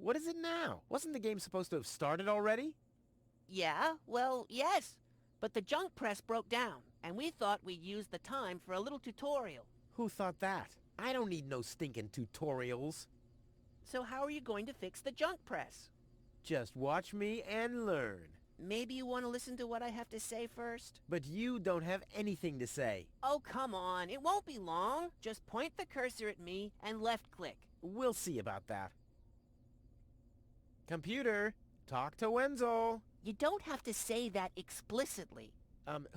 What is it now? Wasn't the game supposed to have started already? Yeah, well, yes. But the junk press broke down, and we thought we'd use the time for a little tutorial. Who thought that? I don't need no stinking tutorials. So how are you going to fix the junk press? Just watch me and learn. Maybe you want to listen to what I have to say first? But you don't have anything to say. Oh, come on. It won't be long. Just point the cursor at me and left-click. We'll see about that. Computer, talk to Wenzel. You don't have to say that explicitly.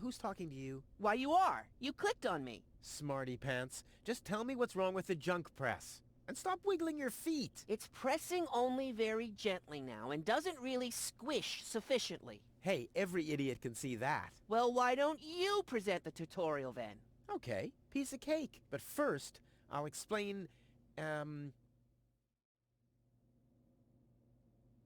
Who's talking to you? Why, you are. You clicked on me. Smarty pants. Just tell me what's wrong with the junk press. And stop wiggling your feet. It's pressing only very gently now and doesn't really squish sufficiently. Hey, every idiot can see that. Well, why don't you present the tutorial then? Okay, piece of cake. But first, I'll explain,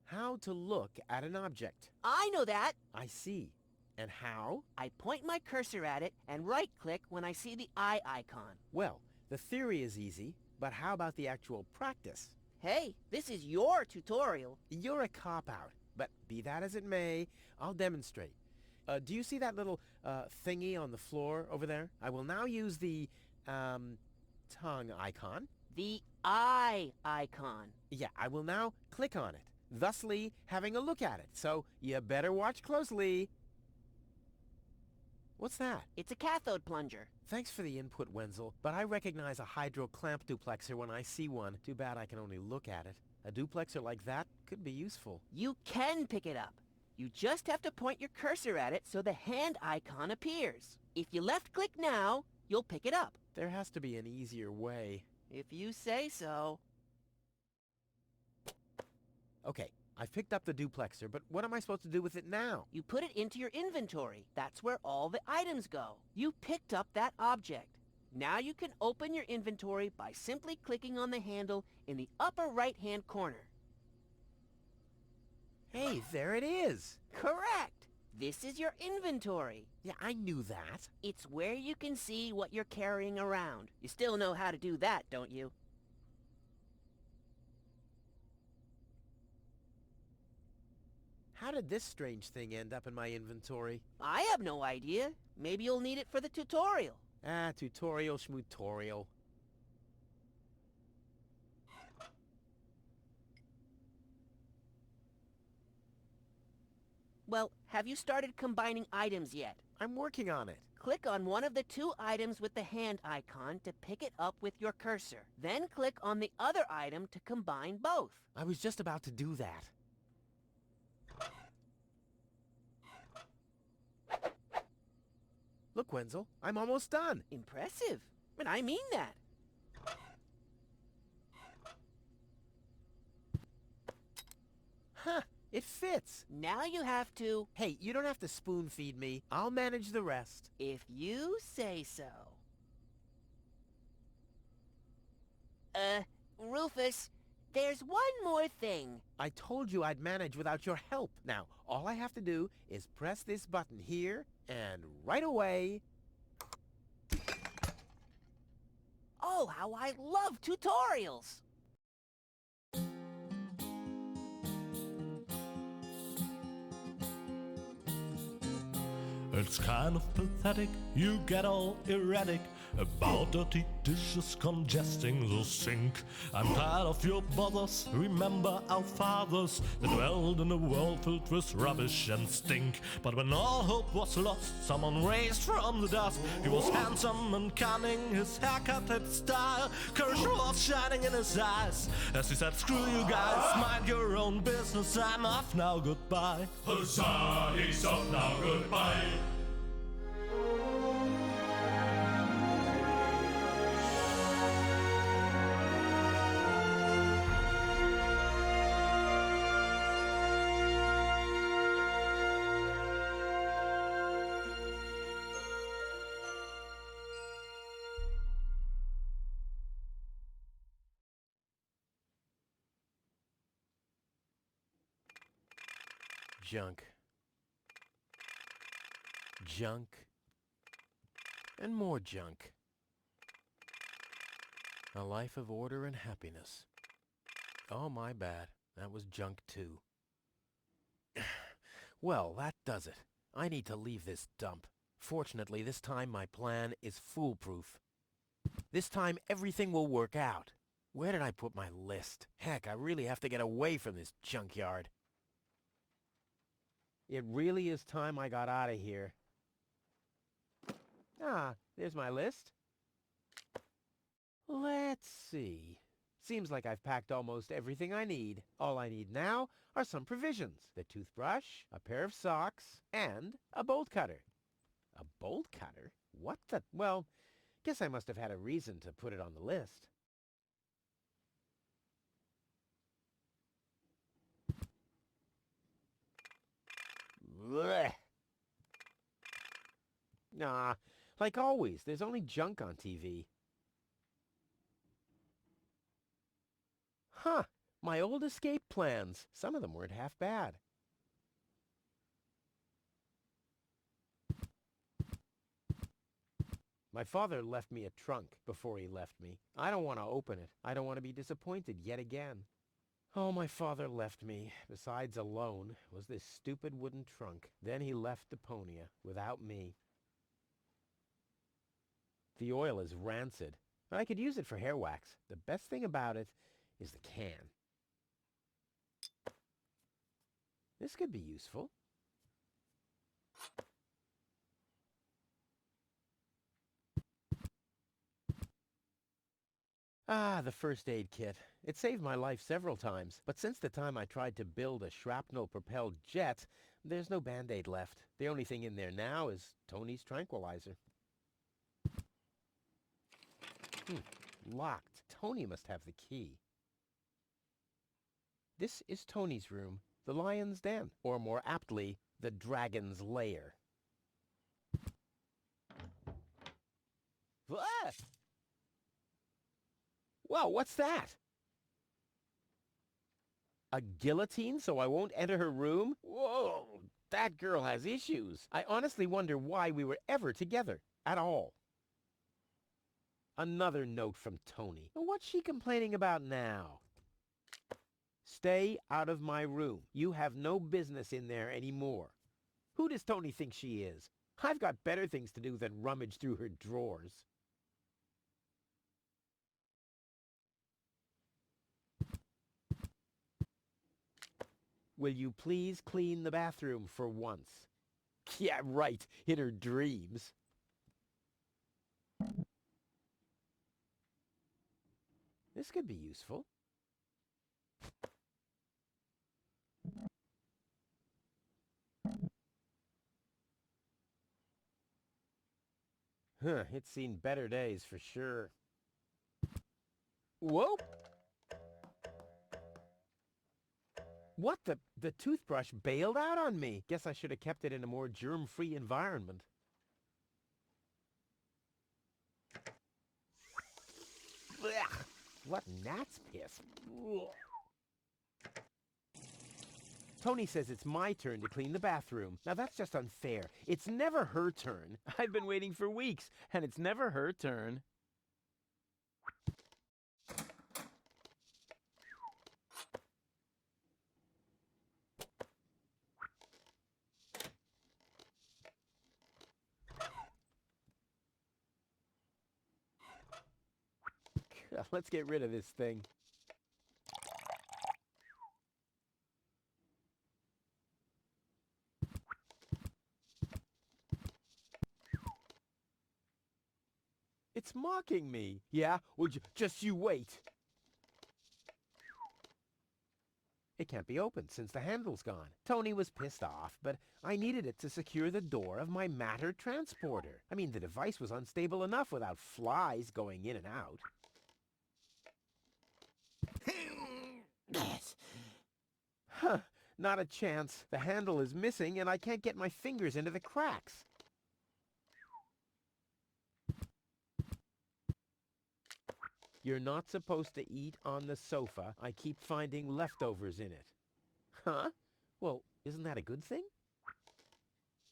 how to look at an object. I know that. I see. And how? I point my cursor at it and right-click when I see the eye icon. Well, the theory is easy, but how about the actual practice? Hey, this is your tutorial. You're a cop-out, but be that as it may, I'll demonstrate. Do you see that little thingy on the floor over there? I will now use the tongue icon. The eye icon. Yeah, I will now click on it, thusly having a look at it. So you better watch closely. What's that? It's a cathode plunger. Thanks for the input, Wenzel, but I recognize a hydro clamp duplexer when I see one. Too bad I can only look at it. A duplexer like that could be useful. You can pick it up. You just have to point your cursor at it so the hand icon appears. If you left-click now, you'll pick it up. There has to be an easier way. If you say so. Okay, I've picked up the duplexer, but what am I supposed to do with it now? You put it into your inventory. That's where all the items go. You picked up that object. Now you can open your inventory by simply clicking on the handle in the upper right-hand corner. Hey, there it is. Correct! This is your inventory. Yeah, I knew that. It's where you can see what you're carrying around. You still know how to do that, don't you? How did this strange thing end up in my inventory? I have no idea. Maybe you'll need it for the tutorial. Tutorial schmutorial. Well, have you started combining items yet? I'm working on it. Click on one of the two items with the hand icon to pick it up with your cursor. Then click on the other item to combine both. I was just about to do that. Look, Wenzel, I'm almost done. Impressive. But I mean that. Huh, it fits. Now you have to... Hey, you don't have to spoon feed me. I'll manage the rest. If you say so. Rufus, there's one more thing. I told you I'd manage without your help. Now, all I have to do is press this button here, and right away... Oh, how I love tutorials! It's kind of pathetic, you get all erratic about dirty dishes congesting the sink. I'm tired of your bothers, remember our fathers that dwelled in a world filled with rubbish and stink. But when all hope was lost, someone raised from the dust. He was handsome and cunning, his haircut had style. Courage was shining in his eyes as he said, screw you guys, mind your own business, I'm off now, goodbye. Huzzah, he's off now, goodbye. Junk. Junk. And more junk. A life of order and happiness. Oh, my bad. that was junk too. Well, that does it. I need to leave this dump. Fortunately, this time my plan is foolproof. This time everything will work out. Where did I put my list? Heck, I really have to get away from this junkyard. It really is time I got out of here. Ah, there's my list. Let's see. Seems like I've packed almost everything I need. All I need now are some provisions. The toothbrush, a pair of socks, and a bolt cutter. A bolt cutter? What the... Well, guess I must have had a reason to put it on the list. Blech. Nah, like always, there's only junk on TV. Huh, my old escape plans. Some of them weren't half bad. My father left me a trunk before he left me. I don't want to open it. I don't want to be disappointed yet again. All my father left me, besides alone, was this stupid wooden trunk. Then he left Deponia without me. The oil is rancid. I could use it for hair wax. The best thing about it is the can. This could be useful. Ah, the first aid kit. It saved my life several times, but since the time I tried to build a shrapnel-propelled jet, there's no Band-Aid left. The only thing in there now is Tony's tranquilizer. Locked. Tony must have the key. This is Tony's room, the lion's den, or more aptly, the dragon's lair. Ah! Whoa, what's that? A guillotine so I won't enter her room? Whoa, that girl has issues. I honestly wonder why we were ever together, at all. Another note from Tony. What's she complaining about now? Stay out of my room. You have no business in there anymore. Who does Tony think she is? I've got better things to do than rummage through her drawers. Will you please clean the bathroom for once? Yeah, right, in her dreams. This could be useful. Huh, it's seen better days for sure. Whoa! What the toothbrush bailed out on me. Guess I should have kept it in a more germ-free environment. Blech. What gnat's piss. Tony says it's my turn to clean the bathroom. Now that's just unfair. It's never her turn. I've been waiting for weeks, and it's never her turn. Let's get rid of this thing. It's mocking me. Yeah? Well, just you wait. It can't be opened since the handle's gone. Tony was pissed off, but I needed it to secure the door of my Matter transporter. I mean, the device was unstable enough without flies going in and out. Huh, not a chance. The handle is missing and I can't get my fingers into the cracks. You're not supposed to eat on the sofa. I keep finding leftovers in it. Huh? Well, isn't that a good thing?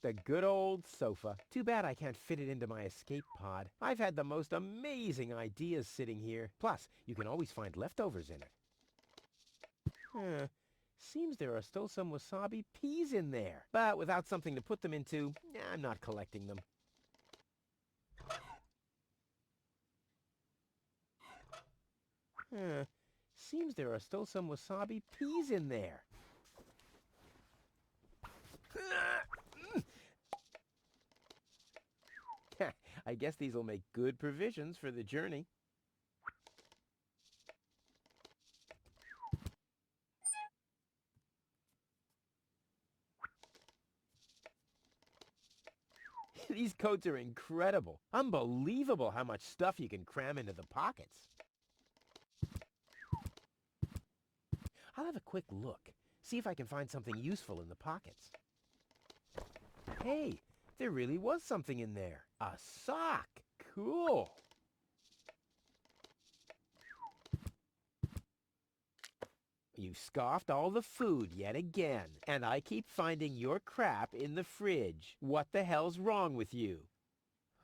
The good old sofa. Too bad I can't fit it into my escape pod. I've had the most amazing ideas sitting here. Plus, you can always find leftovers in it. Seems there are still some wasabi peas in there. But without something to put them into, I'm not collecting them. Seems there are still some wasabi peas in there. I guess these will make good provisions for the journey. These coats are incredible. Unbelievable how much stuff you can cram into the pockets. I'll have a quick look, see if I can find something useful in the pockets. Hey, there really was something in there. A sock. Cool. You scoffed all the food yet again, and I keep finding your crap in the fridge. What the hell's wrong with you?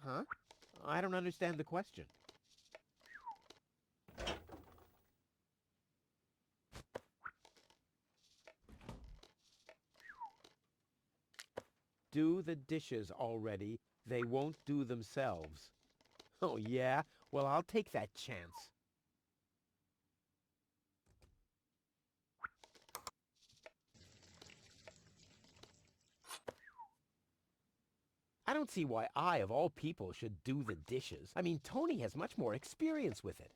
Huh? I don't understand the question. Do the dishes already. They won't do themselves. Oh, yeah? Well, I'll take that chance. I don't see why I, of all people, should do the dishes. I mean, Tony has much more experience with it.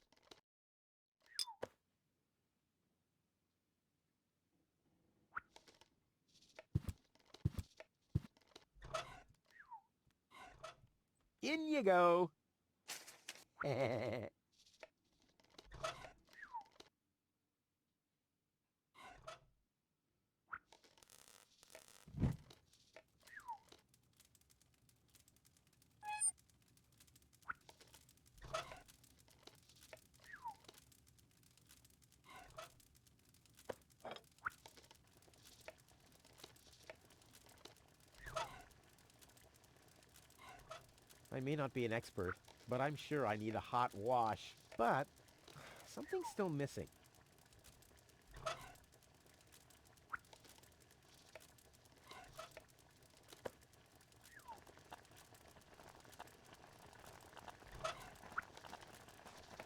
In you go. I may not be an expert, but I'm sure I need a hot wash. But something's still missing.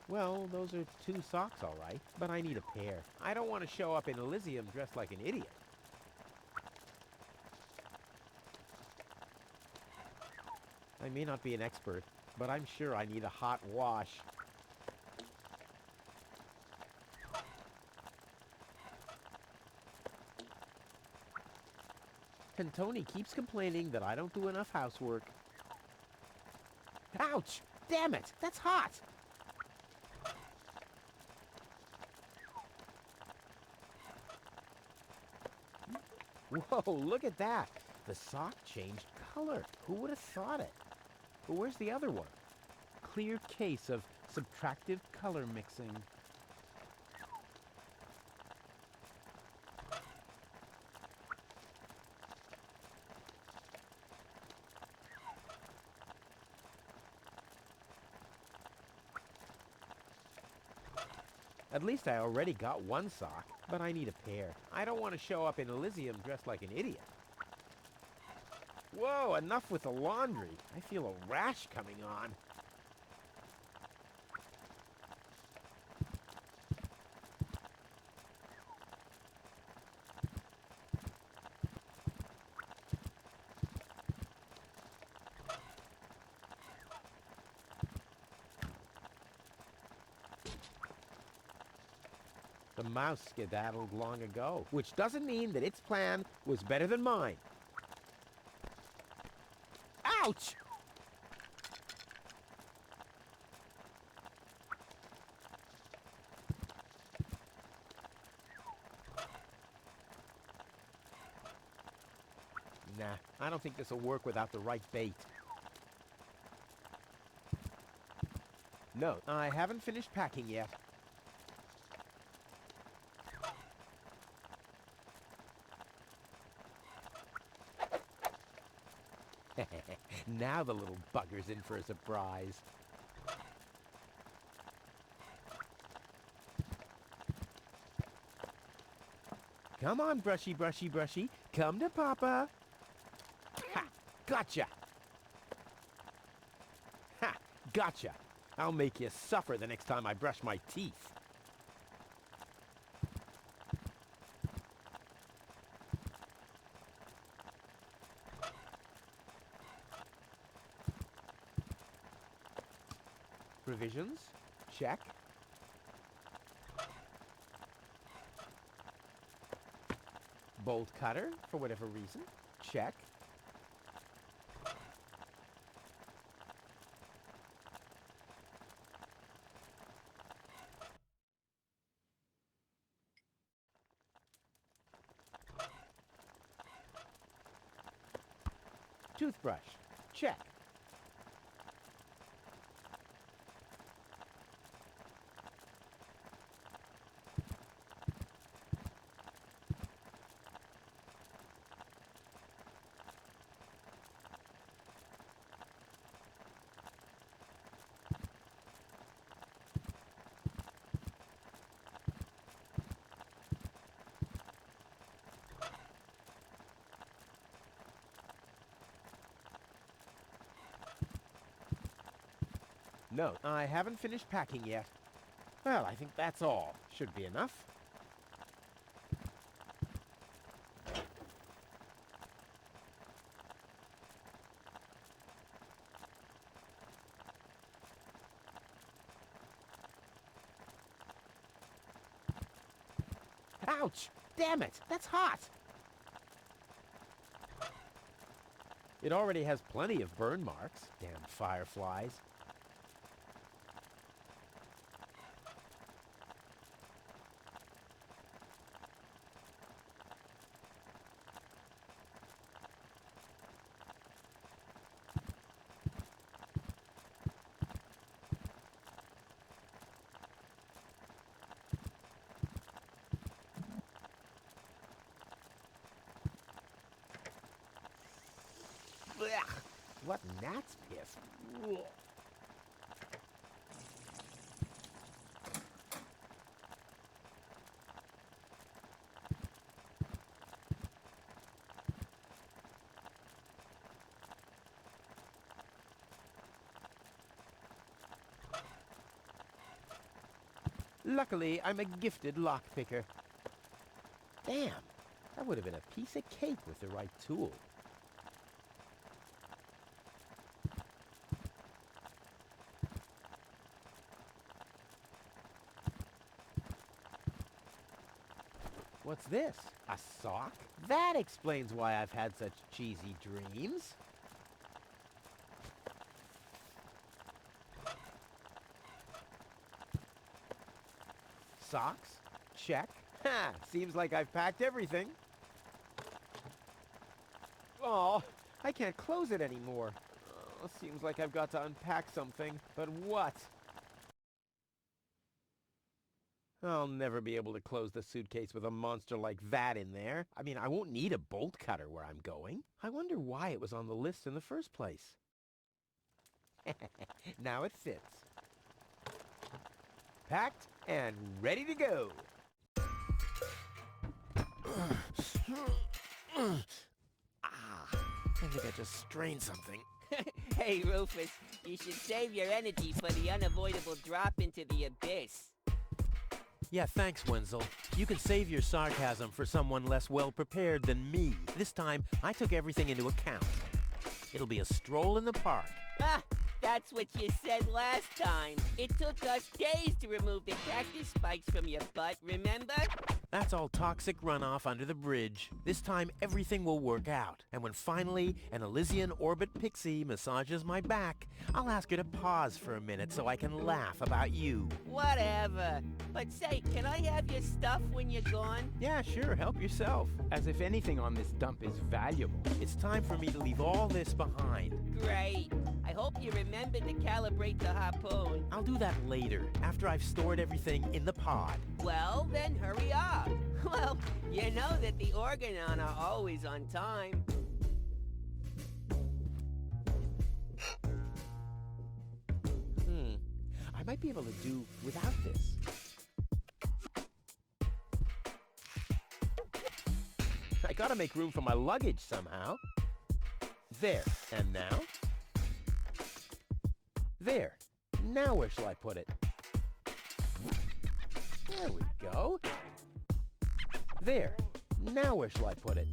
Well, those are 2 socks, all right, but I need a pair. I don't want to show up in Elysium dressed like an idiot. I may not be an expert, but I'm sure I need a hot wash. And Tony keeps complaining that I don't do enough housework. Ouch! Damn it! That's hot! Whoa, look at that! The sock changed color. Who would have thought it? But where's the other one? Clear case of subtractive color mixing. At least I already got 1 sock, but I need a pair. I don't want to show up in Elysium dressed like an idiot. Whoa, enough with the laundry. I feel a rash coming on. The mouse skedaddled long ago, which doesn't mean that its plan was better than mine. Ouch! Nah, I don't think this will work without the right bait. No, I haven't finished packing yet. Now the little bugger's in for a surprise. Come on, brushy, brushy, brushy. Come to Papa. Ha! Gotcha! Ha! Gotcha! I'll make you suffer the next time I brush my teeth. Provisions? Check. Bolt cutter, for whatever reason? Check. Toothbrush. Check. No, I haven't finished packing yet. Well, I think that's all. Should be enough. Ouch! Damn it! That's hot! It already has plenty of burn marks. Damn fireflies. Blech. What gnat's piss? Ugh. Luckily, I'm a gifted lockpicker. Damn, that would have been a piece of cake with the right tool. What's this? A sock? That explains why I've had such cheesy dreams. Socks? Check. Ha! Seems like I've packed everything. Oh, I can't close it anymore. Oh, seems like I've got to unpack something. But what? I'll never be able to close the suitcase with a monster like that in there. I mean, I won't need a bolt cutter where I'm going. I wonder why it was on the list in the first place. Now it fits. Packed and ready to go. I think I just strained something. Hey, Rufus, you should save your energy for the unavoidable drop into the abyss. Yeah, thanks, Wenzel. You can save your sarcasm for someone less well-prepared than me. This time, I took everything into account. It'll be a stroll in the park. Ah, that's what you said last time. It took us days to remove the cactus spikes from your butt, remember? That's all toxic runoff under the bridge. This time, everything will work out. And when finally an Elysian orbit pixie massages my back, I'll ask her to pause for a minute so I can laugh about you. Whatever. But say, can I have your stuff when you're gone? Yeah, sure, help yourself. As if anything on this dump is valuable. It's time for me to leave all this behind. Great. I hope you remember to calibrate the harpoon. I'll do that later, after I've stored everything in the pod. Well, then hurry up. Well, you know that the Organon are always on time. I might be able to do without this. I gotta make room for my luggage somehow. There, and now? There. Now where shall I put it? There we go. There. Now where shall I put it?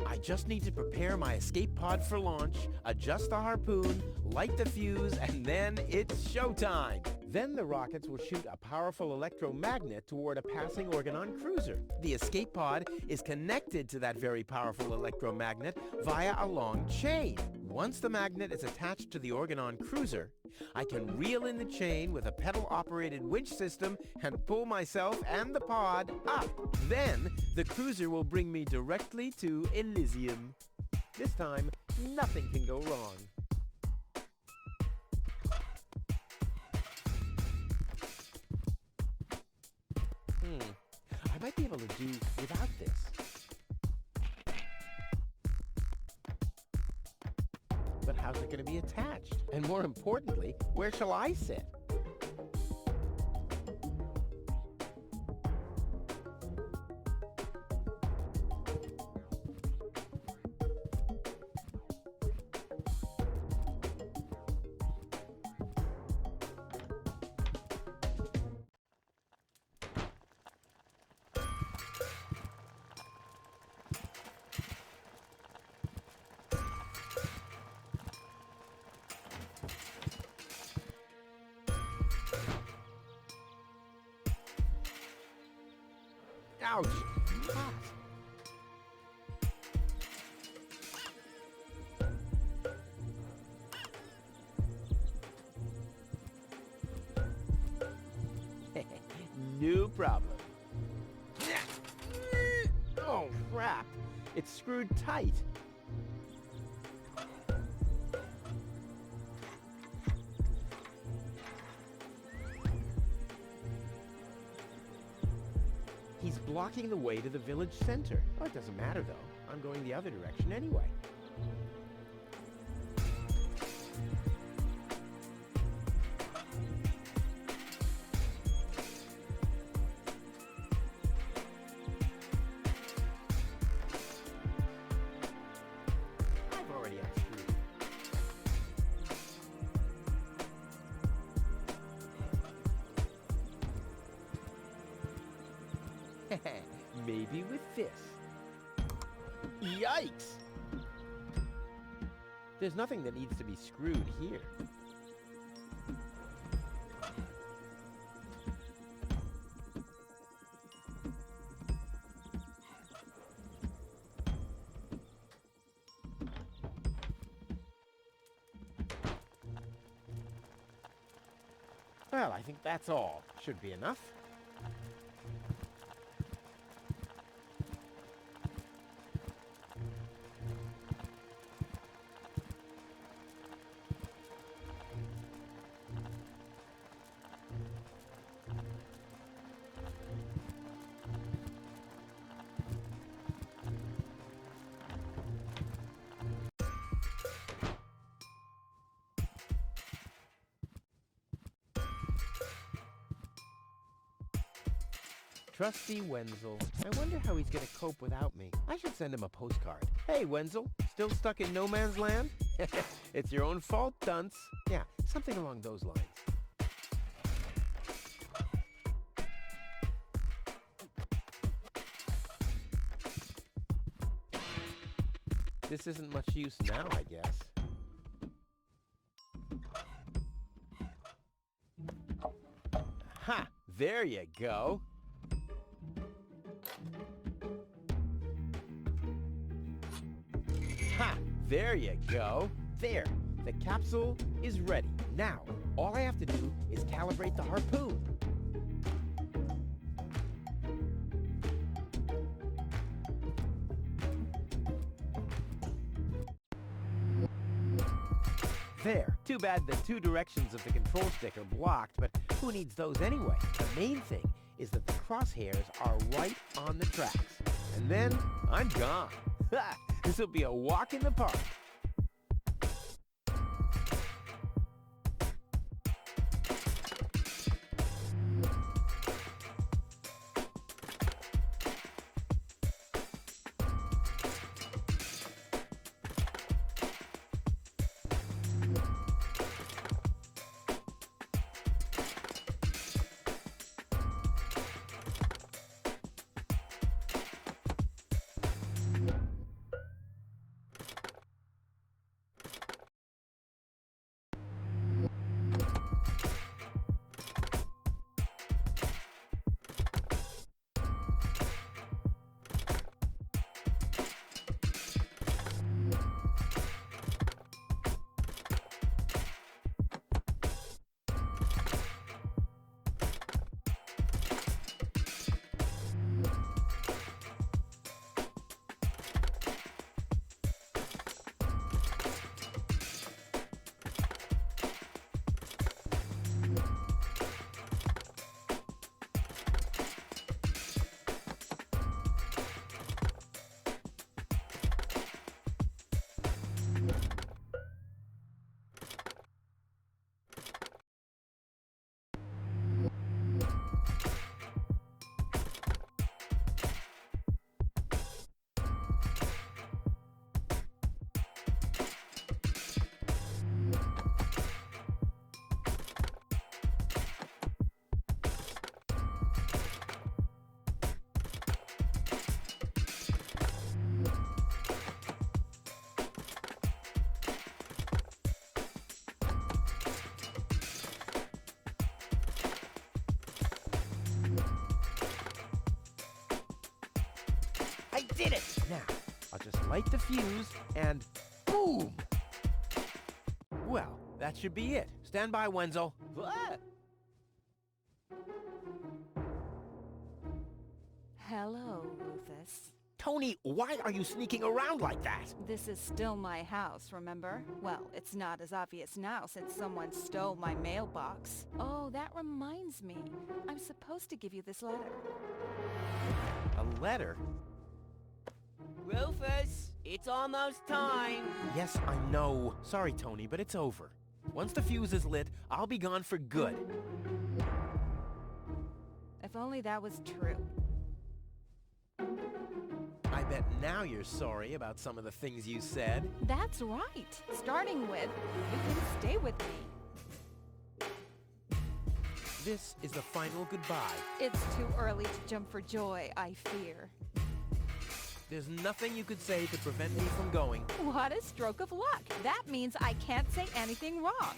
I just need to prepare my escape pod for launch, adjust the harpoon, light the fuse, and then it's showtime. Then the rockets will shoot a powerful electromagnet toward a passing Organon cruiser. The escape pod is connected to that very powerful electromagnet via a long chain. Once the magnet is attached to the Organon cruiser, I can reel in the chain with a pedal-operated winch system and pull myself and the pod up. Then, the cruiser will bring me directly to Elysium. This time, nothing can go wrong. I might be able to do without this. But how's it going to be attached? And more importantly, where shall I sit? Ouch! Hot. No problem. Oh, crap. It's screwed tight. He's blocking the way to the village center. Oh, it doesn't matter, though. I'm going the other direction anyway. I've already unscrewed. Maybe with this. Yikes! There's nothing that needs to be screwed here. Well, I think that's all. Should be enough. Trusty Wenzel. I wonder how he's gonna cope without me. I should send him a postcard. Hey, Wenzel, still stuck in no man's land? It's your own fault, dunce. Yeah, something along those lines. This isn't much use now, I guess. Ha! There you go. Ha! There you go. There. The capsule is ready. Now, all I have to do is calibrate the harpoon. There. Too bad the two directions of the control stick are blocked, but who needs those anyway? The main thing is that the crosshairs are right on the tracks. And then I'm gone. Ha! This'll be a walk in the park. I did it! Now, I'll just light the fuse and boom! Well, that should be it. Stand by, Wenzel. What? Hello, Rufus. Tony, why are you sneaking around like that? This is still my house, remember? Well, it's not as obvious now since someone stole my mailbox. Oh, that reminds me. I'm supposed to give you this letter. A letter? Rufus, it's almost time. Yes, I know. Sorry, Tony, but it's over. Once the fuse is lit, I'll be gone for good. If only that was true. I bet now you're sorry about some of the things you said. That's right. Starting with, you can stay with me. This is the final goodbye. It's too early to jump for joy, I fear. There's nothing you could say to prevent me from going. What a stroke of luck. That means I can't say anything wrong.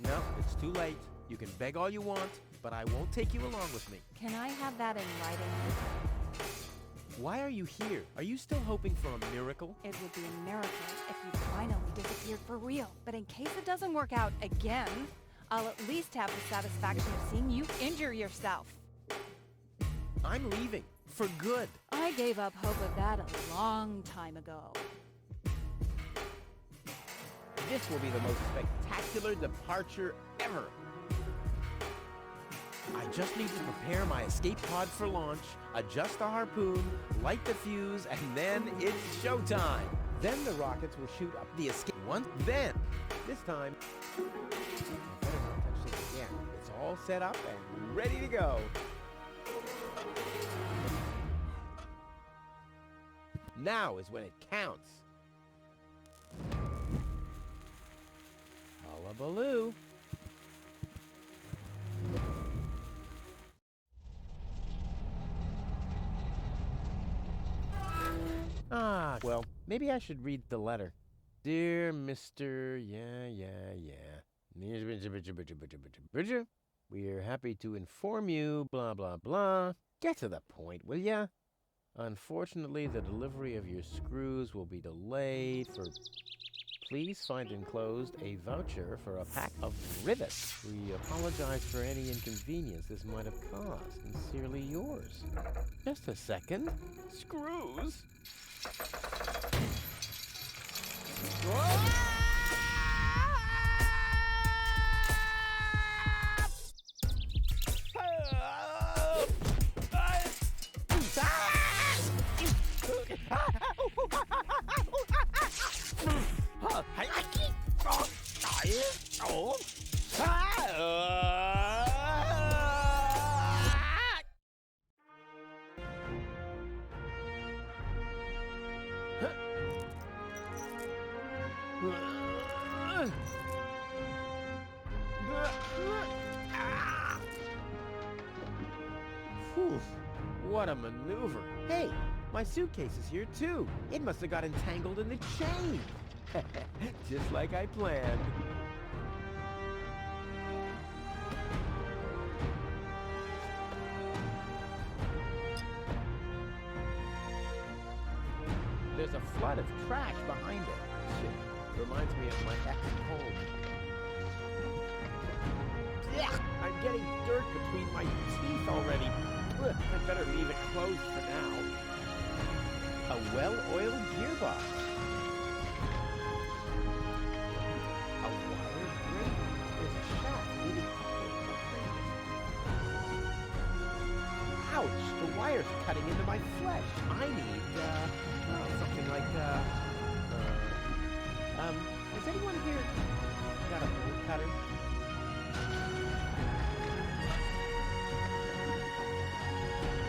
No, it's too late. You can beg all you want, but I won't take you along with me. Can I have that in writing? Why are you here? Are you still hoping for a miracle? It would be a miracle if you finally disappeared for real. But in case it doesn't work out again, I'll at least have the satisfaction of seeing you injure yourself. I'm leaving. For good. I gave up hope of that a long time ago. This will be the most spectacular departure ever. I just need to prepare my escape pod for launch, adjust the harpoon, light the fuse, and then it's showtime. Then the rockets will shoot up the escape once. Then, this time, I better not touch this again. It's all set up and ready to go. Now is when it counts. Hullabaloo. Ah, well, maybe I should read the letter. Dear Mr. Bridger, we are happy to inform you, blah, blah, blah. Get to the point, will ya? Unfortunately, the delivery of your screws will be delayed for... Please find enclosed a voucher for a pack of rivets. We apologize for any inconvenience this might have caused. Sincerely yours. Just a second. Screws? Oh! Ah! Whew, what a maneuver. Hey, my suitcase is here too. It must have got entangled in the chain. Just like I planned. There's a flood of trash behind it. Shit, reminds me of my ex-home. Yeah, I'm getting dirt between my teeth already. Ugh, I better leave it closed for now. A well-oiled gearbox. A wire grate. There's a shaft leading upward. Ouch! The wire's cutting into my flesh. I need, well, something like, has anyone here got a bolt cutter?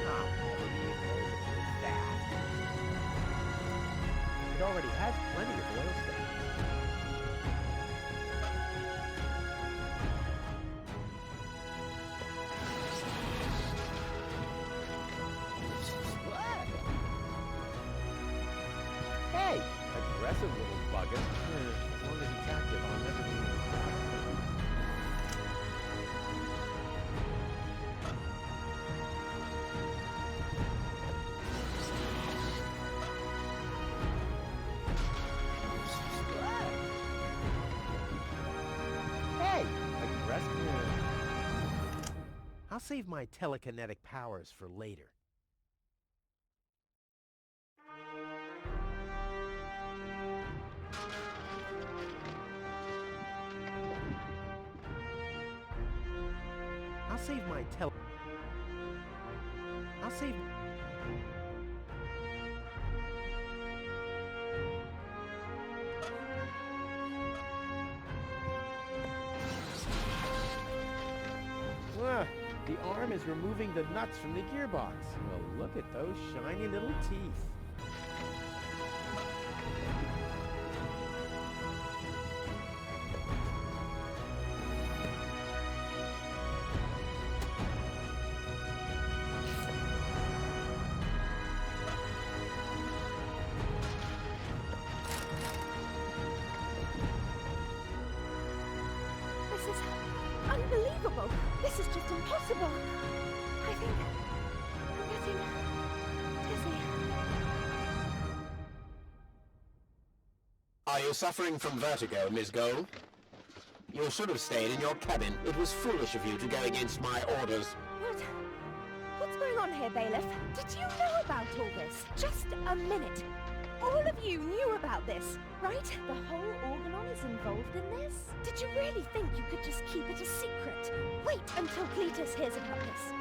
I'll never be able to do that. It already has plenty of oil stains. Hey, aggressive little bugger. As long as he's active, I'll never be able to. Hey, aggressive. I'll save my telekinetic powers for later. I'll save my I'll save... The arm is removing the nuts from the gearbox. Well, look at those shiny little teeth. This is unbelievable. This is just impossible. I think I'm getting dizzy. Are you suffering from vertigo, Miss Gold? You should have stayed in your cabin. It was foolish of you to go against my orders. What's going on here, Bailiff? Did you know about all this? Just a minute. All of you knew about this, right? The whole Organon is involved in this? Did you really think you could just keep it a secret? Wait until Cletus hears about this.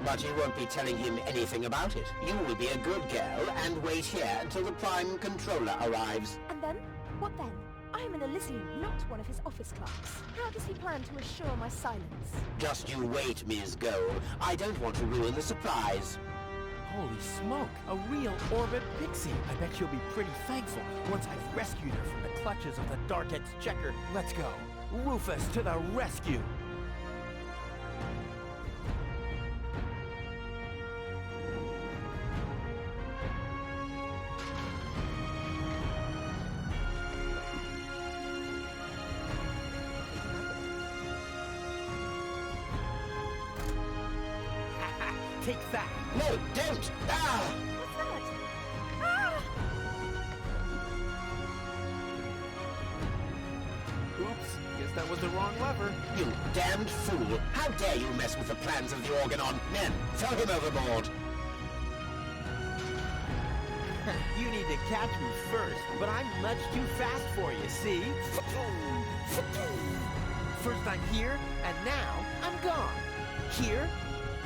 But you won't be telling him anything about it. You will be a good girl and wait here until the Prime Controller arrives. And then? What then? I'm an Elysian, not one of his office clerks. How does he plan to assure my silence? Just you wait, Ms. Gold. I don't want to ruin the surprise. Holy smoke! A real orbit pixie! I bet she'll be pretty thankful once I've rescued her from the clutches of the Dark Exchequer. Let's go! Rufus to the rescue! Take that! No, don't! Ah! What's that? Ah! Oops, guess that was the wrong lever. You damned fool! How dare you mess with the plans of the Organon? Men, throw him overboard! You need to catch me first, but I'm much too fast for you, see? First I'm here, and now I'm gone. Here,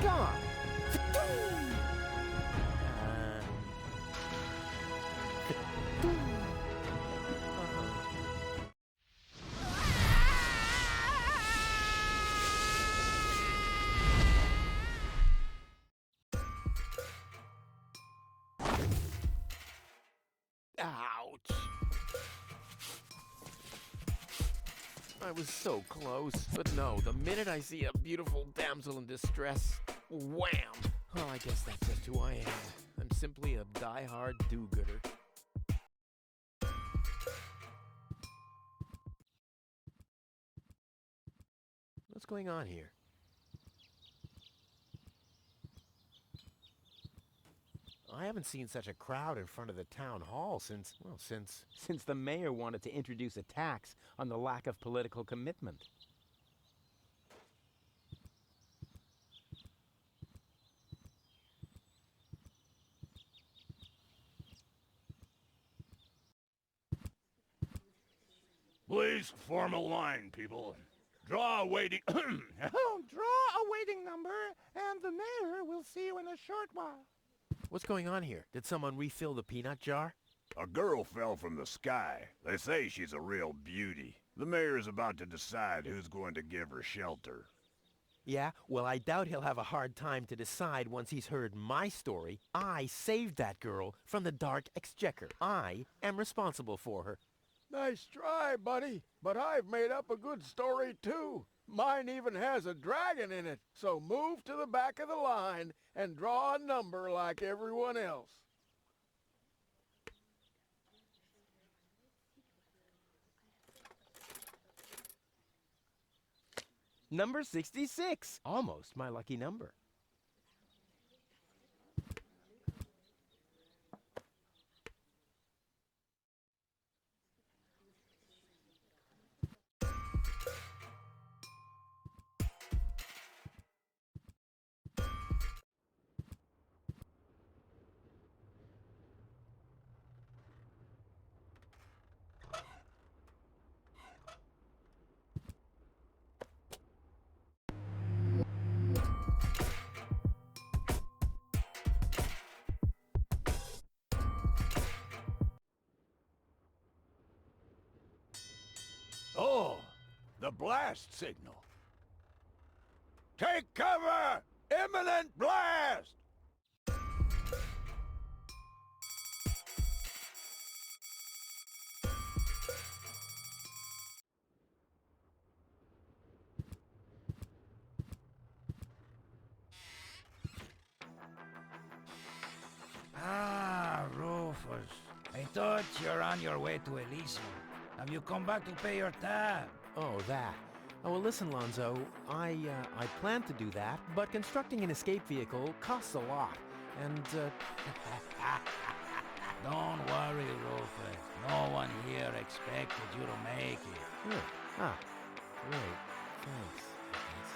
gone. Ouch. I was so close. But no, the minute I see a beautiful damsel in distress, wham! Oh, I guess that's just who I am. I'm simply a die-hard do-gooder. What's going on here? I haven't seen such a crowd in front of the town hall since the mayor wanted to introduce a tax on the lack of political commitment. Please form a line, people. Draw a waiting... Draw a waiting number, and the mayor will see you in a short while. What's going on here? Did someone refill the peanut jar? A girl fell from the sky. They say she's a real beauty. The mayor is about to decide who's going to give her shelter. Yeah? Well, I doubt he'll have a hard time to decide once he's heard my story. I saved that girl from the dark exchequer. I am responsible for her. Nice try, buddy. But I've made up a good story, too. Mine even has a dragon in it. So move to the back of the line and draw a number like everyone else. Number 66. Almost my lucky number. Oh, the blast signal. Take cover! Imminent blast! Ah, Rufus. I thought you're on your way to Elysium. Have you come back to pay your tab? Oh, that. Oh, well, listen, Lonzo. I plan to do that, but constructing an escape vehicle costs a lot. And, Don't worry, Rufus. No one here expected you to make it. Good. Ah, great. Thanks, I guess.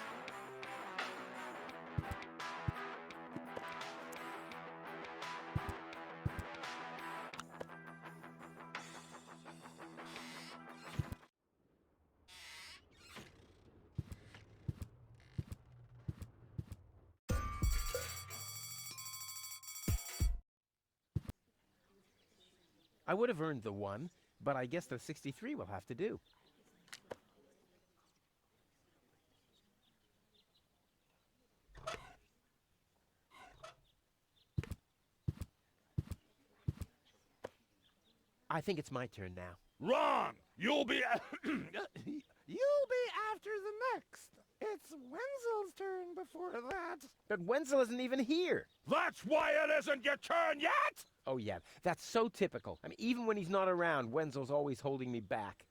I would have earned the 1, but I guess the 63 will have to do. I think it's my turn now. Wrong! You'll be... You'll be after the next. It's Wenzel's turn before that. But Wenzel isn't even here. That's why it isn't your turn yet! Oh, yeah, that's so typical. I mean, even when he's not around, Wenzel's always holding me back.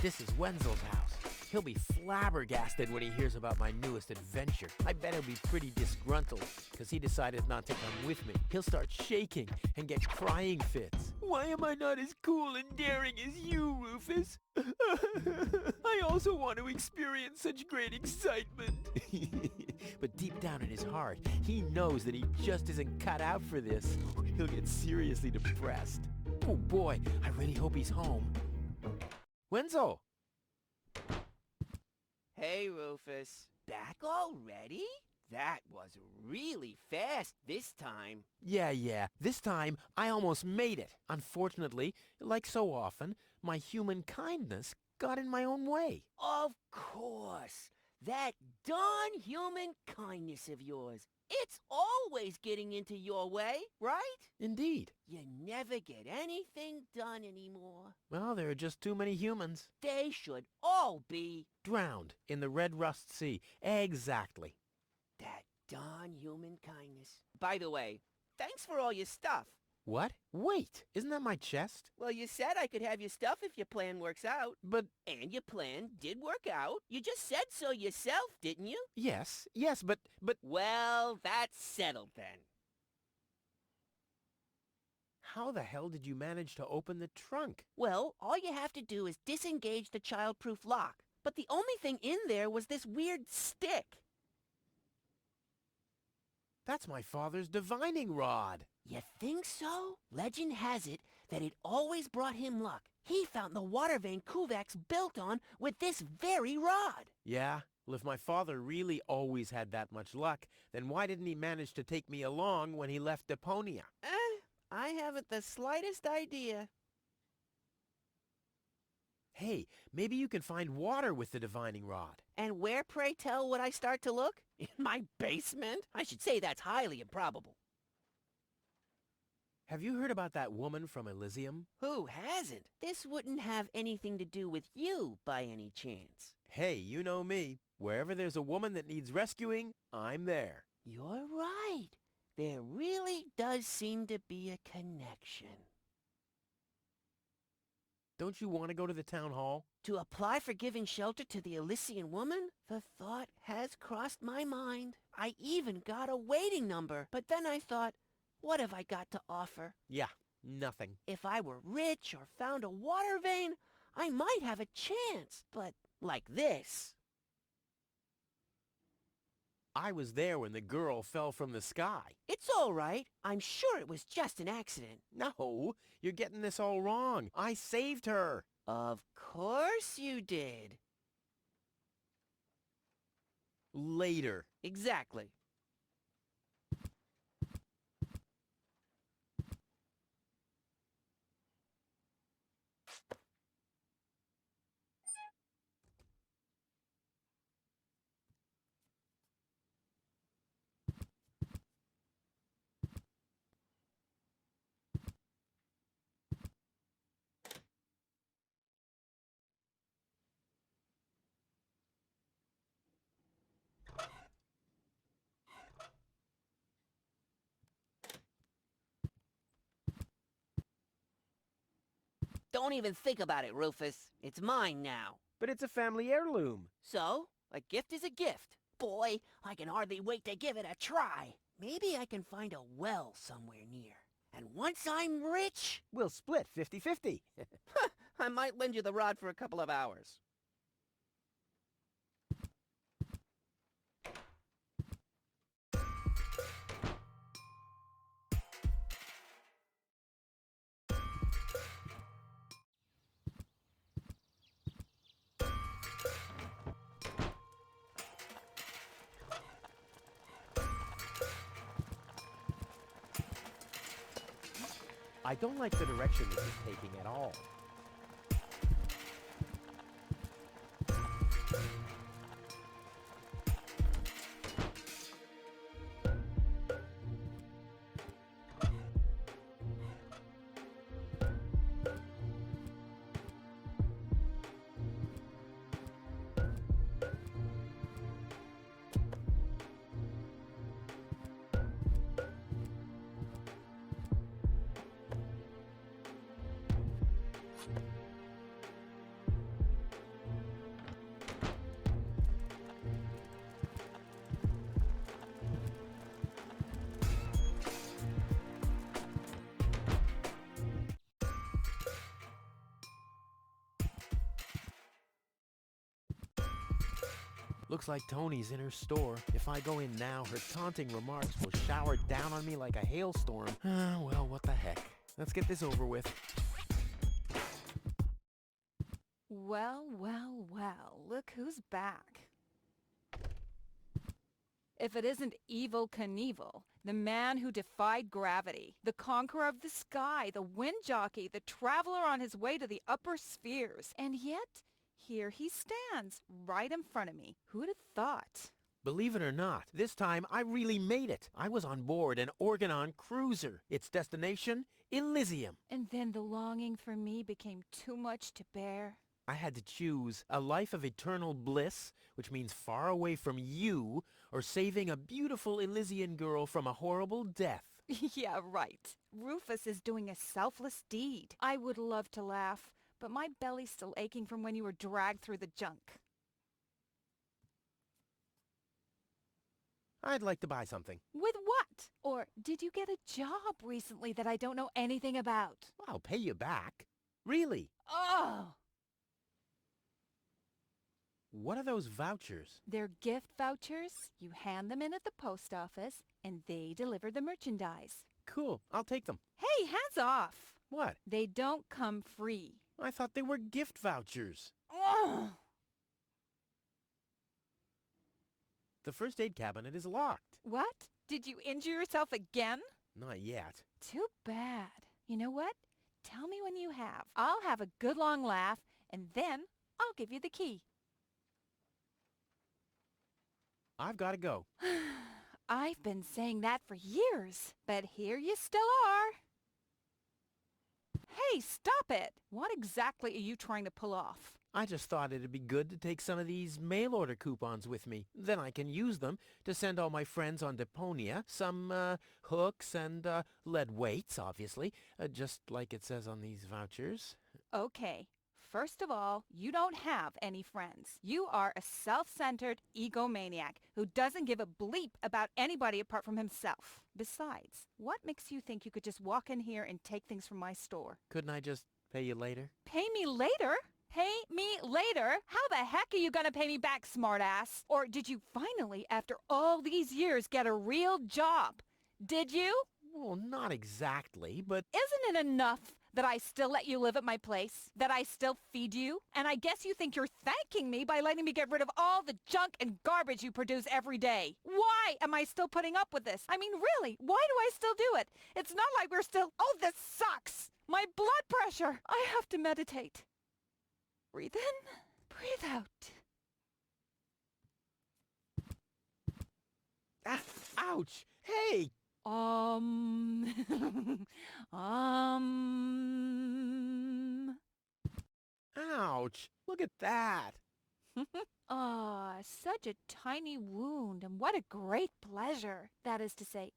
This is Wenzel's house. He'll be flabbergasted when he hears about my newest adventure. I bet he'll be pretty disgruntled, because he decided not to come with me. He'll start shaking and get crying fits. Why am I not as cool and daring as you, Rufus? I also want to experience such great excitement. But deep down in his heart, he knows that he just isn't cut out for this. He'll get seriously depressed. Oh boy, I really hope he's home. Wenzel! hey, Rufus. Back already? That was really fast this time. Yeah. This time, I almost made it. Unfortunately, like so often, my human kindness got in my own way. Of course. That darn human kindness of yours. It's always getting into your way, right? Indeed. You never get anything done anymore. Well, there are just too many humans. They should all be Drowned in the Red Rust Sea. Exactly. that darn human kindness. By the way, thanks for all your stuff. What? Wait, isn't that my chest? Well, you said I could have your stuff if your plan works out. But, And your plan did work out. You just said so yourself, didn't you? yes, but... Well, that's settled then. How the hell did you manage to open the trunk? Well, all you have to do is disengage the child-proof lock. But the only thing in there was this weird stick. That's my father's divining rod. You think so? Legend has it that it always brought him luck. He found the water vein Kuvak's built on with this very rod. Yeah? Well, if my father really always had that much luck, then why didn't he manage to take me along when he left Deponia? I haven't the slightest idea. Hey, maybe you can find water with the divining rod. And where, pray tell, would I start to look? In my basement? I should say that's highly improbable. Have you heard about that woman from Elysium? Who hasn't? This wouldn't have anything to do with you by any chance. Hey, you know me. Wherever there's a woman that needs rescuing, I'm there. You're right. There really does seem to be a connection. Don't you want to go to the town hall? To apply for giving shelter to the Elysian woman? The thought has crossed my mind. I even got a waiting number. But then I thought, what have I got to offer? Yeah, nothing. If I were rich or found a water vein, I might have a chance. But like this. I was there when the girl fell from the sky. It's all right. I'm sure it was just an accident. No, you're getting this all wrong. I saved her. Of course you did. Later. Exactly. Don't even think about it, Rufus. It's mine now. But it's a family heirloom. So, a gift is a gift. Boy, I can hardly wait to give it a try. Maybe I can find a well somewhere near. And once I'm rich, We'll split 50-50. I might lend you the rod for a couple of hours. I don't like the direction this is taking at all. Looks like Tony's in her store. If I go in now, her taunting remarks will shower down on me like a hailstorm. Well, what the heck. Let's get this over with. Well, look who's back. If it isn't Evil Knievel, the man who defied gravity, the conqueror of the sky, the wind jockey, the traveler on his way to the upper spheres. And yet, here he stands, right in front of me. Who'd have thought? Believe it or not, this time I really made it. I was on board an Organon cruiser. Its destination, Elysium. And then the longing for me became too much to bear. I had to choose a life of eternal bliss, which means far away from you, or saving a beautiful Elysian girl from a horrible death. Yeah, right. Rufus is doing a selfless deed. I would love to laugh, but my belly's still aching from when you were dragged through the junk. I'd like to buy something. With what? Or did you get a job recently that I don't know anything about? I'll pay you back. Really? Oh! What are those vouchers? They're gift vouchers. You hand them in at the post office, and they deliver the merchandise. Cool. I'll take them. Hey, hands off! What? They don't come free. I thought they were gift vouchers. Ugh! The first aid cabinet is locked. What? Did you injure yourself again? Not yet. Too bad. You know what? Tell me when you have. I'll have a good long laugh, and then I'll give you the key. I've got to go. I've been saying that for years, but here you still are. Hey, stop it! What exactly are you trying to pull off? I just thought it'd be good to take some of these mail order coupons with me. Then I can use them to send all my friends on Deponia some hooks and lead weights, obviously, just like it says on these vouchers. Okay. First of all, you don't have any friends. You are a self-centered egomaniac who doesn't give a bleep about anybody apart from himself. Besides, what makes you think you could just walk in here and take things from my store? Couldn't I just pay you later? Pay me later? Pay me later? How the heck are you gonna pay me back, smartass? Or did you finally, after all these years, get a real job? Did you? Well, not exactly, but... Isn't it enough that I still let you live at my place? That I still feed you? And I guess you think you're thanking me by letting me get rid of all the junk and garbage you produce every day. Why am I still putting up with this? I mean, really, why do I still do it? It's not like we're still... Oh, this sucks! My blood pressure! I have to meditate. Breathe in, breathe out. Ah, ouch! Hey! Ouch! Look at that! Ah, such a tiny wound, and what a great pleasure. That is to say,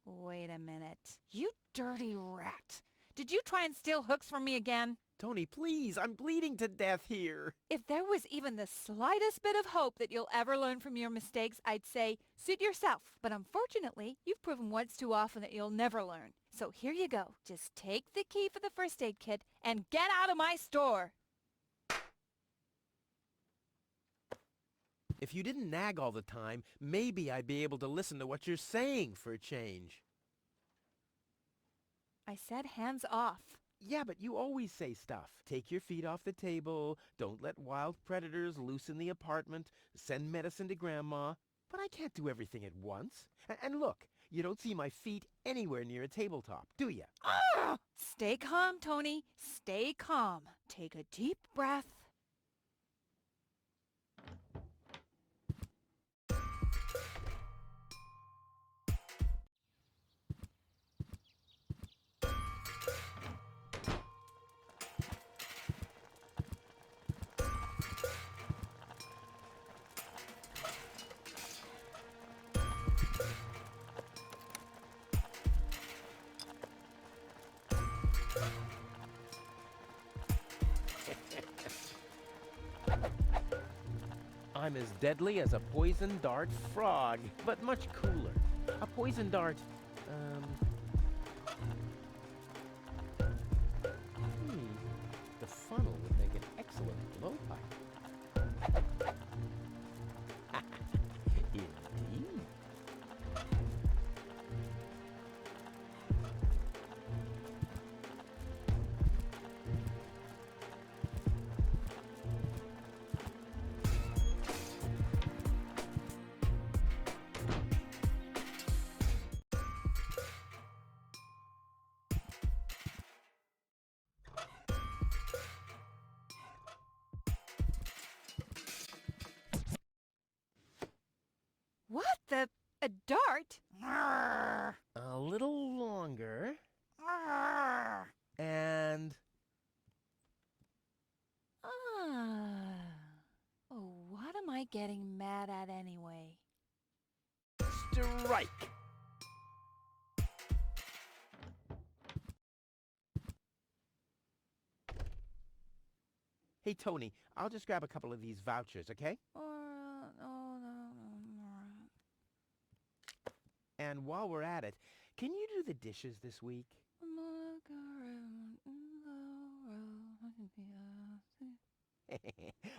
wait a minute. You dirty rat. Did you try and steal hooks from me again? Tony, please, I'm bleeding to death here. If there was even the slightest bit of hope that you'll ever learn from your mistakes, I'd say, suit yourself. But unfortunately, you've proven once too often that you'll never learn. So here you go. Just take the key for the first aid kit and get out of my store. If you didn't nag all the time, maybe I'd be able to listen to what you're saying for a change. I said hands off. Yeah, but you always say stuff. Take your feet off the table, don't let wild predators loose in the apartment, send medicine to Grandma. But I can't do everything at once. And look, you don't see my feet anywhere near a tabletop, do you? Ah! Stay calm, Tony. Stay calm. Take a deep breath. I'm as deadly as a poison dart frog, but much cooler. A poison dart, the funnel would make an excellent blowpipe. Indeed. A dart? A little longer. And... Oh, what am I getting mad at anyway? strike! Hey, Tony, I'll just grab a couple of these vouchers, okay? And while we're at it, can you do the dishes this week?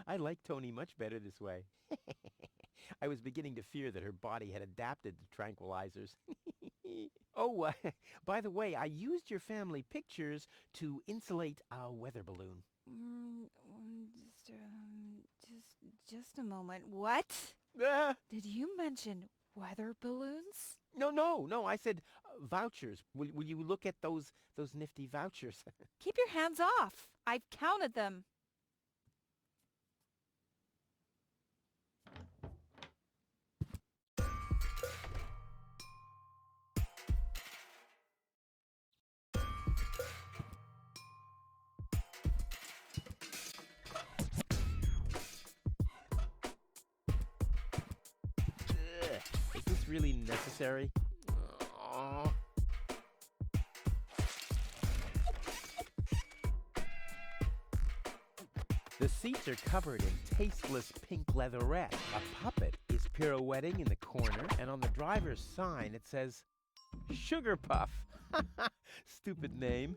I like Tony much better this way. I was beginning to fear that her body had adapted to tranquilizers. Oh, by the way, I used your family pictures to insulate a weather balloon. Just a moment. What? Ah! Did you mention weather balloons? No, I said vouchers. Will you look at those nifty vouchers? Keep your hands off. I've counted them. Is this really necessary? Aw. The seats are covered in tasteless pink leatherette. A puppet is pirouetting in the corner, and on the driver's sign it says, Sugar Puff. Stupid name.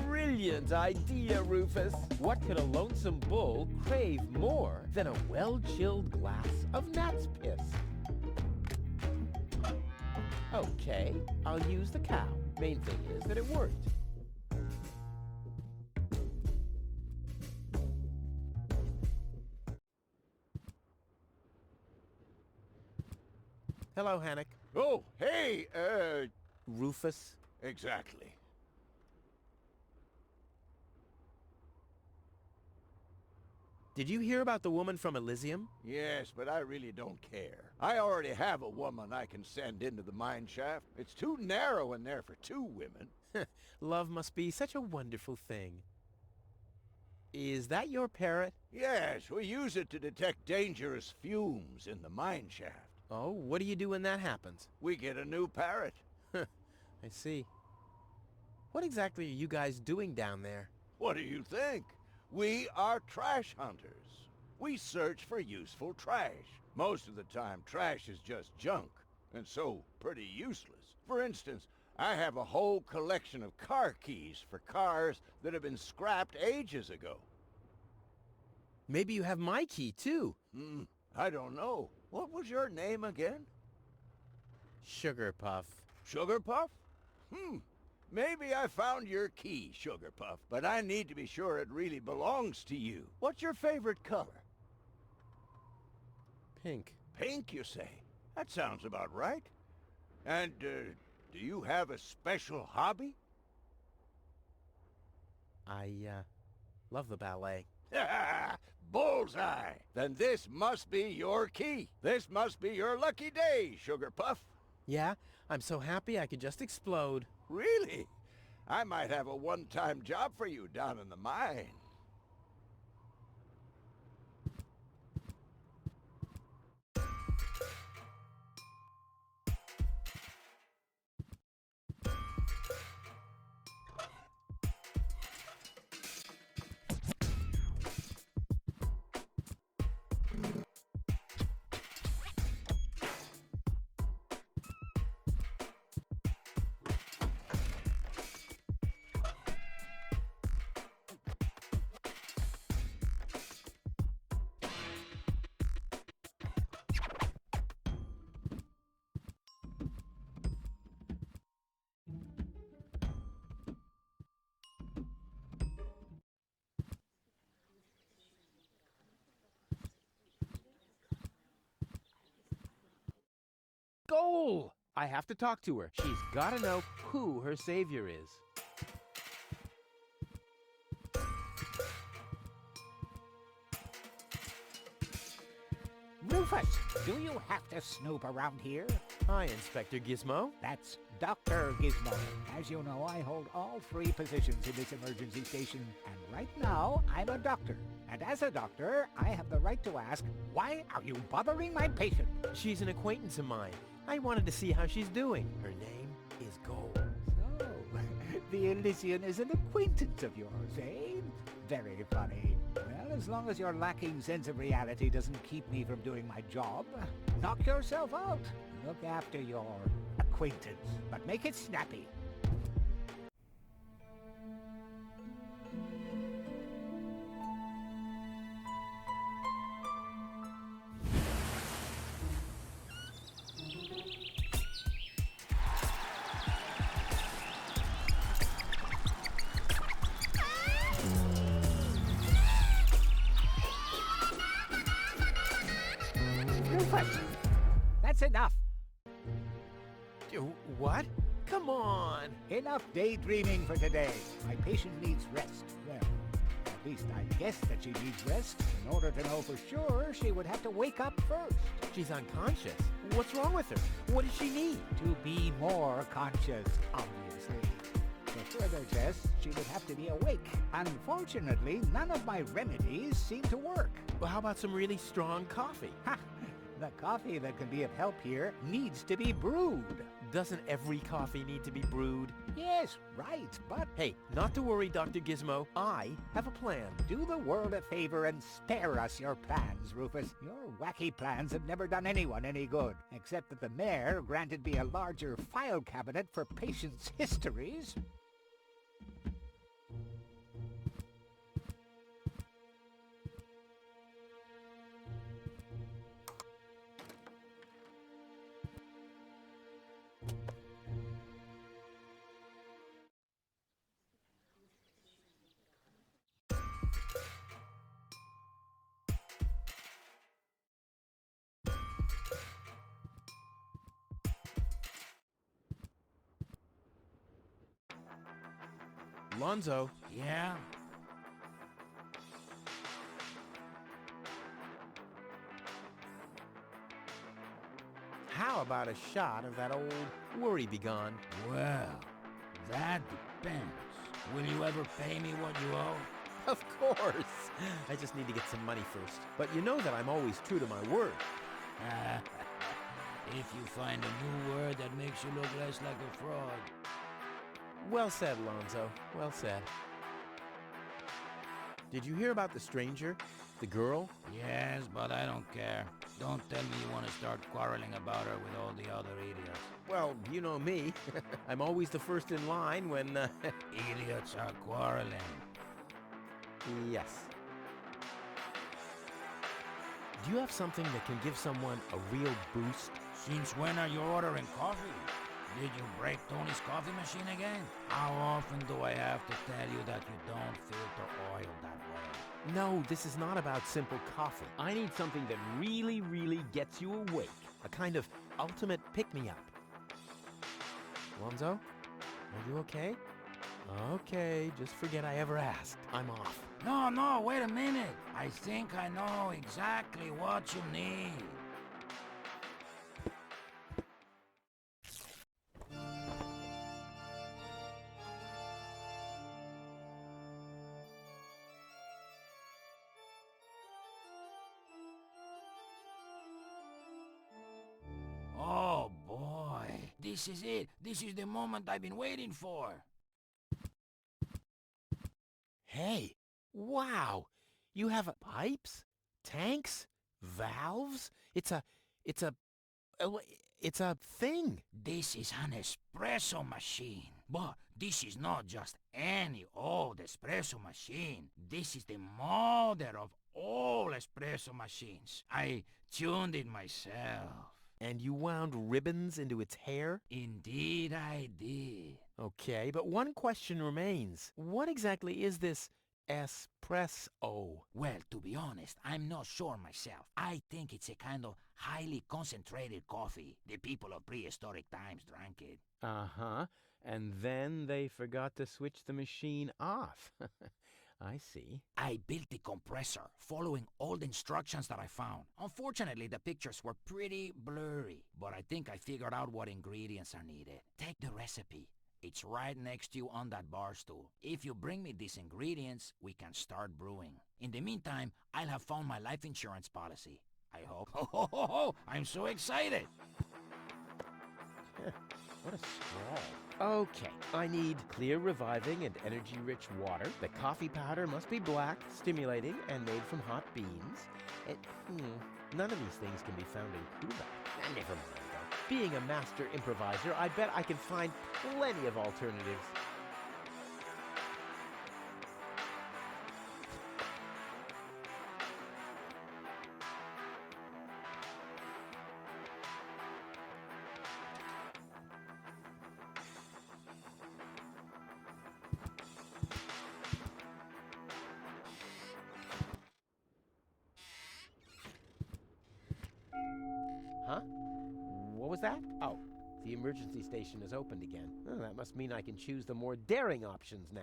Brilliant idea, Rufus. What could a lonesome bull crave more than a well-chilled glass of gnat's piss? Okay, I'll use the cow. Main thing is that it worked. Hello, Hannock. Oh, hey, Rufus. exactly. Did you hear about the woman from Elysium? Yes, but I really don't care. I already have a woman I can send into the mine shaft. It's too narrow in there for two women. Love must be such a wonderful thing. Is that your parrot? Yes, we use it to detect dangerous fumes in the mine shaft. Oh, what do you do when that happens? We get a new parrot. I see. What exactly are you guys doing down there? What do you think? We are trash hunters. We search for useful trash. Most of the time, trash is just junk, and so pretty useless. For instance, I have a whole collection of car keys for cars that have been scrapped ages ago. Maybe you have my key, too. I don't know. What was your name again? Sugar Puff. Sugar Puff? Maybe I found your key, Sugar Puff, but I need to be sure it really belongs to you. What's your favorite color? Pink. Pink, you say? That sounds about right. And, do you have a special hobby? I, love the ballet. Bullseye! Then this must be your key. This must be your lucky day, Sugar Puff. Yeah? I'm so happy I could just explode. Really? I might have a one-time job for you down in the mine. Goal! I have to talk to her. She's gotta know who her savior is. Rufus, do you have to snoop around here? Hi, Inspector Gizmo. That's Dr. Gizmo. As you know, I hold all 3 positions in this emergency station, and right now, I'm a doctor. And as a doctor, I have the right to ask, why are you bothering my patient? She's an acquaintance of mine. I wanted to see how she's doing. Her name is Gold. So, the Elysian is an acquaintance of yours, eh? Very funny. Well, as long as your lacking sense of reality doesn't keep me from doing my job, knock yourself out. Look after your acquaintance, but make it snappy. Rufus, that's enough. What? Come on! Enough daydreaming for today. My patient needs rest. Well, at least I guess that she needs rest. In order to know for sure, she would have to wake up first. She's unconscious. What's wrong with her? What does she need? To be more conscious, obviously. For further tests, she would have to be awake. Unfortunately, none of my remedies seem to work. Well, how about some really strong coffee? Ha! The coffee that can be of help here needs to be brewed. Doesn't every coffee need to be brewed? Yes, right, but Hey, not to worry, Dr. Gizmo. I have a plan. do the world a favor and spare us your plans, Rufus. Your wacky plans have never done anyone any good, except that the mayor granted me a larger file cabinet for patients' histories. Lonzo, Yeah? how about a shot of that old worry begone? Well, that depends. Will you ever pay me what you owe? Of course. I just need to get some money first. But you know that I'm always true to my word. If you find a new word that makes you look less like a fraud. Well said, Lonzo. Well said. Did you hear about the stranger? The girl? Yes, but I don't care. Don't tell me you want to start quarreling about her with all the other idiots. Well, you know me. I'm always the first in line when, Idiots are quarreling. Yes. Do you have something that can give someone a real boost? Since when are you ordering coffee? Did you break Tony's coffee machine again? How often do I have to tell you that you don't filter oil that way? No, this is not about simple coffee. I need something that really, really gets you awake. A kind of ultimate pick-me-up. Lonzo, are you okay? Okay, just forget I ever asked. I'm off. No, wait a minute. I think I know exactly what you need. Oh boy, this is it. This is the moment I've been waiting for. Hey, wow! You have pipes, tanks, valves? It's a thing. This is an espresso machine. But this is not just any old espresso machine. This is the mother of all espresso machines. I tuned it myself. And you wound ribbons into its hair? Indeed I did. Okay, but one question remains. What exactly is this Espresso. Well, to be honest, I'm not sure myself. I think it's a kind of highly concentrated coffee. The people of prehistoric times drank it. Uh-huh. And then they forgot to switch the machine off. I see. I built the compressor, following all the instructions that I found. Unfortunately, the pictures were pretty blurry, but I think I figured out what ingredients are needed. Take the recipe. It's right next to you on that bar stool. If you bring me these ingredients, we can start brewing. In the meantime, I'll have found my life insurance policy. I hope. Oh, I'm so excited! What a scrawl. Okay, I need clear, reviving, and energy-rich water. The coffee powder must be black, stimulating, and made from hot beans. None of these things can be found in Cuba. Never mind, though. Being a master improviser, I bet I can find plenty of alternatives. Huh? What was that? Oh, the emergency station is opened again. Oh, that must mean I can choose the more daring options now.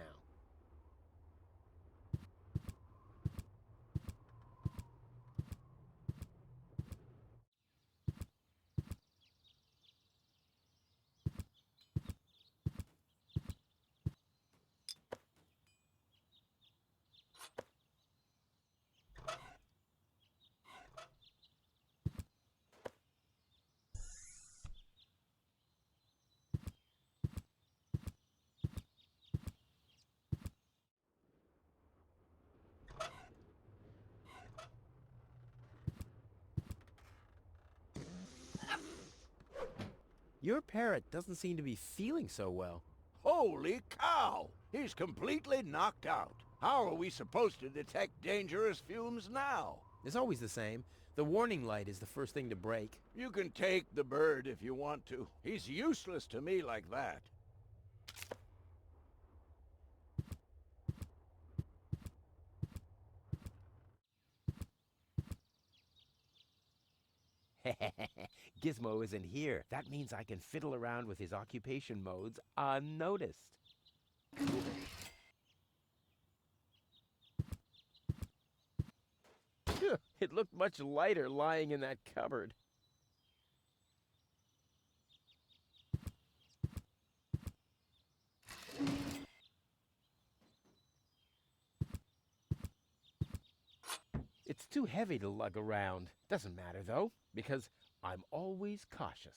Your parrot doesn't seem to be feeling so well. Holy cow! He's completely knocked out. How are we supposed to detect dangerous fumes now? It's always the same. The warning light is the first thing to break. You can take the bird if you want to. He's useless to me like that. Gizmo isn't here. That means I can fiddle around with his occupation modes unnoticed. It looked much lighter lying in that cupboard. It's too heavy to lug around. Doesn't matter, though, because I'm always cautious.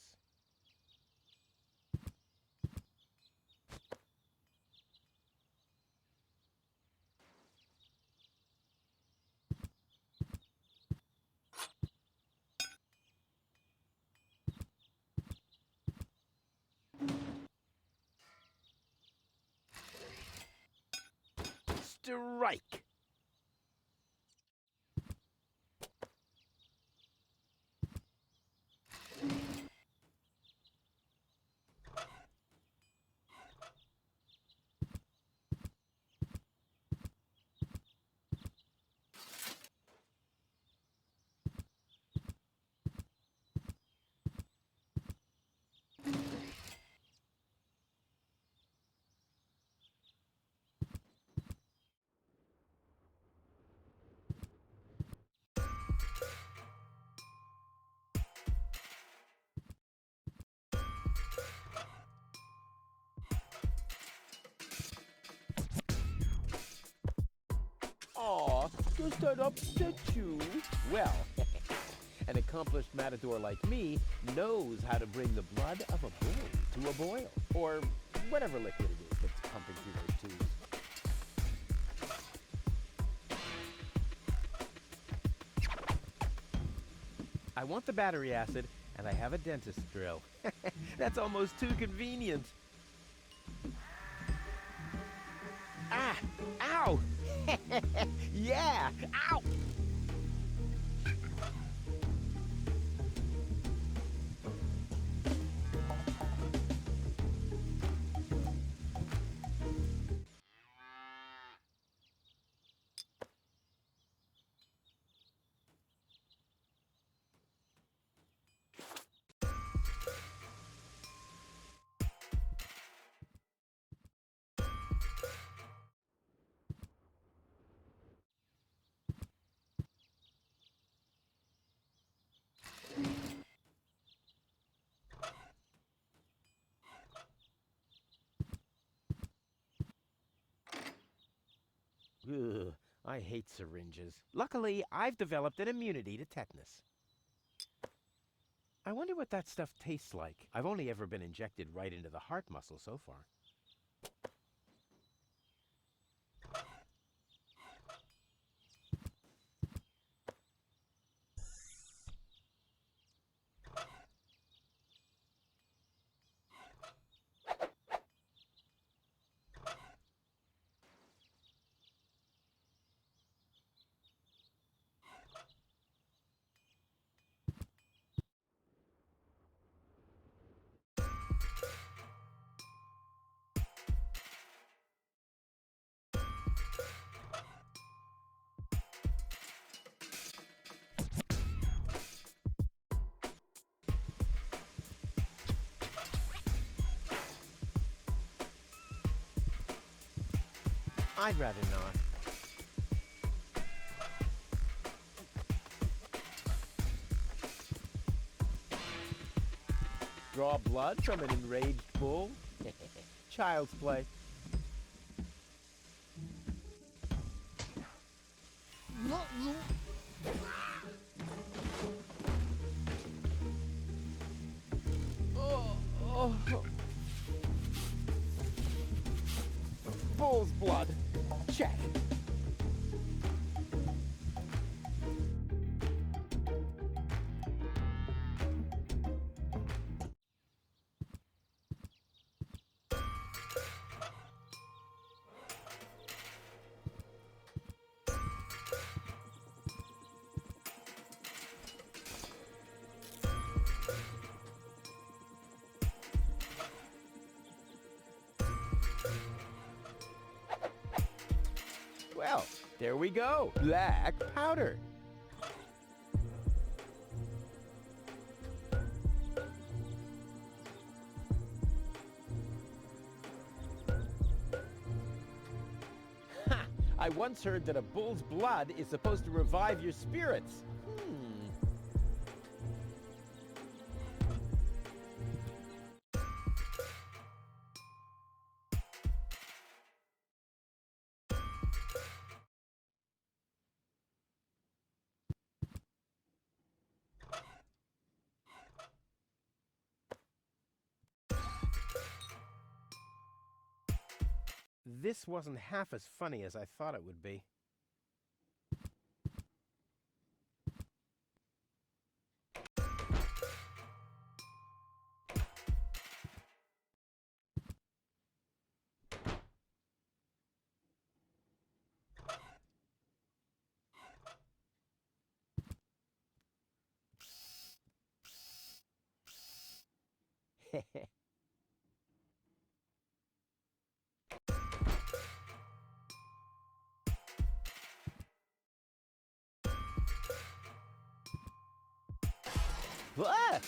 Strike! Aw, does that upset you? Well, an accomplished matador like me knows how to bring the blood of a bull to a boil, or whatever liquid it is that's pumping through those tubes. I want the battery acid, and I have a dentist drill. That's almost too convenient. Ah! Ow! Yeah! Ow! I hate syringes. Luckily, I've developed an immunity to tetanus. I wonder what that stuff tastes like. I've only ever been injected right into the heart muscle so far. I'd rather not. Draw blood from an enraged bull? Child's play. Bull's blood. Check. Well, there we go. Black powder. Ha! I once heard that a bull's blood is supposed to revive your spirits. This wasn't half as funny as I thought it would be. Ah!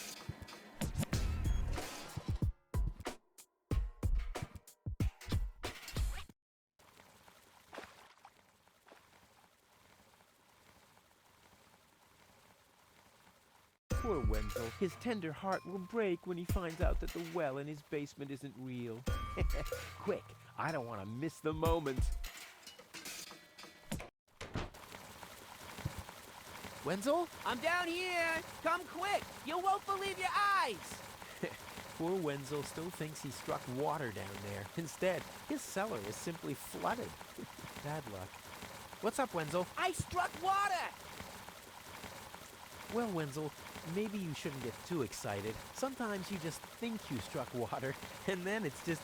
Poor Wenzel. His tender heart will break when he finds out that the well in his basement isn't real. Quick, I don't want to miss the moment. Wenzel? I'm down here! Come quick! You won't believe your eyes! Poor Wenzel still thinks he struck water down there. Instead, his cellar is simply flooded. Bad luck. What's up, Wenzel? I struck water! Well, Wenzel, maybe you shouldn't get too excited. Sometimes you just think you struck water, and then it's just...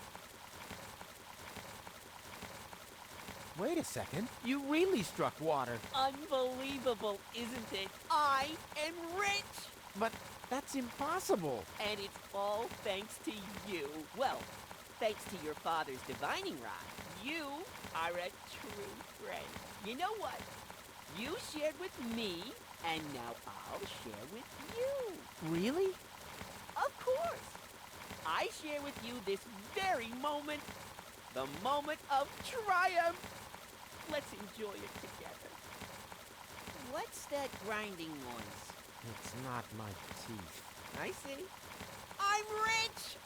Wait a second. You really struck water. Unbelievable, isn't it? I am rich! But that's impossible. And it's all thanks to you. Well, thanks to your father's divining rod. You are a true friend. You know what? You shared with me, and now I'll share with you. Really? Of course. I share with you this very moment, the moment of triumph. Let's enjoy it together. What's that grinding noise? It's not my teeth. I see. I'm rich!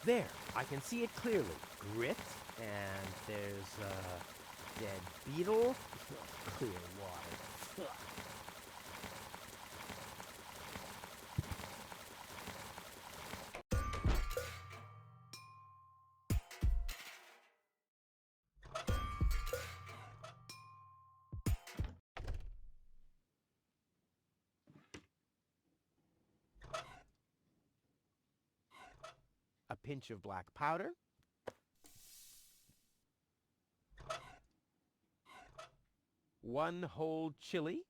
There, I can see it clearly. Grit, and there's a dead beetle. Clear water. A pinch of black powder. One whole chili.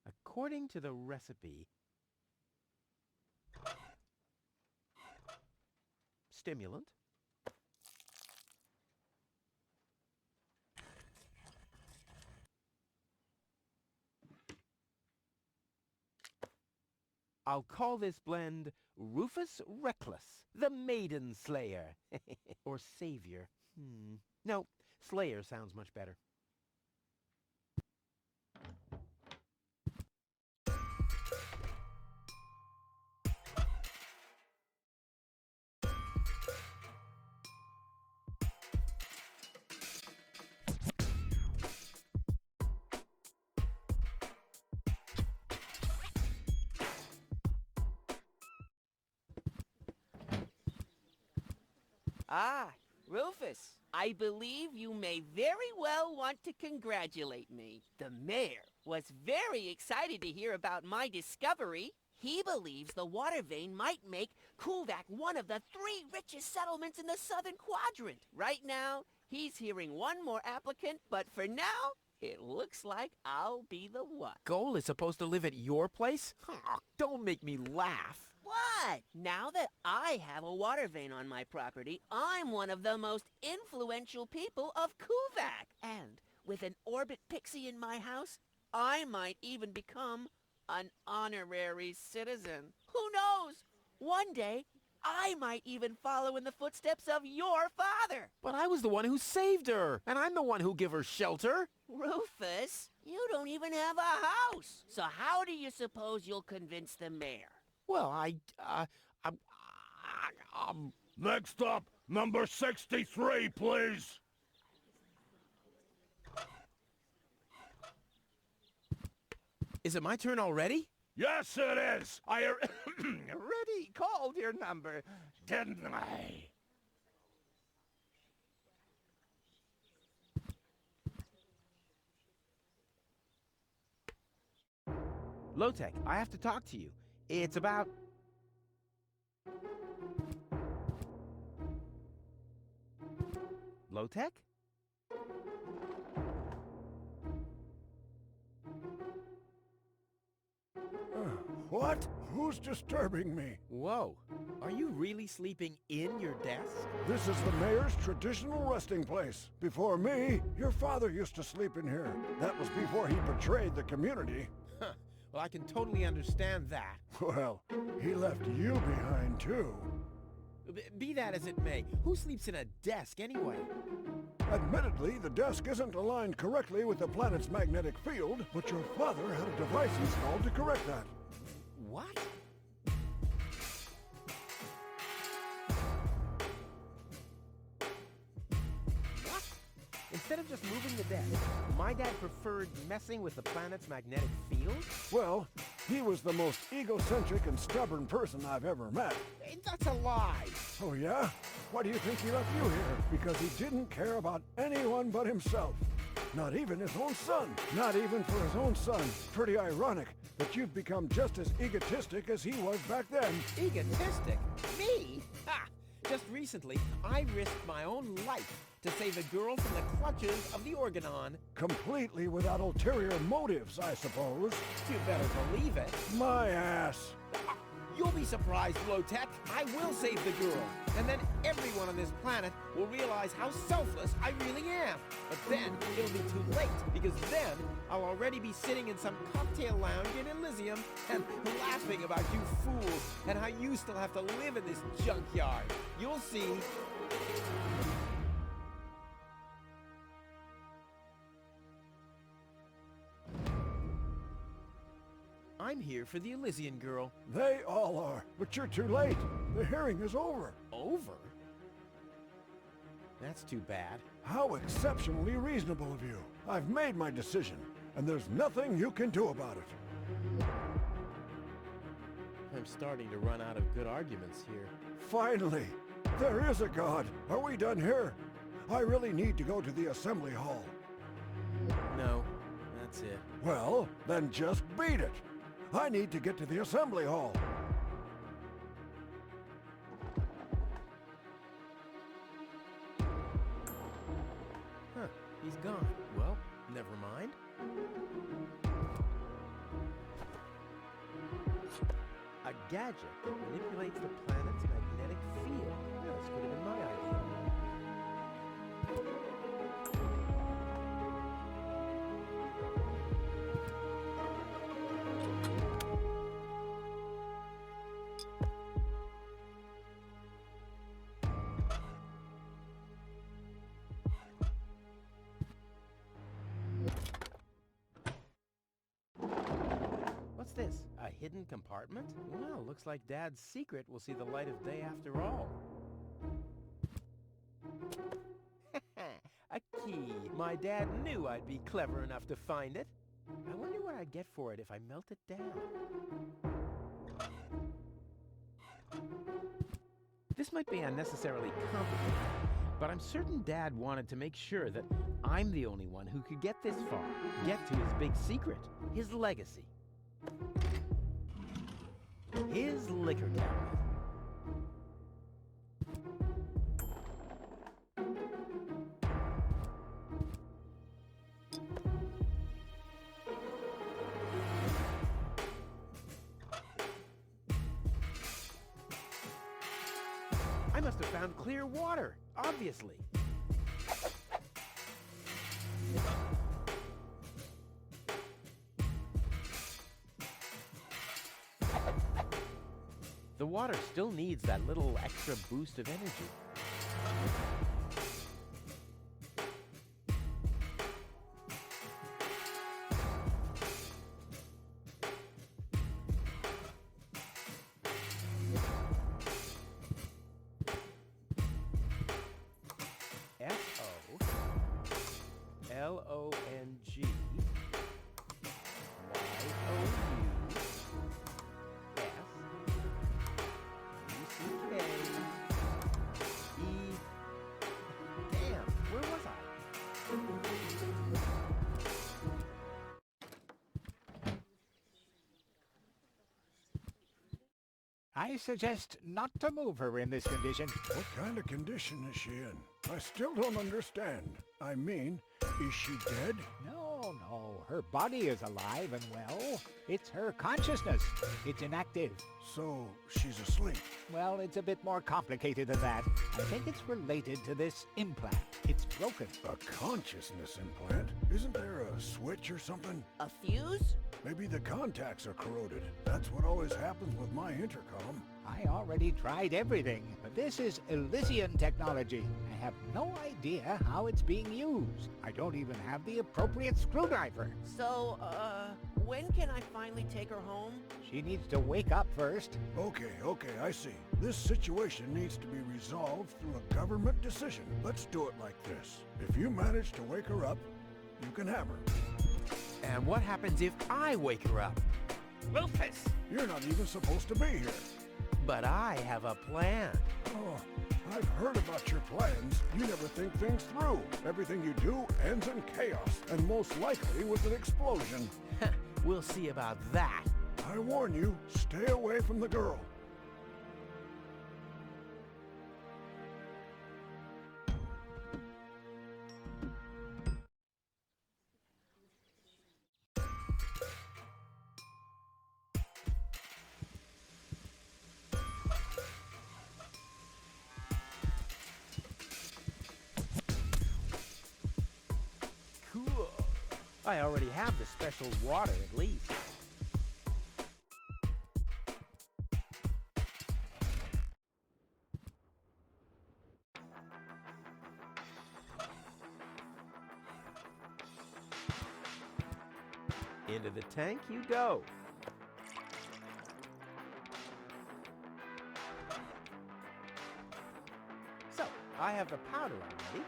According to the recipe, stimulant. I'll call this blend Rufus Reckless, the Maiden Slayer. Or Savior. No, Slayer sounds much better. Ah, Rufus, I believe you may very well want to congratulate me. The mayor was very excited to hear about my discovery. He believes the water vein might make Kuvak one of the 3 richest settlements in the southern quadrant. Right now, he's hearing one more applicant, but for now, it looks like I'll be the one. Goal is supposed to live at your place? Don't make me laugh. What? Now that I have a water vein on my property, I'm one of the most influential people of Kuvak. And with an orbit pixie in my house, I might even become an honorary citizen. Who knows? One day, I might even follow in the footsteps of your father. But I was the one who saved her, and I'm the one who gave her shelter. Rufus, you don't even have a house. So how do you suppose you'll convince the mayor? Well, Next up, number 63, please. Is it my turn already? Yes, it is. I Already called your number, didn't I? Low-Tech, I have to talk to you. It's about... Low-Tech? What? Who's disturbing me? Whoa. Are you really sleeping in your desk? This is the mayor's traditional resting place. Before me, your father used to sleep in here. That was before he betrayed the community. Huh. Well, I can totally understand that. Well, he left you behind, too. Be that as it may, who sleeps in a desk anyway? Admittedly, the desk isn't aligned correctly with the planet's magnetic field, but your father had a device installed to correct that. What? What? Instead of just moving the desk, my dad preferred messing with the planet's magnetic field? Well, he was the most egocentric and stubborn person I've ever met. That's a lie. Oh, yeah? Why do you think he left you here? Because he didn't care about anyone but himself. Not even his own son. Not even for his own son. Pretty ironic that you've become just as egotistic as he was back then. Egotistic? Me? Ha! Just recently, I risked my own life to save a girl from the clutches of the Organon. Completely without ulterior motives, I suppose. You better believe it. My ass. You'll be surprised, Low-Tech. I will save the girl. And then everyone on this planet will realize how selfless I really am. But then it'll be too late, because then I'll already be sitting in some cocktail lounge in Elysium and laughing about you fools and how you still have to live in this junkyard. You'll see. I'm here for the Elysian girl. They all are, but you're too late. The hearing is over. Over? That's too bad. How exceptionally reasonable of you. I've made my decision, and there's nothing you can do about it. I'm starting to run out of good arguments here. Finally! There is a God! Are we done here? I really need to go to the assembly hall. No, that's it. Well, then just beat it! I need to get to the assembly hall. Huh, he's gone. Well, never mind. A gadget that manipulates the planet's magnetic field. Yeah, this could have been my idea. What's this? A hidden compartment? Well, looks like Dad's secret will see the light of day after all. A key. My dad knew I'd be clever enough to find it. I wonder what I'd get for it if I melt it down. This might be unnecessarily complicated, but I'm certain Dad wanted to make sure that I'm the only one who could get this far. Get to his big secret, his legacy. His liquor cabinet. I must have found clear water, obviously. The water still needs that little extra boost of energy. F-O-L-O-N-G I suggest not to move her in this condition. What kind of condition is she in? I still don't understand. I mean, is she dead? No, no. Her body is alive and well. It's her consciousness. It's inactive. So, she's asleep. Well, it's a bit more complicated than that. I think it's related to this implant. It's broken. A consciousness implant? Isn't there a switch or something? A fuse? Maybe the contacts are corroded. That's what always happens with my intercom. I already tried everything, but this is Elysian technology. I have no idea how it's being used. I don't even have the appropriate screwdriver. So, when can I finally take her home? She needs to wake up first. Okay, I see. This situation needs to be resolved through a government decision. Let's do it like this. If you manage to wake her up, you can have her. And what happens if I wake her up? Rufus! You're not even supposed to be here. But I have a plan. Oh, I've heard about your plans. You never think things through. Everything you do ends in chaos, and most likely with an explosion. We'll see about that. I warn you, stay away from the girl. Cool. I already have the special water at least. Into the tank you go. I have the powder already.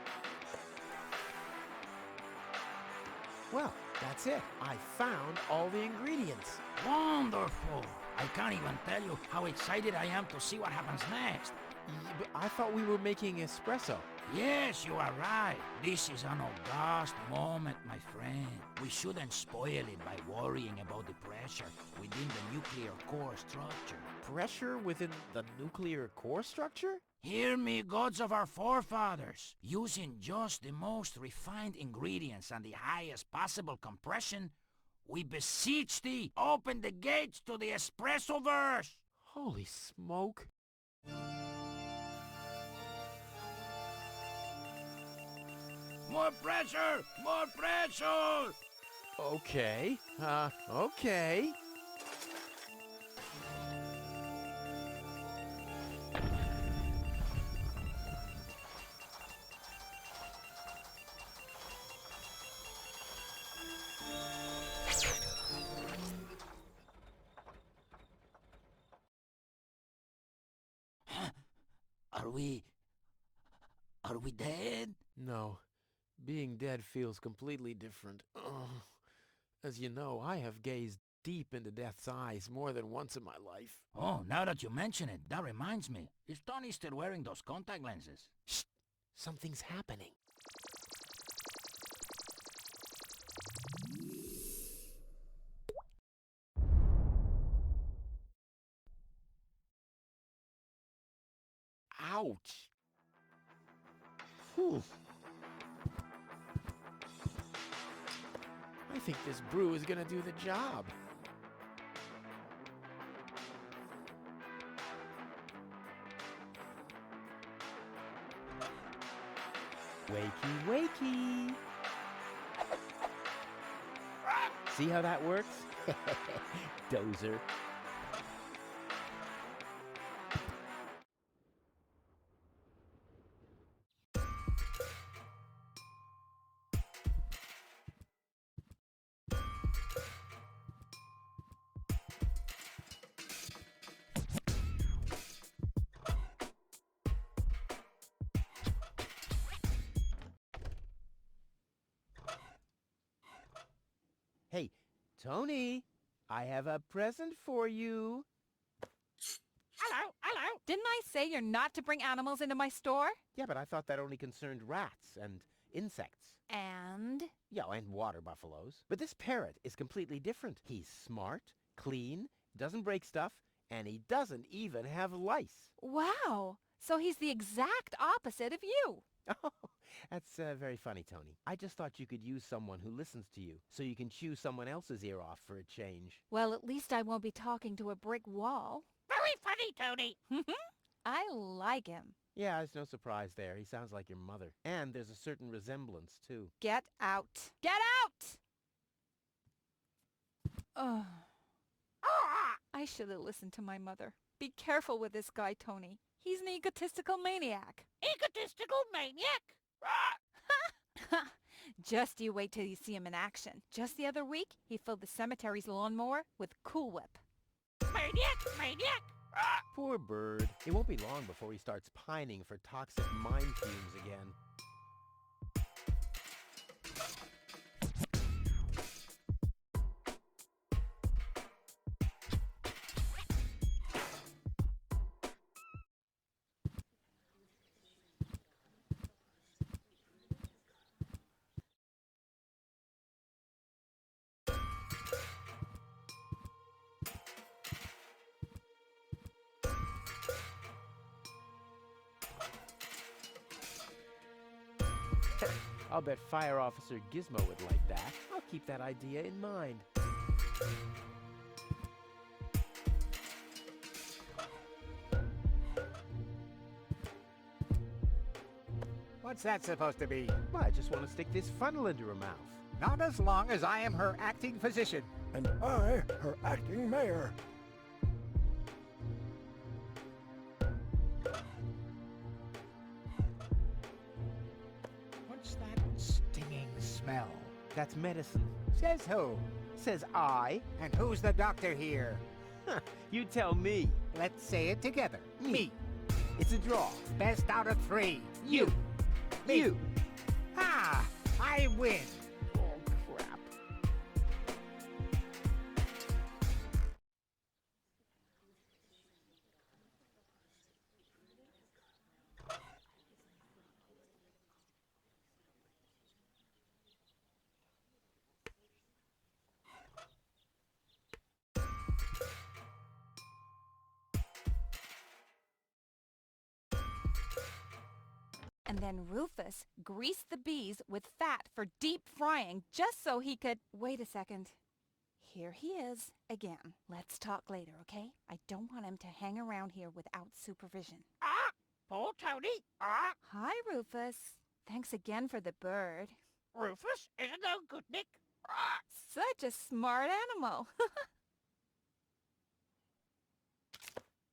Well, that's it. I found all the ingredients. Wonderful! I can't even tell you how excited I am to see what happens next. But I thought we were making espresso. Yes, you are right. This is an august moment, my friend. We shouldn't spoil it by worrying about the pressure within the nuclear core structure. Pressure within the nuclear core structure? Hear me, gods of our forefathers. Using just the most refined ingredients and the highest possible compression, we beseech thee, open the gates to the espressoverse! Holy smoke. More pressure! More pressure! Okay. Okay. Are we dead? No. Being dead feels completely different. Ugh. As you know, I have gazed deep into death's eyes more than once in my life. Oh, now that you mention it, that reminds me. Is Tony still wearing those contact lenses? Shh! Something's happening. Ouch! Whew. I think this brew is gonna do the job. Wakey, wakey! See how that works? Dozer. Hey, Tony, I have a present for you. Hello, hello. Didn't I say you're not to bring animals into my store? Yeah, but I thought that only concerned rats and insects. And? Yeah, and water buffaloes. But this parrot is completely different. He's smart, clean, doesn't break stuff, and he doesn't even have lice. Wow. So he's the exact opposite of you. Oh, that's very funny, Tony. I just thought you could use someone who listens to you, so you can chew someone else's ear off for a change. Well, at least I won't be talking to a brick wall. Very funny, Tony. I like him. Yeah, there's no surprise there. He sounds like your mother. And there's a certain resemblance, too. Get out. Get out! Ugh. I should have listened to my mother. Be careful with this guy, Tony. He's an egotistical maniac. Egotistical maniac? Just you wait till you see him in action. Just the other week, he filled the cemetery's lawnmower with Cool Whip. Maniac! Maniac! Poor bird. It won't be long before he starts pining for toxic mine fumes again. I'll bet Fire Officer Gizmo would like that. I'll keep that idea in mind. What's that supposed to be? Well, I just want to stick this funnel into her mouth. Not as long as I am her acting physician. And I, her acting mayor. What's that stinging smell? That's medicine. Says who? Says I. And who's the doctor here? You tell me. Let's say it together. Me. It's a draw. Best out of 3. You. Me. You. Ah, I win. Oh, crap. And then Rufus greased the bees with fat for deep frying just so he could... Wait a second. Here he is again. Let's talk later, okay? I don't want him to hang around here without supervision. Poor Tony. Hi, Rufus. Thanks again for the bird. Rufus is no good, Nick. Such a smart animal.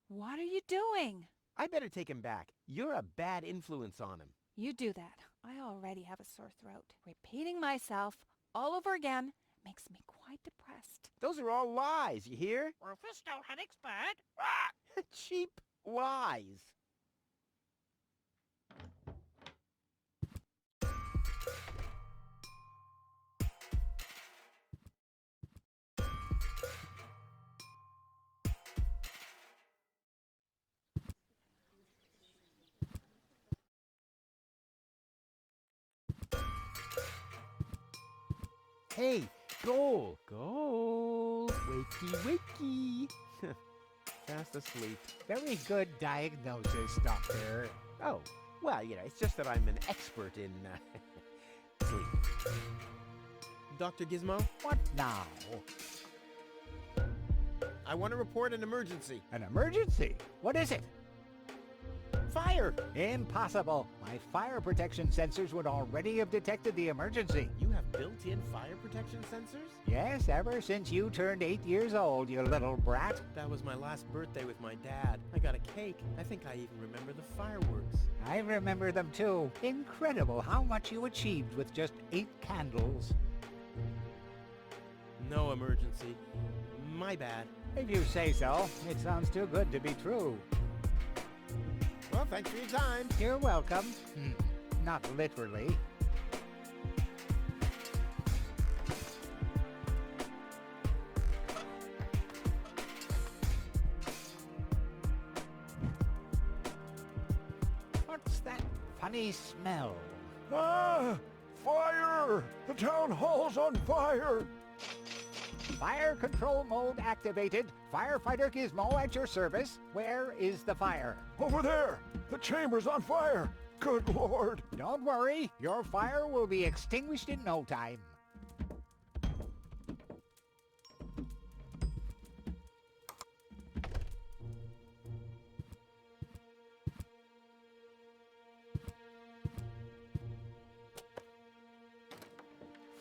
What are you doing? I better take him back. You're a bad influence on him. You do that. I already have a sore throat. Repeating myself all over again makes me quite depressed. Those are all lies, you hear? Rufus don't have expired. Cheap lies. Hey, goal! Goal! Wakey, wakey! Fast asleep. Very good diagnosis, Doctor. Oh, well, it's just that I'm an expert in, sleep. Dr. Gizmo, What now? I want to report an emergency. An emergency? What is it? Fire! Impossible. My fire protection sensors would already have detected the emergency. You have built-in fire protection sensors? Yes, ever since you turned 8 years old, you little brat. That was my last birthday with my dad. I got a cake. I think I even remember the fireworks. I remember them too. Incredible how much you achieved with just 8 candles. No emergency. My bad. If you say so. It sounds too good to be true. Well, thanks for your time. You're welcome. Not literally. What's that funny smell? Ah! Fire! The town hall's on fire! Fire control mode activated. Firefighter Gizmo at your service. Where is the fire? Over there! The chamber's on fire! Good Lord! Don't worry. Your fire will be extinguished in no time.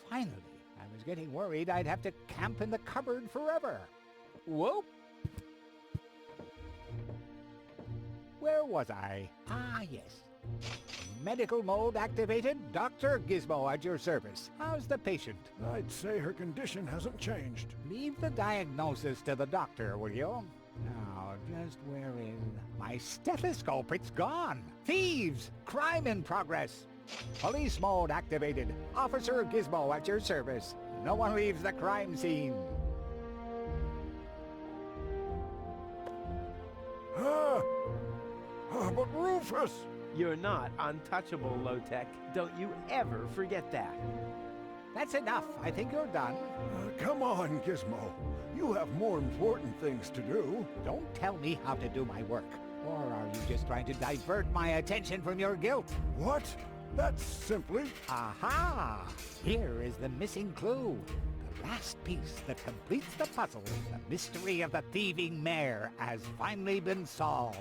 Finally, I was getting worried I'd have to camp in the cupboard forever. Whoop! Where was I? Ah, yes. Medical mode activated. Dr. Gizmo at your service. How's the patient? I'd say her condition hasn't changed. Leave the diagnosis to the doctor, will you? Now, just where is... My stethoscope, it's gone! Thieves! Crime in progress! Police mode activated. Officer Gizmo at your service. No one leaves the crime scene. But Rufus! You're not untouchable, Low-Tech. Don't you ever forget that. That's enough. I think you're done. Come on, Gizmo. You have more important things to do. Don't tell me how to do my work. Or are you just trying to divert my attention from your guilt? What? That's simply... Aha! Here is the missing clue. The last piece that completes the puzzle. The mystery of the thieving mayor has finally been solved.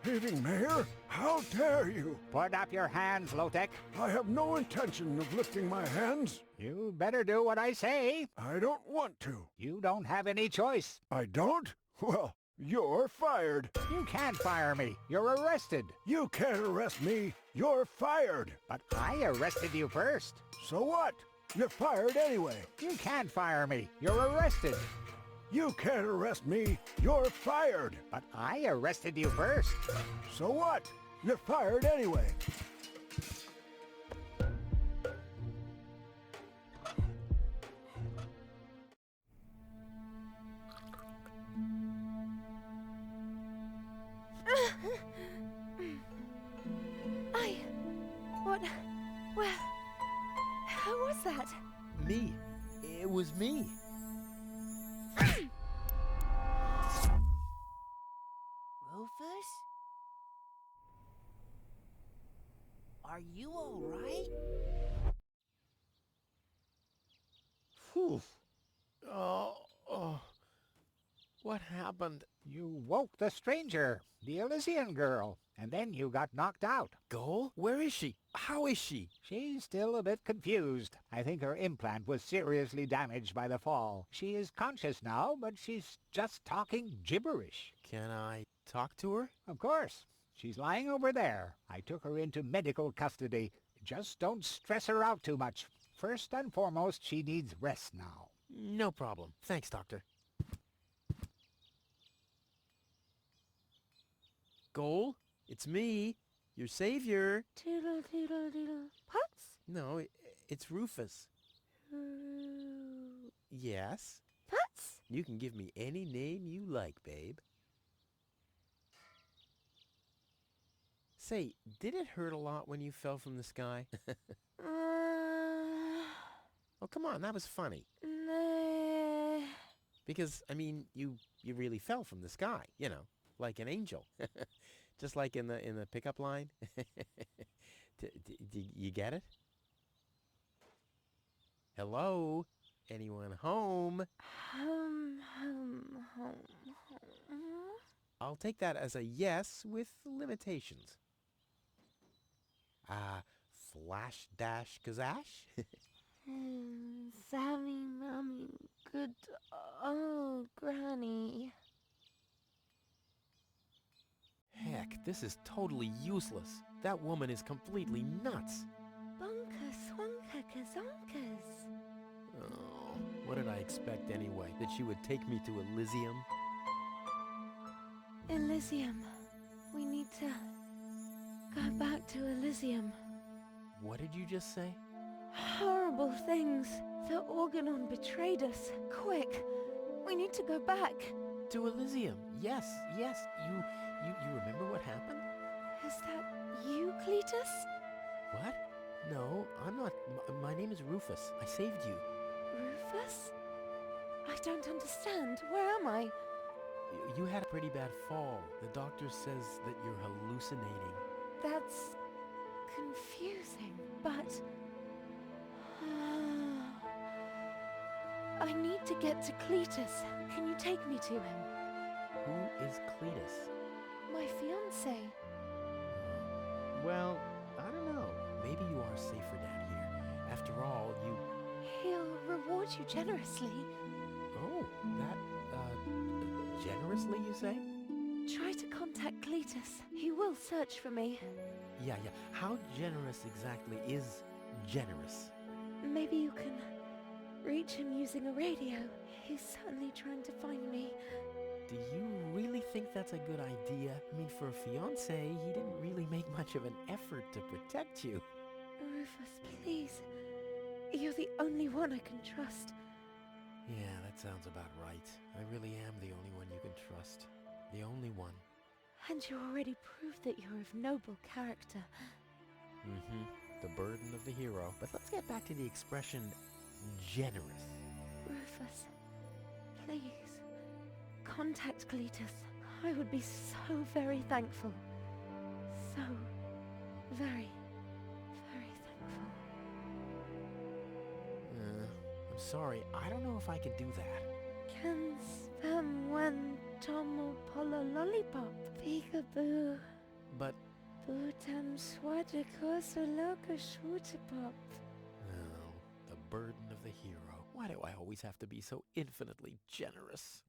Thieving mayor? How dare you? Put up your hands, Low-Tech. I have no intention of lifting my hands. You better do what I say. I don't want to. You don't have any choice. I don't? Well, you're fired. You can't fire me. You're arrested. You can't arrest me. You're fired. But I arrested you first. So what? You're fired anyway. You can't fire me. You're arrested. You can't arrest me. You're fired. But I arrested you first. So what? You're fired anyway. What? Where? Who was that? Me. It was me. Rufus? Are you all right? Whew. Oh. What happened? You woke the stranger, the Elysian girl, and then you got knocked out. Goal? Where is she? How is she? She's still a bit confused. I think her implant was seriously damaged by the fall. She is conscious now, but she's just talking gibberish. Can I talk to her? Of course. She's lying over there. I took her into medical custody. Just don't stress her out too much. First and foremost, she needs rest now. No problem. Thanks, Doctor. Goal? It's me, your savior. Doodle doodle doodle. Putz? No, it's Rufus. Yes? Putz? You can give me any name you like, babe. Say, did it hurt a lot when you fell from the sky? Oh, come on, that was funny. Nah. Because, I mean, you really fell from the sky, you know, like an angel. Just like in the pickup line. You get it? Hello? Anyone home? Home. I'll take that as a yes with limitations. Flash dash kazash? Sammy, Mommy, good old Granny. Heck, this is totally useless. That woman is completely nuts. Bonka swanka kazonkas. Oh, what did I expect anyway? That she would take me to Elysium? Elysium. We need to go back to Elysium. What did you just say? Horrible things. The Organon betrayed us. Quick, we need to go back. To Elysium. Yes. You remember what happened? Is that you, Cletus? What? No, I'm not. My name is Rufus. I saved you. Rufus? I don't understand. Where am I? You had a pretty bad fall. The doctor says that you're hallucinating. That's confusing, but... I need to get to Cletus. Can you take me to him? Who is Cletus? My fiancé. Well, I don't know. Maybe you are safer down here. After all, you... He'll reward you generously. Oh, that, generously, you say? Try to contact Cletus. He will search for me. Yeah. How generous exactly is generous? Maybe you can reach him using a radio. He's certainly trying to find me. Do you really think that's a good idea? I mean, for a fiancé, he didn't really make much of an effort to protect you. Rufus, please. You're the only one I can trust. Yeah, that sounds about right. I really am the only one you can trust. The only one. And you already proved that you're of noble character. The burden of the hero. But let's get back to the expression generous. Rufus, please. Contact Cletus. I would be so very thankful. So very, very thankful. I'm sorry, I don't know if I can do that. Can spam one tomo polo lollipop. Peekaboo. But... Bootam swadikosa loka shootapop. Oh, the burden of the hero. Why do I always have to be so infinitely generous?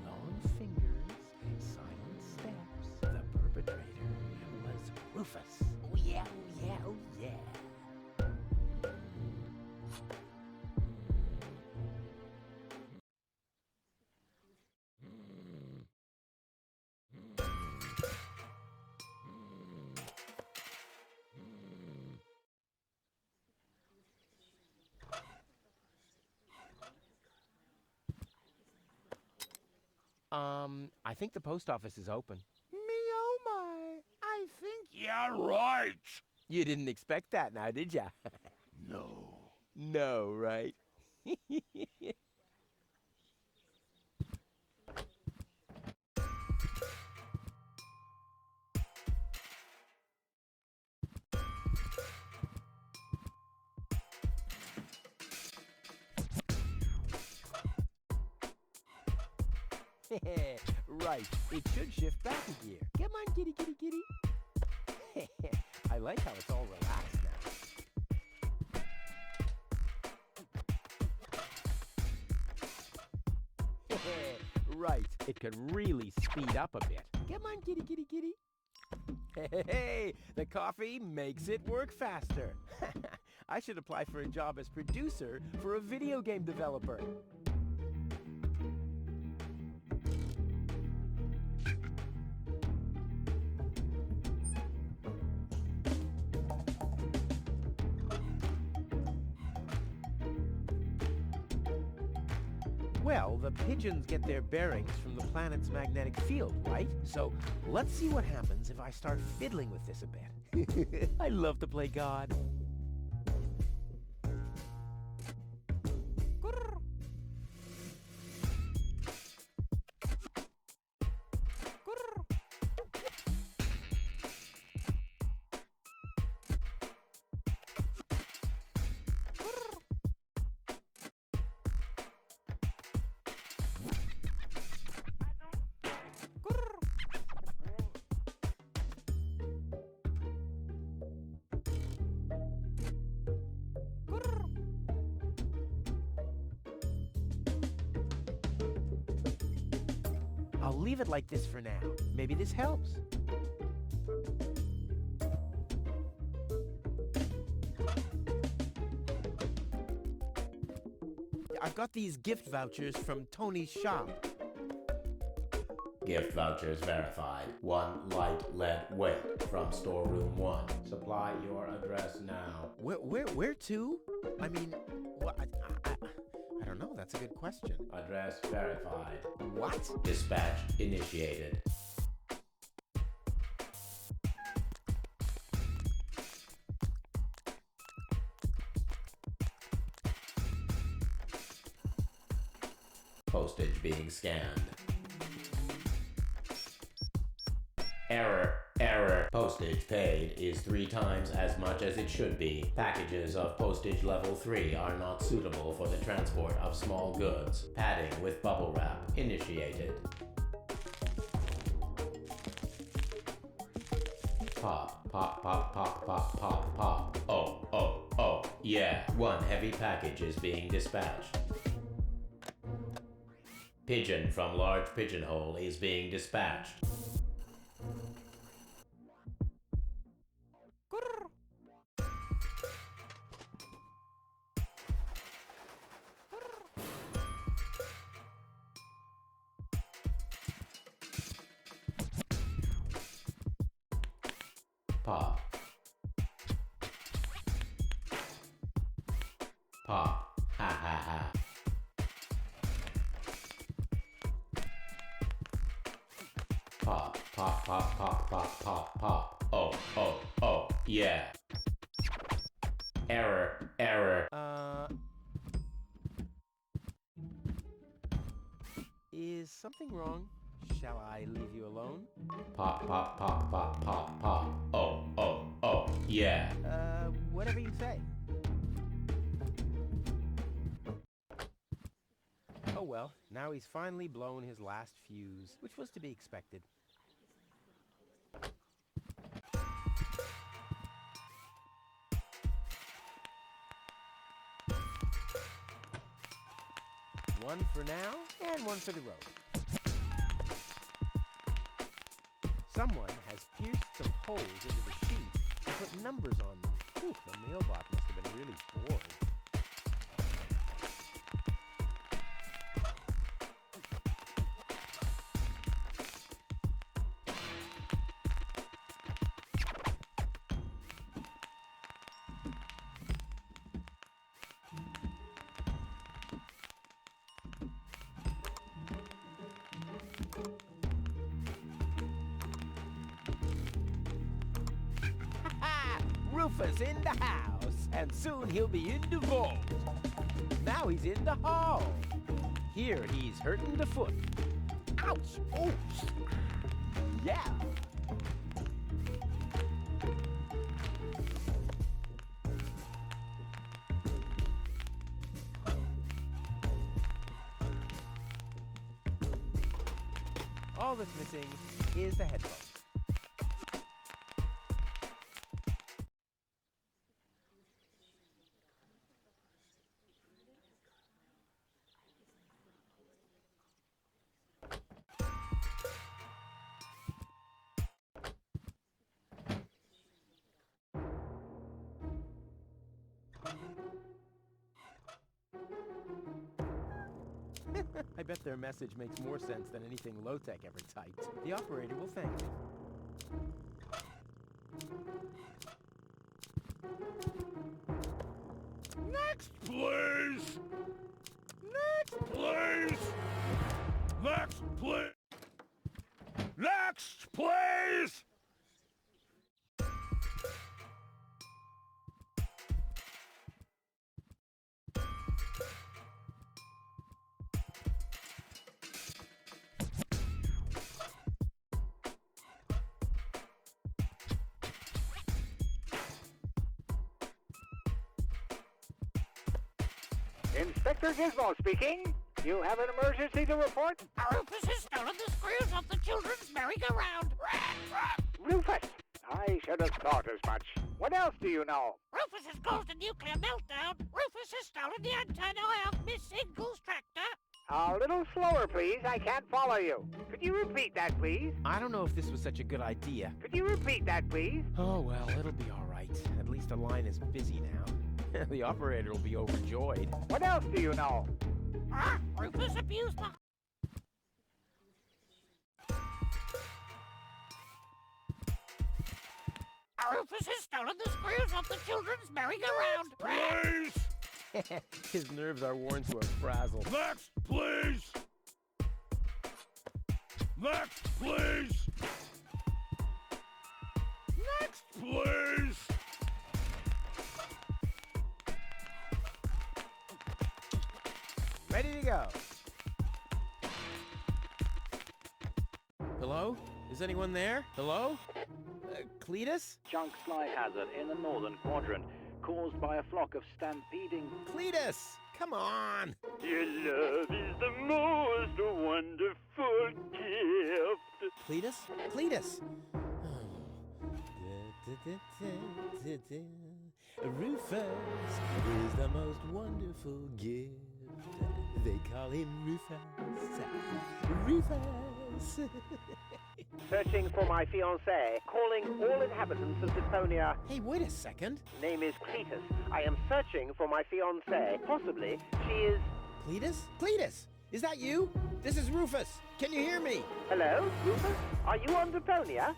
Long fingers, silent steps. The perpetrator was Rufus. Oh yeah, oh yeah, oh yeah. I think the post office is open. Me oh my, I think you're right. You didn't expect that now, did ya? No. No, right? Right, it should shift back a gear. Come on, kitty, kitty, kitty. I like how it's all relaxed now. Right, it could really speed up a bit. Come on, kitty, kitty, kitty. Hey, the coffee makes it work faster. I should apply for a job as producer for a video game developer. Well, the pigeons get their bearings from the planet's magnetic field, right? So let's see what happens if I start fiddling with this a bit. I love to play God. I'll leave it like this for now. Maybe this helps. I've got these gift vouchers from Tony's shop. Gift vouchers verified. 1 light lead weight from storeroom 1. Supply your address now. Where to? I mean, what? I don't know. That's a good question. Address verified. What? Dispatch initiated. Postage being scanned. Error. Error. Postage paid is 3 times as much as it should be. Packages of postage level 3 are not suitable for the transport of small goods. Padding with bubble wrap initiated. Pop, pop, pop, pop, pop, pop, pop. Oh, oh, oh, yeah. 1 heavy package is being dispatched. Pigeon from large pigeonhole is being dispatched. Pop. Pop. Ha ha ha. Pop, pop, pop, pop, pop, pop, pop. Oh, oh, oh, yeah. Error, error. Is something wrong? Shall I leave you alone? Pop, pop, pop, pop, pop, pop. Oh, oh, oh, yeah. Whatever you say. Oh well, now he's finally blown his last fuse, which was to be expected. One for now, and one for the road. Someone has pierced some holes into the sheet and put numbers on them. Whew, the mailbot must have been really bored. Rufus in the house, and soon he'll be in the vault. Now he's in the hall. Here he's hurting the foot. Ouch! Oh! Yeah! All that's missing is the headphones. I bet their message makes more sense than anything Low-Tech ever typed. The operator will thank me. Next, please! Next, please! Next, please! Next, please! Inspector Gizmo speaking. You have an emergency to report? Rufus has stolen the screws off the children's merry-go-round. Rufus! I should have thought as much. What else do you know? Rufus has caused a nuclear meltdown. Rufus has stolen the antenna of Miss Ingle's tractor. A little slower, please. I can't follow you. Could you repeat that, please? I don't know if this was such a good idea. Could you repeat that, please? Oh, well, it'll be all right. At least the line is busy now. The operator will be overjoyed. What else do you know? Rufus abused the... Rufus has stolen the screws off the children's merry-go-round. Please! His nerves are worn to a frazzle. Next, please! Next, please! Next, please! Ready to go. Hello? Is anyone there? Hello? Cletus? Junk slide hazard in the northern quadrant, caused by a flock of stampeding... Cletus! Come on! Your love is the most wonderful gift. Cletus? Cletus! Rufus is the most wonderful gift. They call him Rufus. Rufus! Searching for my fiancée. Calling all inhabitants of Deponia. Hey, wait a second. Name is Cletus. I am searching for my fiancée. Possibly she is... Cletus? Cletus! Is that you? This is Rufus. Can you hear me? Hello, Rufus? Are you on Deponia?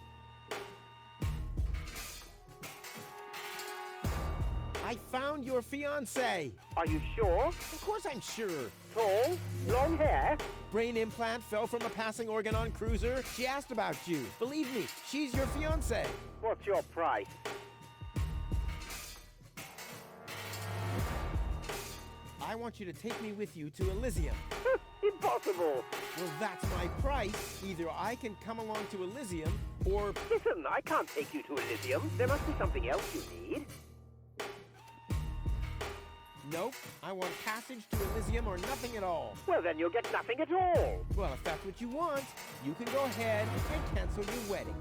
I found your fiancée. Are you sure? Of course I'm sure. Tall? Long hair? Brain implant fell from a passing Organon cruiser. She asked about you. Believe me, she's your fiancée. What's your price? I want you to take me with you to Elysium. Impossible. Well, that's my price. Either I can come along to Elysium, or... Listen, I can't take you to Elysium. There must be something else you need. Nope. I want passage to Elysium or nothing at all. Well, then you'll get nothing at all. Well, if that's what you want, you can go ahead and cancel your wedding.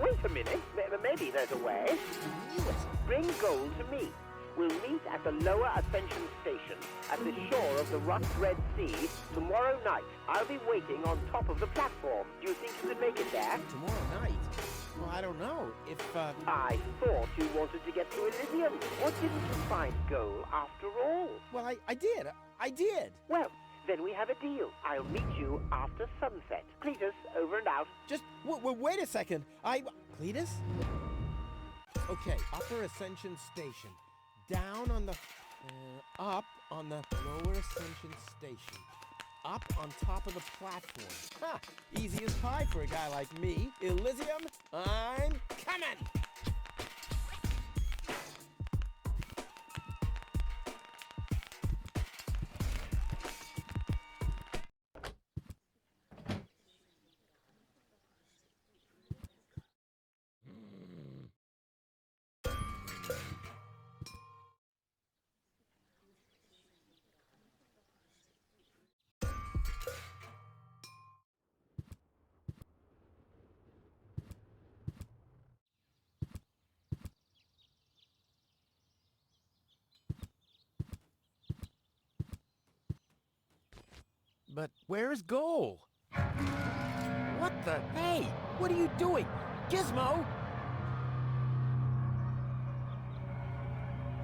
Wait a minute. Maybe there's a way. I knew it. Bring gold to me. We'll meet at the Lower Ascension Station at the shore of the Rust-Red Sea tomorrow night. I'll be waiting on top of the platform. Do you think you can make it there? Tomorrow night? Well, I don't know. If, I thought you wanted to get to Elysium. Or didn't you find gold after all? Well, I did. I did. Well, then we have a deal. I'll meet you after sunset. Cletus, over and out. Just, wait a second. Cletus? Okay, Upper Ascension Station. Down on the, up on the Lower Ascension Station. Up on top of the platform. Ha! Easy as pie for a guy like me. Elysium, I'm coming! But where's Goal? What the? Hey, what are you doing? Gizmo!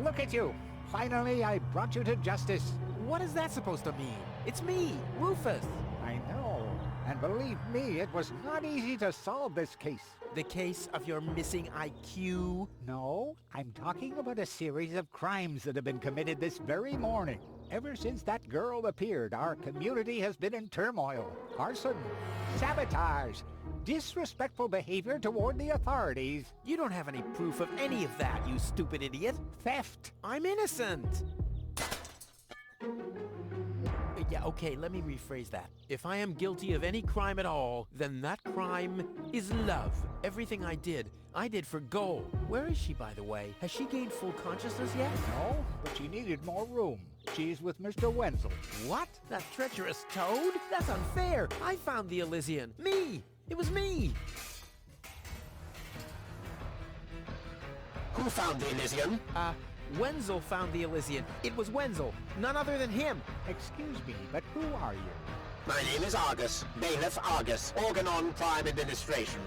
Look at you! Finally, I brought you to justice. What is that supposed to mean? It's me, Rufus. I know. And believe me, it was not easy to solve this case. The case of your missing IQ? No, I'm talking about a series of crimes that have been committed this very morning. Ever since that girl appeared, our community has been in turmoil. Arson, sabotage, disrespectful behavior toward the authorities. You don't have any proof of any of that, you stupid idiot. Theft. I'm innocent. Yeah, okay, let me rephrase that. If I am guilty of any crime at all, then that crime is love. Everything I did for Goal. Where is she, by the way? Has she gained full consciousness yet? No, but she needed more room. She's with Mr. Wenzel. What? That treacherous toad? That's unfair. I found the Elysian. Me! It was me! Who found the Elysian? Wenzel found the Elysian. It was Wenzel, none other than him. Excuse me, but who are you? My name is Argus, Bailiff Argus, Organon Prime Administration.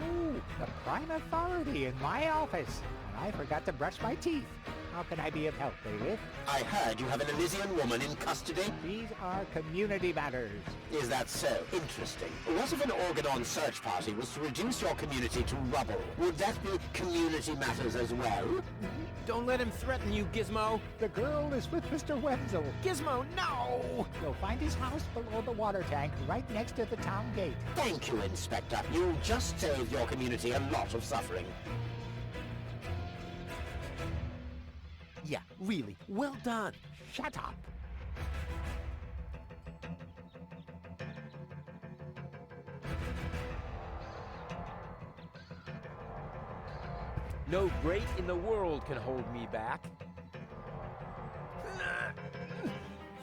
Ooh, the prime authority in my office. And I forgot to brush my teeth. How can I be of help, Bailiff? I heard you have an Elysian woman in custody. These are community matters. Is that so? Interesting. What if an Organon search party was to reduce your community to rubble? Would that be community matters as well? Don't let him threaten you, Gizmo. The girl is with Mr. Wenzel. Gizmo, no! You'll find his house below the water tank, right next to the town gate. Thank you, Inspector. You just saved your community a lot of suffering. Yeah, really. Well done. Shut up. No great in the world can hold me back.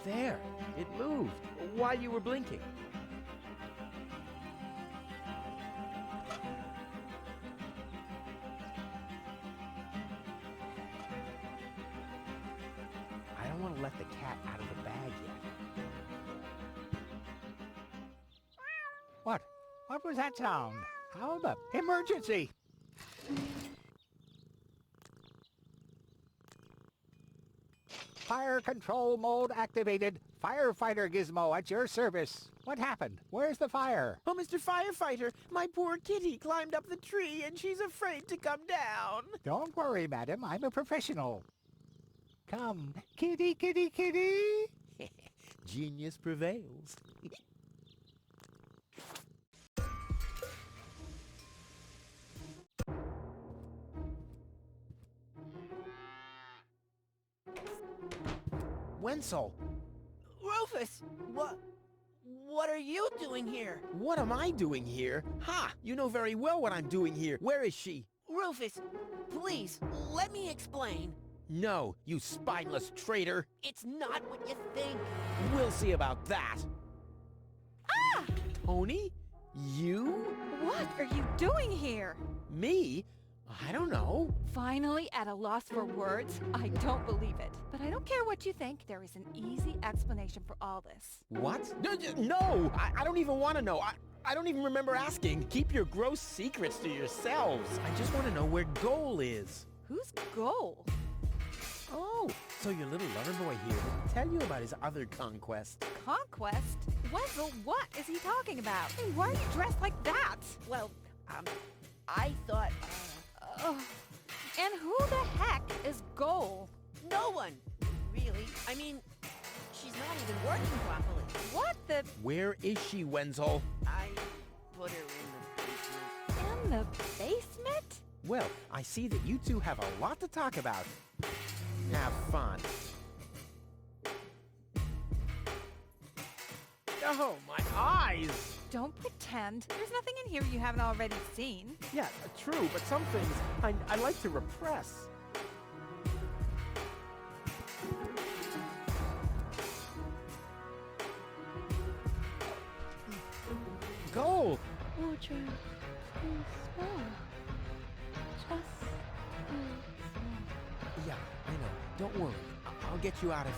There, it moved while you were blinking. I don't want to let the cat out of the bag yet. What? What was that sound? How the emergency? Fire control mode activated. Firefighter Gizmo at your service. What happened? Where's the fire? Oh, Mr. Firefighter, my poor kitty climbed up the tree and she's afraid to come down. Don't worry, madam. I'm a professional. Come, kitty, kitty, kitty. Genius prevails. Wenzel! Rufus! What are you doing here? What am I doing here? Ha! You know very well what I'm doing here. Where is she? Rufus, please, let me explain. No, you spineless traitor. It's not what you think. We'll see about that. Ah! Tony? You? What are you doing here? Me? I don't know. Finally at a loss for words? I don't believe it. But I don't care what you think. There is an easy explanation for all this. What? No! I don't even want to know. I don't even remember asking. Keep your gross secrets to yourselves. I just want to know where Goal is. Who's Goal? Oh, so your little lover boy here didn't tell you about his other conquest. Conquest? Wenzel, what is he talking about? And why are you dressed like that? Well, I thought, And who the heck is Goal? no one, really. I mean, she's not even working properly. What the... Where is she, Wenzel? I put her in the basement. In the basement? Well, I see that you two have a lot to talk about. Have fun. Oh, my eyes! Don't pretend. There's nothing in here you haven't already seen. Yeah, true, but some things I like to repress. Goal! Audra, please smile. Just Yeah, I know. Don't worry. I'll get you out of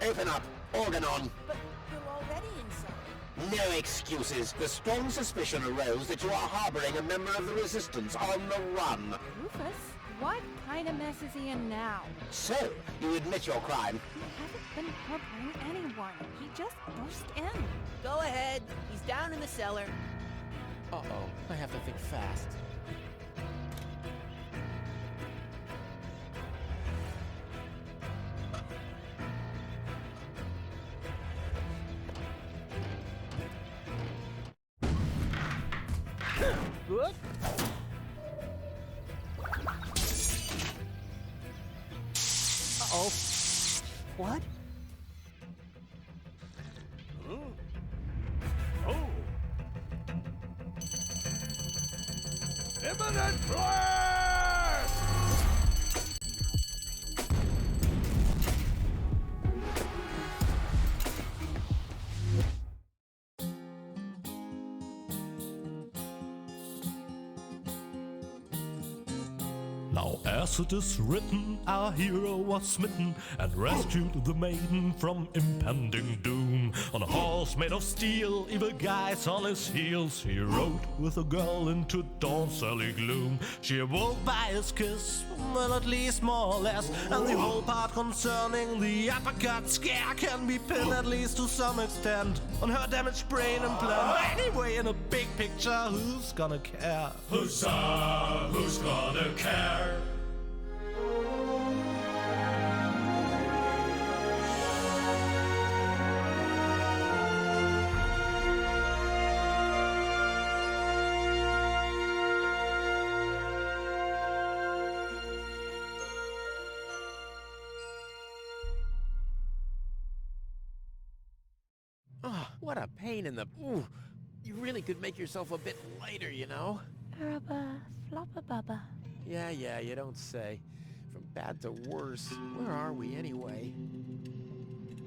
here. Open up. Organon. But you're already inside. No excuses. The strong suspicion arose that you are harboring a member of the Resistance on the run. Rufus, what kind of mess is he in now? So, you admit your crime. He hasn't been harboring anyone. He just burst in. Go ahead. He's down in the cellar. Uh-oh. I have to think fast. What? Uh-oh. What? Oh! Imminent blast! Now as it is written, our hero was smitten and rescued the maiden from impending doom. On a horse made of steel, evil guys on his heels, he rode with a girl into dawn's early gloom. She awoke by his kiss, well at least more or less, and the whole part concerning the uppercut scare can be pinned at least to some extent on her damaged brain and plan. Anyway, in a big picture, who's gonna care? Huzzah, who's gonna care? Oh, what a pain in the... Ooh, you really could make yourself a bit lighter, you know? Rubber, flopper bubba. Yeah, you don't say. From bad to worse. Where are we, anyway?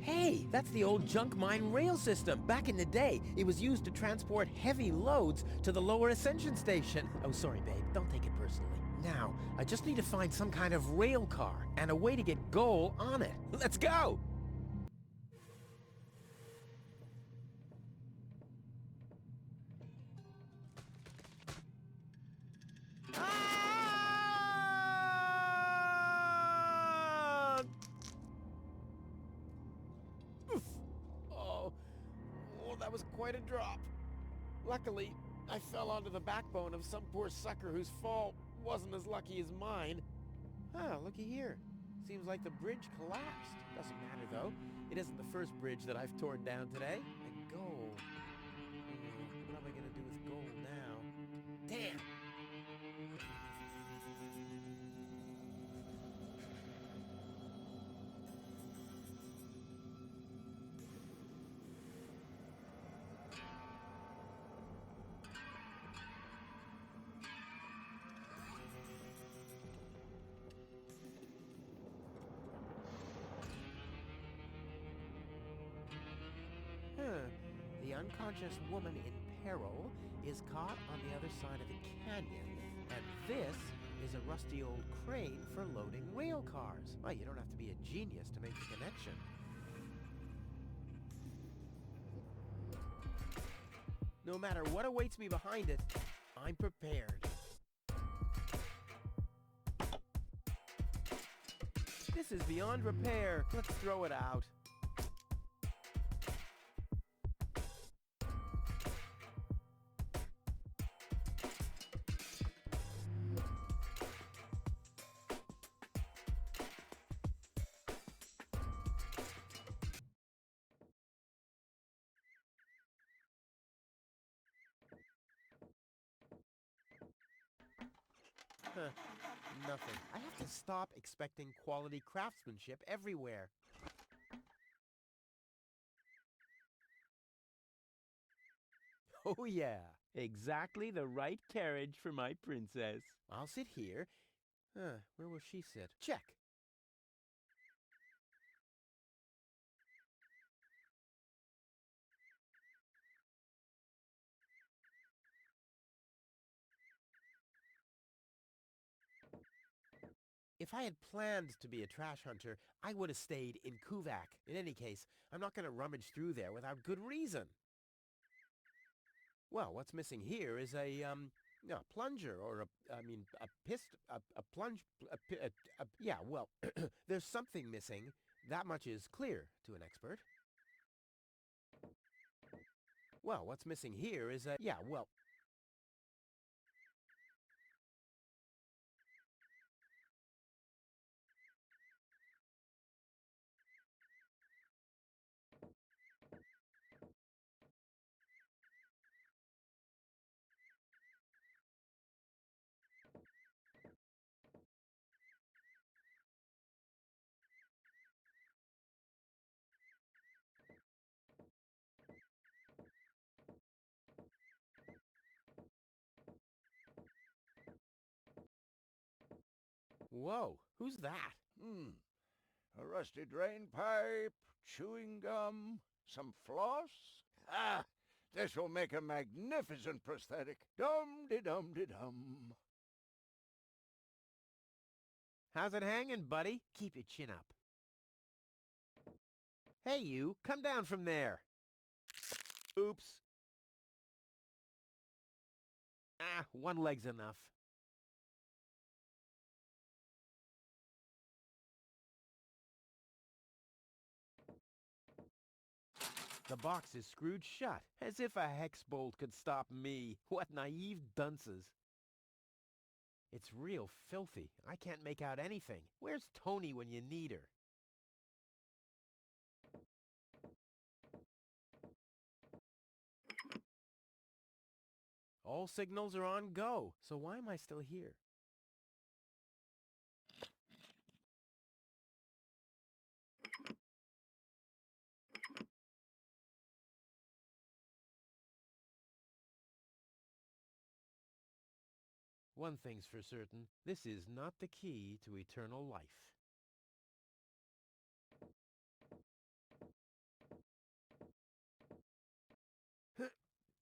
Hey, that's the old junk mine rail system. Back in the day, it was used to transport heavy loads to the lower ascension station. Oh, sorry, babe. Don't take it personally. Now, I just need to find some kind of rail car and a way to get Goal on it. Let's go! That was quite a drop. Luckily, I fell onto the backbone of some poor sucker whose fall wasn't as lucky as mine. Ah, looky here. Seems like the bridge collapsed. Doesn't matter, though. It isn't the first bridge that I've torn down today. And Goal. What am I gonna do with Goal now? Damn! The unconscious woman in peril is caught on the other side of the canyon, and this is a rusty old crane for loading rail cars. Well, you don't have to be a genius to make the connection. No matter what awaits me behind it, I'm prepared. This is beyond repair. Let's throw it out. Nothing. I have to stop expecting quality craftsmanship everywhere. Oh yeah, exactly the right carriage for my princess. I'll sit here. Where will she sit? Check. If I had planned to be a trash hunter, I would have stayed in Kuvak. In any case, I'm not going to rummage through there without good reason. Well, what's missing here is a plunger or yeah, well, there's something missing. That much is clear to an expert. Well, what's missing here is a, yeah, well... Whoa, who's that? A rusty drain pipe, chewing gum, some floss. Ah, this will make a magnificent prosthetic. Dum-de-dum-de-dum. How's it hanging, buddy? Keep your chin up. Hey, you, come down from there. Oops. One leg's enough. The box is screwed shut, as if a hex bolt could stop me. What naive dunces. It's real filthy. I can't make out anything. Where's Tony when you need her? All signals are on go, so why am I still here? One thing's for certain, this is not the key to eternal life.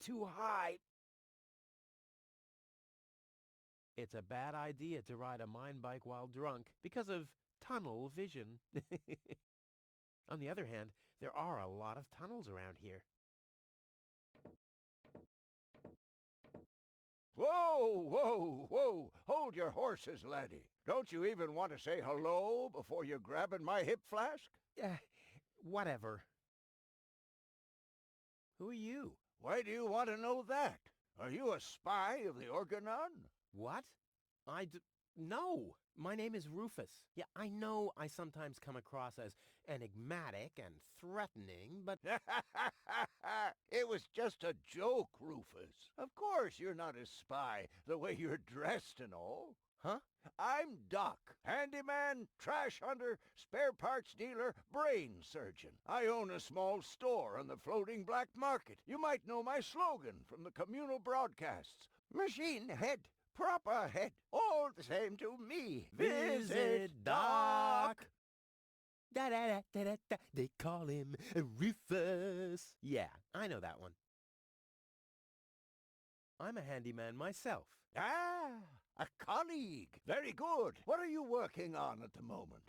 Too high. It's a bad idea to ride a mine bike while drunk because of tunnel vision. On the other hand, there are a lot of tunnels around here. Whoa, whoa, whoa! Hold your horses, laddie. Don't you even want to say hello before you're grabbing my hip flask? Whatever. Who are you? Why do you want to know that? Are you a spy of the Organon? What? No. My name is Rufus. Yeah, I know I sometimes come across as enigmatic and threatening, but... It was just a joke, Rufus. Of course you're not a spy, the way you're dressed and all. Huh? I'm Doc, handyman, trash hunter, spare parts dealer, brain surgeon. I own a small store on the floating black market. You might know my slogan from the communal broadcasts. Machine head, proper head, all the same to me. Visit Doc. Da-da-da-da-da-da. They call him Rufus. Yeah, I know that one. I'm a handyman myself. Ah, a colleague. Very good. What are you working on at the moment?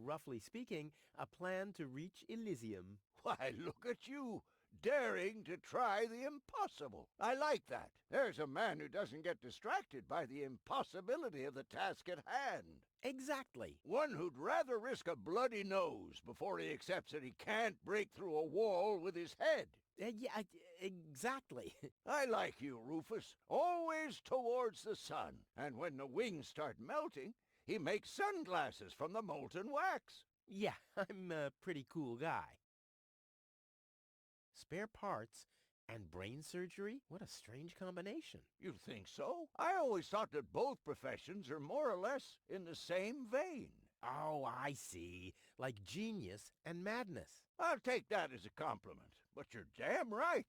Roughly speaking, a plan to reach Elysium. Why, look at you, daring to try the impossible. I like that. There's a man who doesn't get distracted by the impossibility of the task at hand. Exactly. One who'd rather risk a bloody nose before he accepts that he can't break through a wall with his head. Yeah, exactly. I like you, Rufus. Always towards the sun. And when the wings start melting, he makes sunglasses from the molten wax. Yeah, I'm a pretty cool guy. Spare parts and brain surgery? What a strange combination. You think so? I always thought that both professions are more or less in the same vein. Oh, I see. Like genius and madness. I'll take that as a compliment, but you're damn right.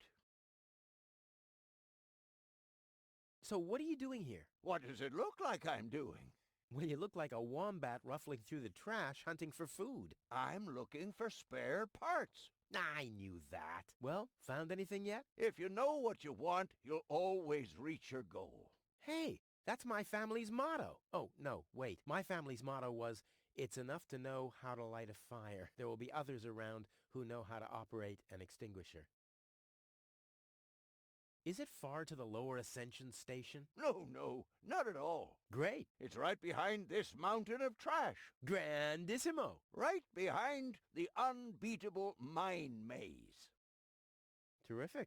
So what are you doing here? What does it look like I'm doing? Well, you look like a wombat ruffling through the trash hunting for food. I'm looking for spare parts. I knew that. Well, found anything yet? If you know what you want, you'll always reach your goal. Hey, that's my family's motto. Oh, no, wait. My family's motto was, it's enough to know how to light a fire. There will be others around who know how to operate an extinguisher. Is it far to the lower ascension station? No, not at all. Great. It's right behind this mountain of trash. Grandissimo. Right behind the unbeatable mine maze. Terrific.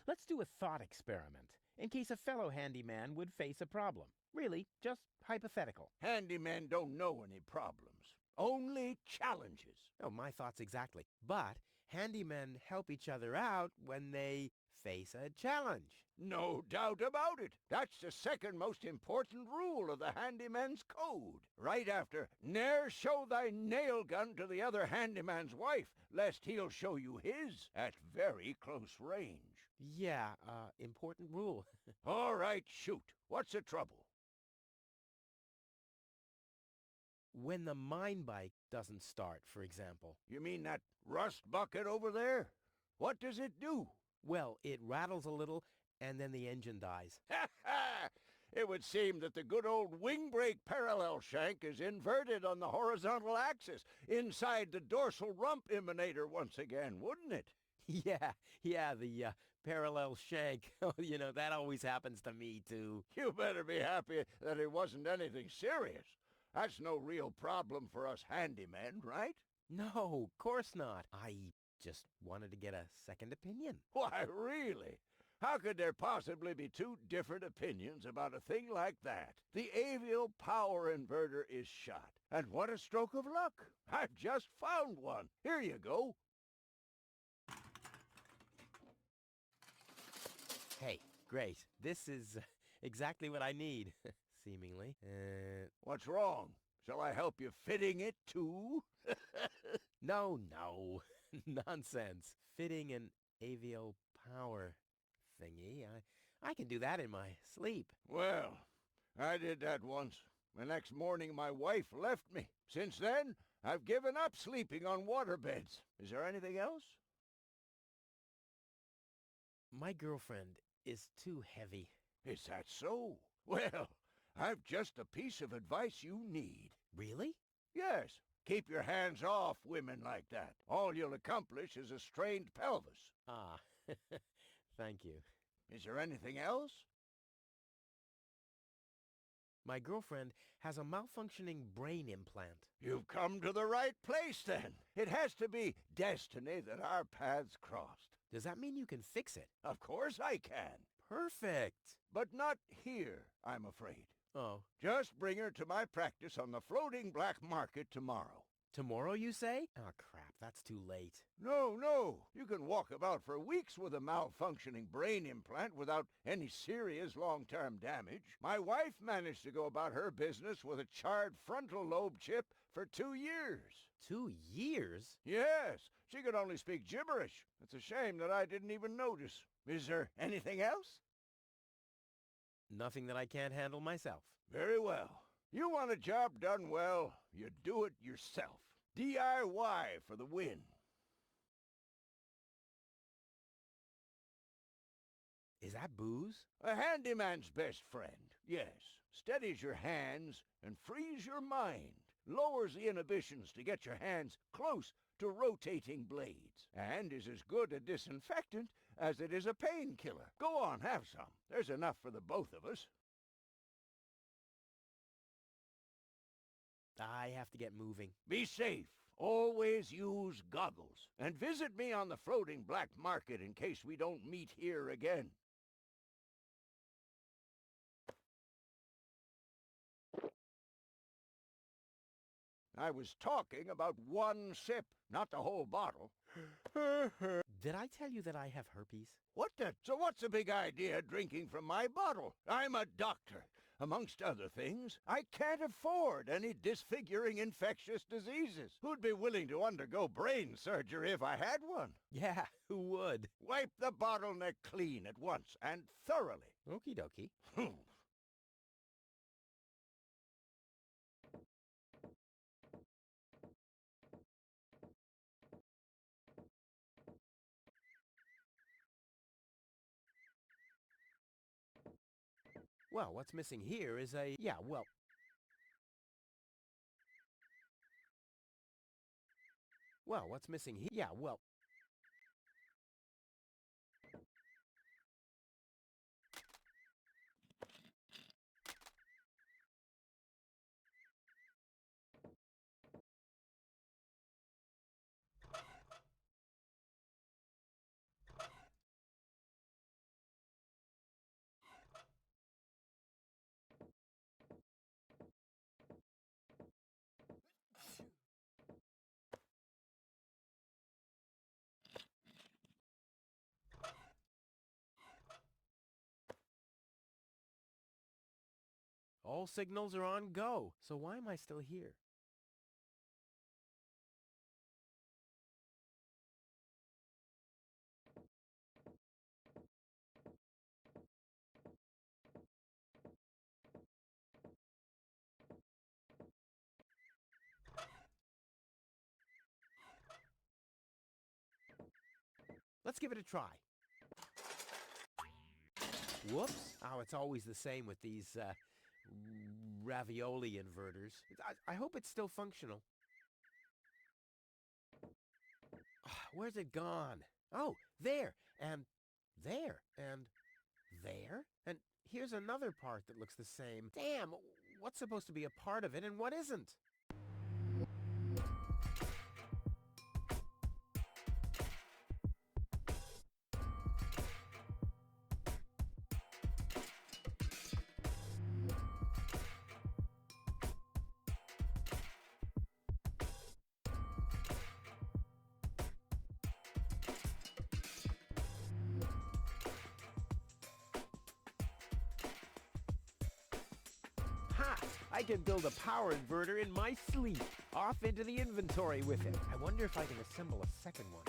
Let's do a thought experiment, in case a fellow handyman would face a problem. Really, just hypothetical. Handymen don't know any problems. Only challenges. Oh, my thoughts exactly. But handymen help each other out when they face a challenge. No doubt about it. That's the second most important rule of the handyman's code. Right after, ne'er show thy nail gun to the other handyman's wife, lest he'll show you his at very close range. Yeah, important rule. All right, shoot. What's the trouble? When the mine bike doesn't start, for example. You mean that rust bucket over there? What does it do? Well, it rattles a little, and then the engine dies. Ha ha! It would seem that the good old wing brake parallel shank is inverted on the horizontal axis, inside the dorsal rump emanator once again, wouldn't it? Yeah, the parallel shank. You know, that always happens to me, too. You better be happy that it wasn't anything serious. That's no real problem for us handymen, right? No, of course not. I just wanted to get a second opinion. Why, really? How could there possibly be two different opinions about a thing like that? The avial power inverter is shot. And what a stroke of luck. I've just found one. Here you go. Hey, great. This is exactly what I need, seemingly. What's wrong? Shall I help you fitting it, too? No. Nonsense. Fitting an avial power thingy. I can do that in my sleep. Well, I did that once. The next morning my wife left me. Since then, I've given up sleeping on waterbeds. Is there anything else? My girlfriend is too heavy. Is that so? Well, I've just the piece of advice you need. Really? Yes. Keep your hands off women like that. All you'll accomplish is a strained pelvis. Ah, thank you. Is there anything else? My girlfriend has a malfunctioning brain implant. You've come to the right place, then. It has to be destiny that our paths crossed. Does that mean you can fix it? Of course I can. Perfect. But not here, I'm afraid. Oh. Just bring her to my practice on the floating black market tomorrow. Tomorrow, you say? Oh, crap, that's too late. No. You can walk about for weeks with a malfunctioning brain implant without any serious long-term damage. My wife managed to go about her business with a charred frontal lobe chip for 2 years. 2 years? Yes. She could only speak gibberish. It's a shame that I didn't even notice. Is there anything else? Nothing that I can't handle myself. Very well. You want a job done well, you do it yourself. DIY for the win. Is that booze? A handyman's best friend, yes. Steadies your hands and frees your mind. Lowers the inhibitions to get your hands close to rotating blades. And is as good a disinfectant as it is a painkiller. Go on, have some. There's enough for the both of us. I have to get moving. Be safe. Always use goggles. And visit me on the floating black market in case we don't meet here again. I was talking about one sip, not the whole bottle. Did I tell you that I have herpes? What the? So what's the big idea drinking from my bottle? I'm a doctor. Amongst other things, I can't afford any disfiguring infectious diseases. Who'd be willing to undergo brain surgery if I had one? Yeah, who would? Wipe the bottleneck clean at once and thoroughly. Okie dokie. Well, what's missing here is a... Yeah, well... Well, what's missing here? Yeah, well... All signals are on go, so why am I still here? Let's give it a try. Whoops. Oh, it's always the same with these, ravioli inverters. I hope it's still functional. Where's it gone? Oh, there, and there, and there. And here's another part that looks the same. Damn, what's supposed to be a part of it and what isn't? Ha! I can build a power inverter in my sleep. Off into the inventory with it. I wonder if I can assemble a second one.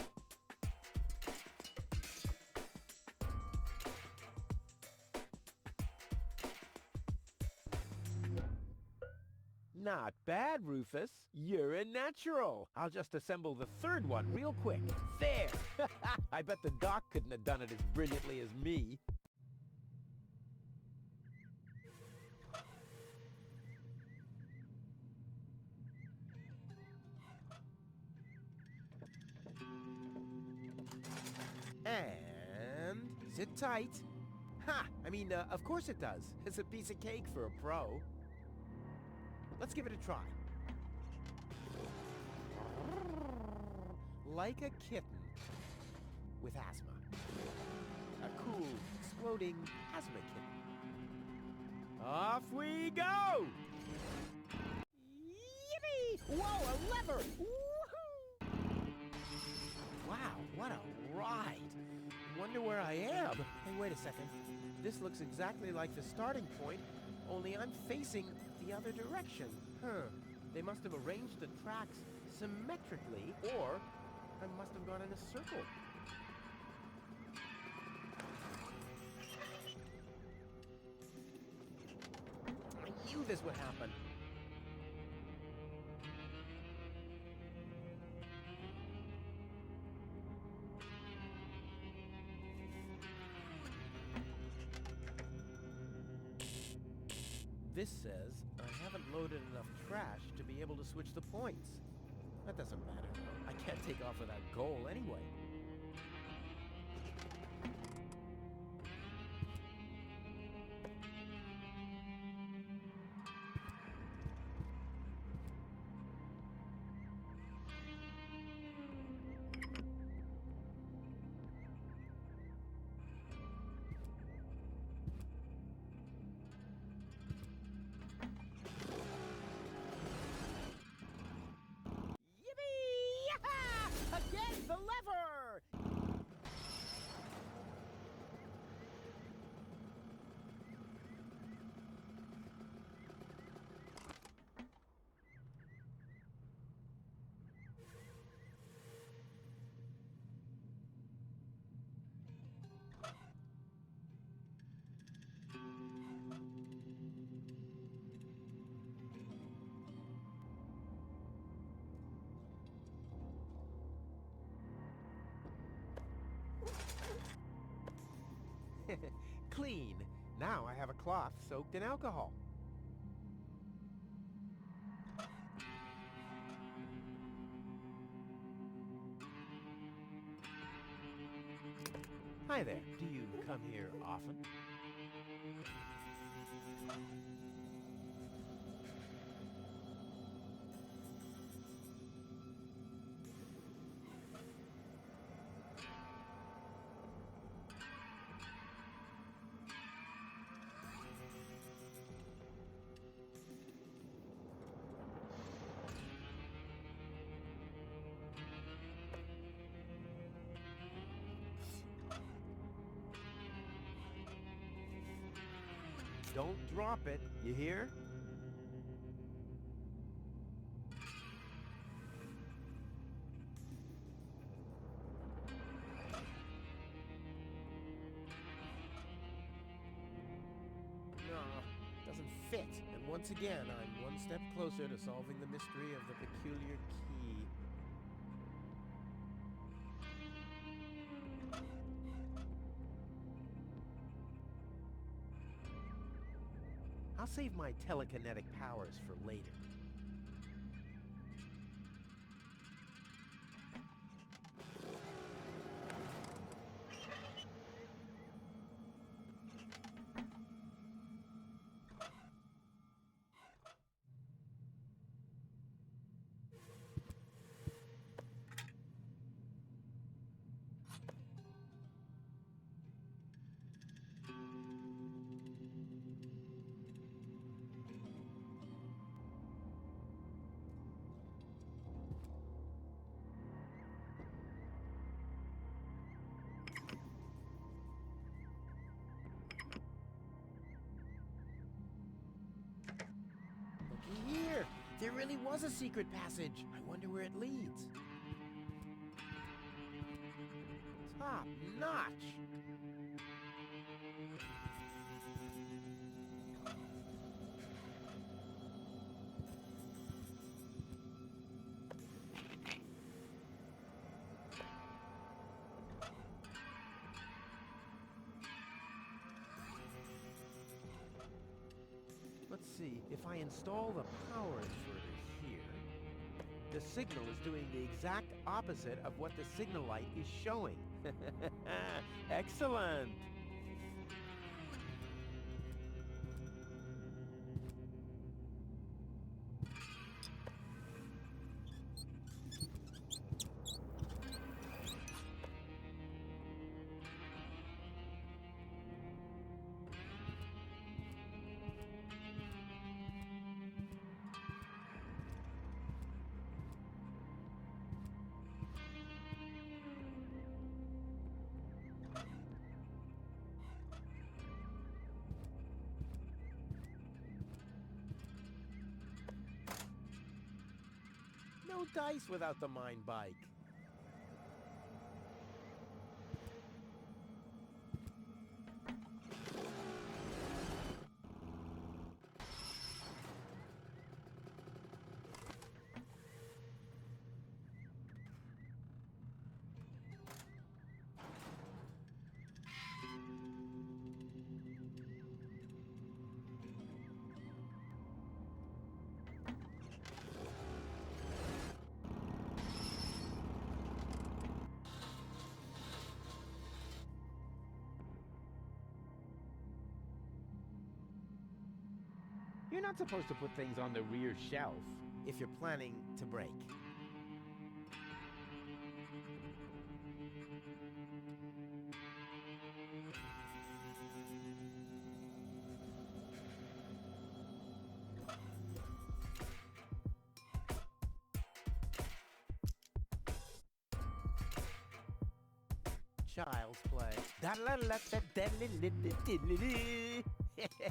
Not bad, Rufus. You're a natural. I'll just assemble the third one real quick. There! I bet the doc couldn't have done it as brilliantly as me. And sit tight. Ha! I mean, of course it does. It's a piece of cake for a pro. Let's give it a try. Like a kitten with asthma. A cool, exploding asthma kitten. Off we go! Yippee! Whoa, a lever! Woohoo! Wow, what a ride! Wonder where I am. Hey, wait a second. This looks exactly like the starting point, only I'm facing the other direction. They must have arranged the tracks symmetrically, or I must have gone in a circle. I knew this would happen. This says I haven't loaded enough trash to be able to switch the points. That doesn't matter, though. I can't take off without goal anyway. Yippee! Yaha! Again, the lever! Clean. Now I have a cloth soaked in alcohol. Hi there. Do you come here often? Don't drop it, you hear? No, doesn't fit. And once again, I'm one step closer to solving the mystery of the peculiar key. I'll save my telekinetic powers for later. Looky here! There really was a secret passage. I wonder where it leads. Top notch! Let's see, if I install the power inverter here, the signal is doing the exact opposite of what the signal light is showing. Excellent! No dice without the mine bike. You're not supposed to put things on the rear shelf if you're planning to break. Child's play.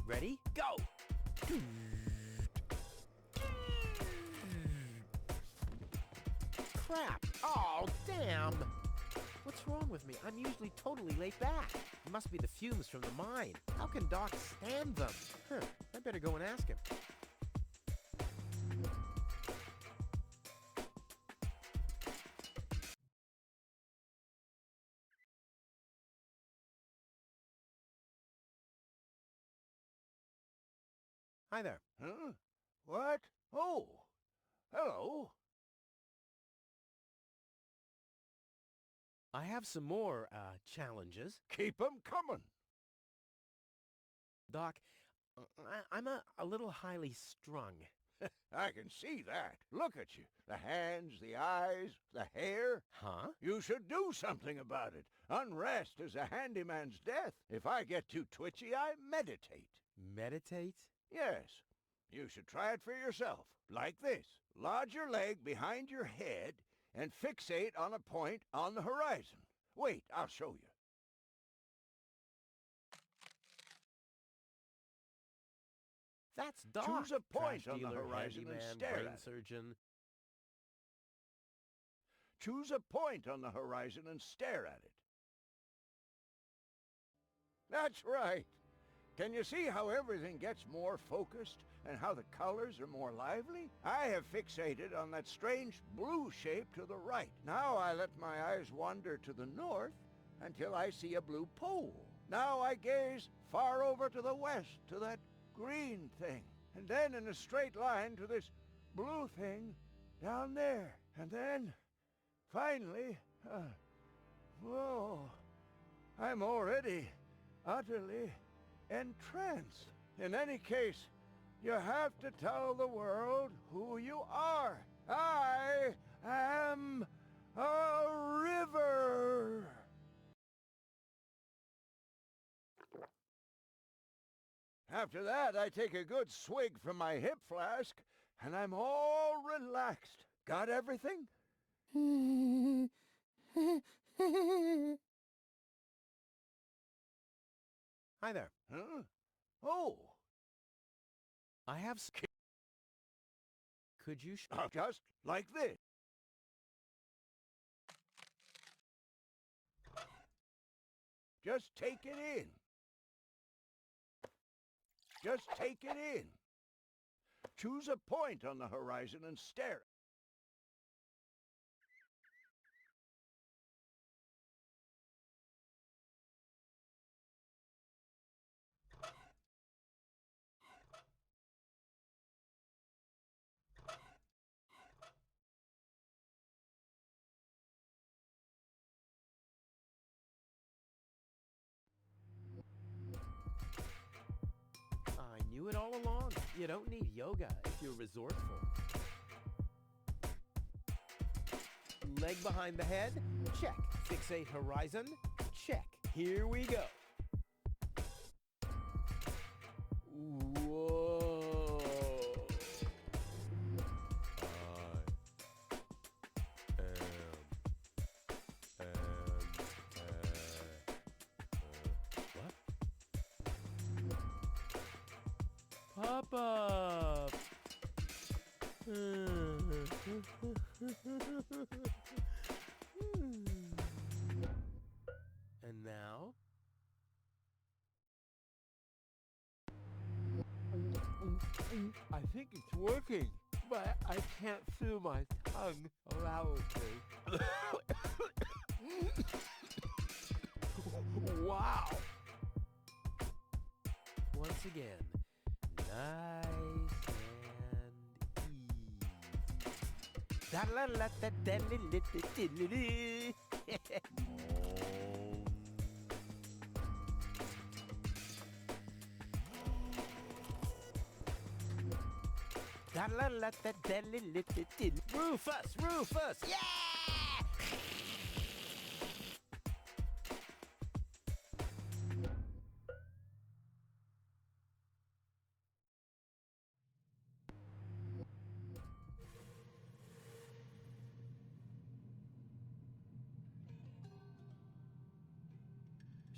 Ready? Go! Crap! Oh, damn! What's wrong with me? I'm usually totally laid back. It must be the fumes from the mine. How can Doc stand them? Huh, I better go and ask him. Hi there. Huh? What? Oh, hello. I have some more, challenges. Keep 'em coming. Doc, I'm a little highly strung. I can see that. Look at you. The hands, the eyes, the hair. Huh? You should do something about it. Unrest is a handyman's death. If I get too twitchy, I meditate. Meditate? Yes. You should try it for yourself. Like this. Lodge your leg behind your head and fixate on a point on the horizon. Wait, I'll show you. That's Doc. Choose a point Trash on the dealer, horizon and handyman, stare brain at it. surgeon. Choose a point on the horizon and stare at it. That's right. Can you see how everything gets more focused and how the colors are more lively? I have fixated on that strange blue shape to the right. Now I let my eyes wander to the north until I see a blue pole. Now I gaze far over to the west to that green thing. And then in a straight line to this blue thing down there. And then, finally, whoa, I'm already utterly entranced. In any case, you have to tell the world who you are. I am a river. After that, I take a good swig from my hip flask, and I'm all relaxed. Got everything? Hi there. Huh? Oh. I have Could you Just like this. Just take it in. Just take it in. Choose a point on the horizon and stare. I knew it all along. You don't need yoga if you're resourceful. Leg behind the head? Check. Fixate horizon? Check. Here we go. Whoa. What? Pop up. And now? I think it's working, but I can't feel my tongue allow it to. Wow! Once again, nice and easy. Rufus! Rufus! Yeah!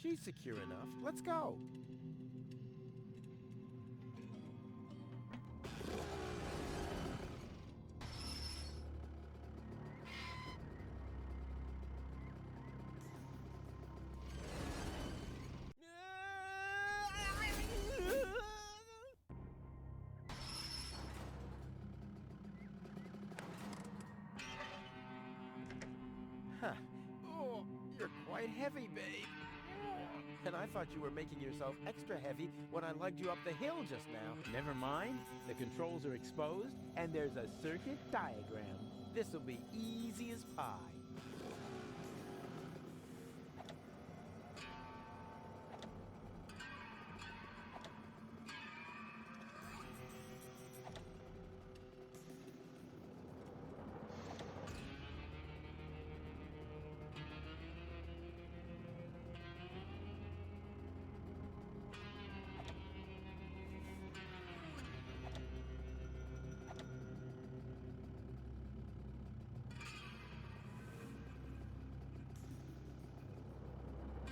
She's secure enough. Let's go. Huh. Oh, you're quite heavy, babe. And I thought you were making yourself extra heavy when I lugged you up the hill just now. Never mind. The controls are exposed, and there's a circuit diagram. This'll be easy as pie.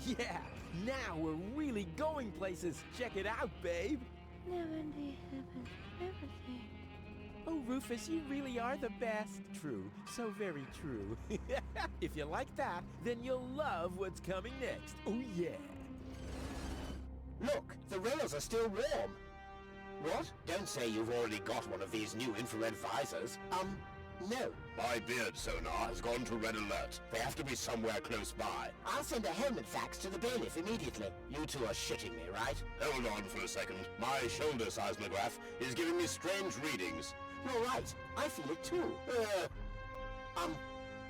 Yeah, now we're really going places. Check it out, babe. Everything. Oh, Rufus, you really are the best. True, so very true. If you like that, then you'll love what's coming next. Oh, yeah. Look, the rails are still warm. What? Don't say you've already got one of these new infrared visors. No. My beard sonar has gone to red alert. They have to be somewhere close by. I'll send a helmet fax to the bailiff immediately. You two are shitting me, right? Hold on for a second. My shoulder seismograph is giving me strange readings. You're right. I feel it too.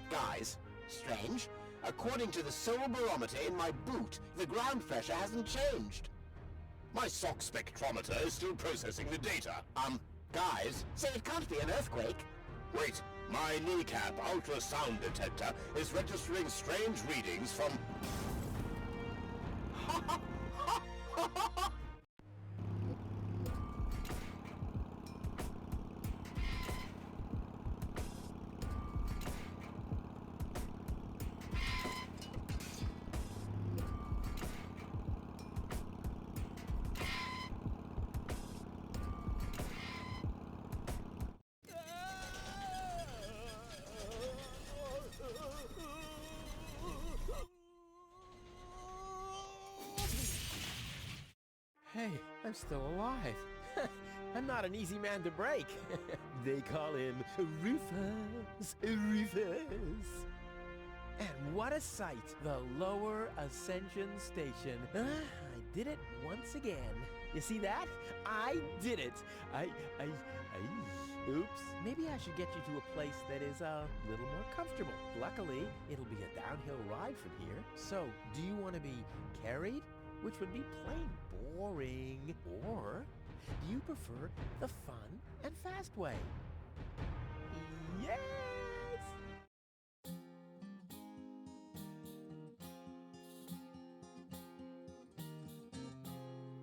Guys, strange. According to the soul barometer in my boot, the ground pressure hasn't changed. My sock spectrometer is still processing the data. Guys, so it can't be an earthquake. Wait, my kneecap ultrasound detector is registering strange readings from... Hey, I'm still alive. I'm not an easy man to break. They call him Rufus. Rufus. And what a sight, the Lower Ascension Station. I did it once again. You see that? I did it. Oops. Maybe I should get you to a place that is a little more comfortable. Luckily, it'll be a downhill ride from here. So, do you want to be carried? Which would be plain boring. Or do you prefer the fun and fast way? Yes!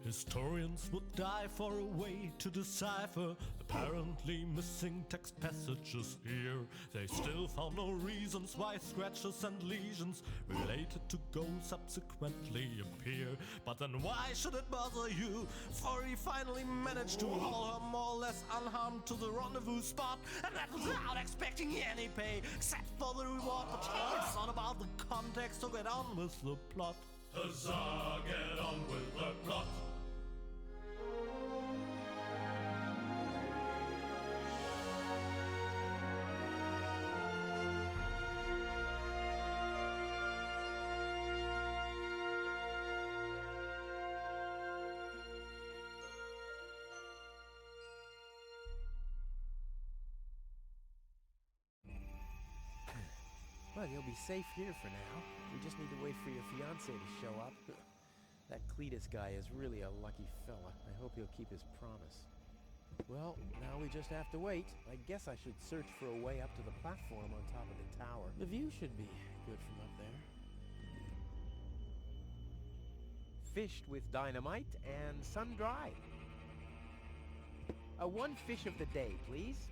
Historians would die for a way to decipher apparently missing text passages here. They still found no reasons why scratches and lesions related to ghosts subsequently appear. But then why should it bother you? For he finally managed to haul her more or less unharmed to the rendezvous spot, and that without expecting any pay except for the reward. But hey, it's not about the context, so get on with the plot. Huzzah, get on with the plot. Well, you'll be safe here for now. We just need to wait for your fiancé to show up. That Cletus guy is really a lucky fella. I hope he'll keep his promise. Well, now we just have to wait. I guess I should search for a way up to the platform on top of the tower. The view should be good from up there. Fished with dynamite and sun-dried. One fish of the day, please.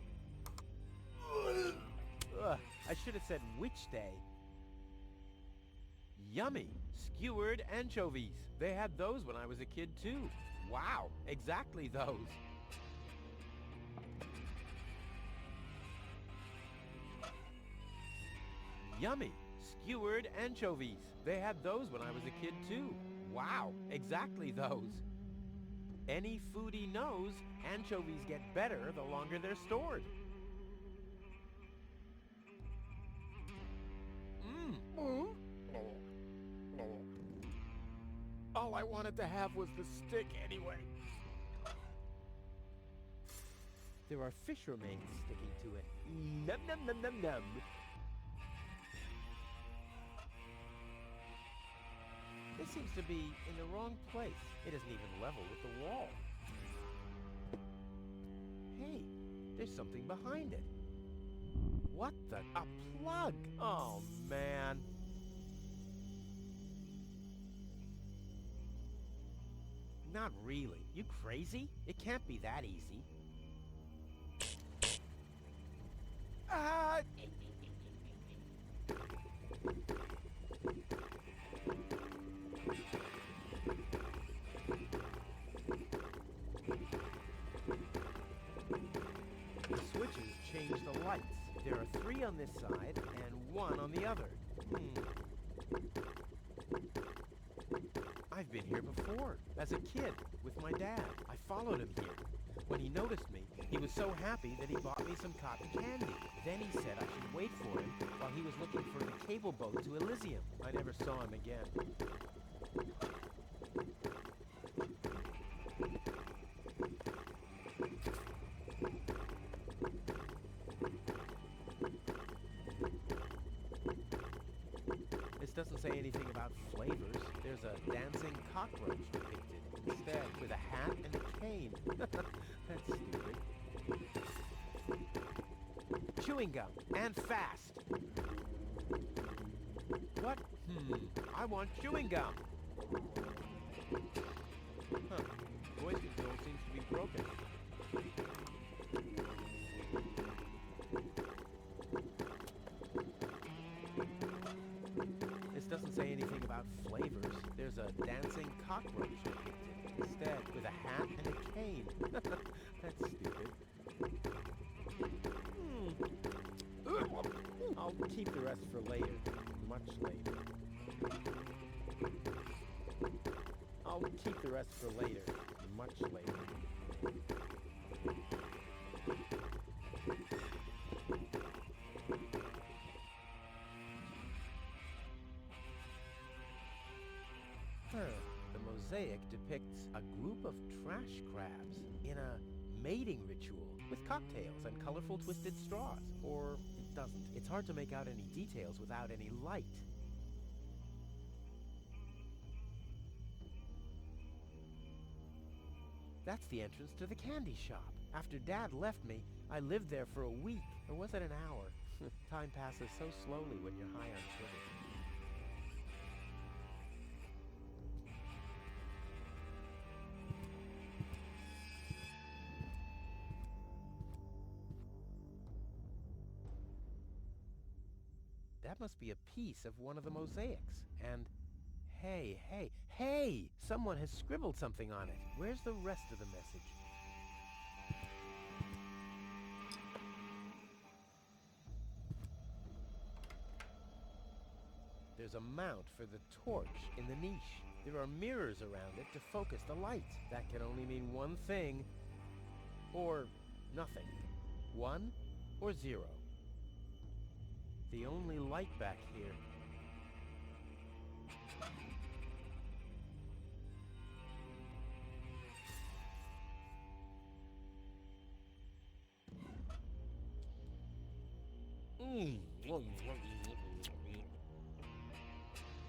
Ugh, I should have said which day. Yummy! Skewered anchovies. They had those when I was a kid, too. Wow, exactly those. Yummy! Skewered anchovies. They had those when I was a kid, too. Wow, exactly those. Any foodie knows anchovies get better the longer they're stored. All I wanted to have was the stick anyway. There are fish remains sticking to it. Num num num num num. This seems to be in the wrong place. It isn't even level with the wall. Hey, there's something behind it. What the? A plug! Oh, man. Not really. You crazy? It can't be that easy. Ah! The switches change the lights. There are 3 on this side and 1 on the other. I've been here before, as a kid, with my dad. I followed him here. When he noticed me, he was so happy that he bought me some cotton candy. Then he said I should wait for him while he was looking for the cable boat to Elysium. I never saw him again. This doesn't say anything about flavors. There's a dancing cockroach depicted instead, with a hat and a cane. That's stupid. Chewing gum, and fast. What? I want chewing gum. Huh. Voice control seems to be broken. This doesn't say anything about flavors. There's a dancing cockroach depicted instead, with a hat and a cane. That's stupid. I'll keep the rest for later. Much later. I'll keep the rest for later. Much later. The mosaic depicts a group of trash crabs in a mating ritual with cocktails and colorful twisted straws. Or it doesn't. It's hard to make out any details without any light. That's the entrance to the candy shop. After Dad left me, I lived there for a week. Or was it an hour? Time passes so slowly when you're high on sugar. That must be a piece of one of the mosaics. And hey! Someone has scribbled something on it. Where's the rest of the message? There's a mount for the torch in the niche. There are mirrors around it to focus the light. That can only mean one thing, or nothing. 1 or 0. The only light back here.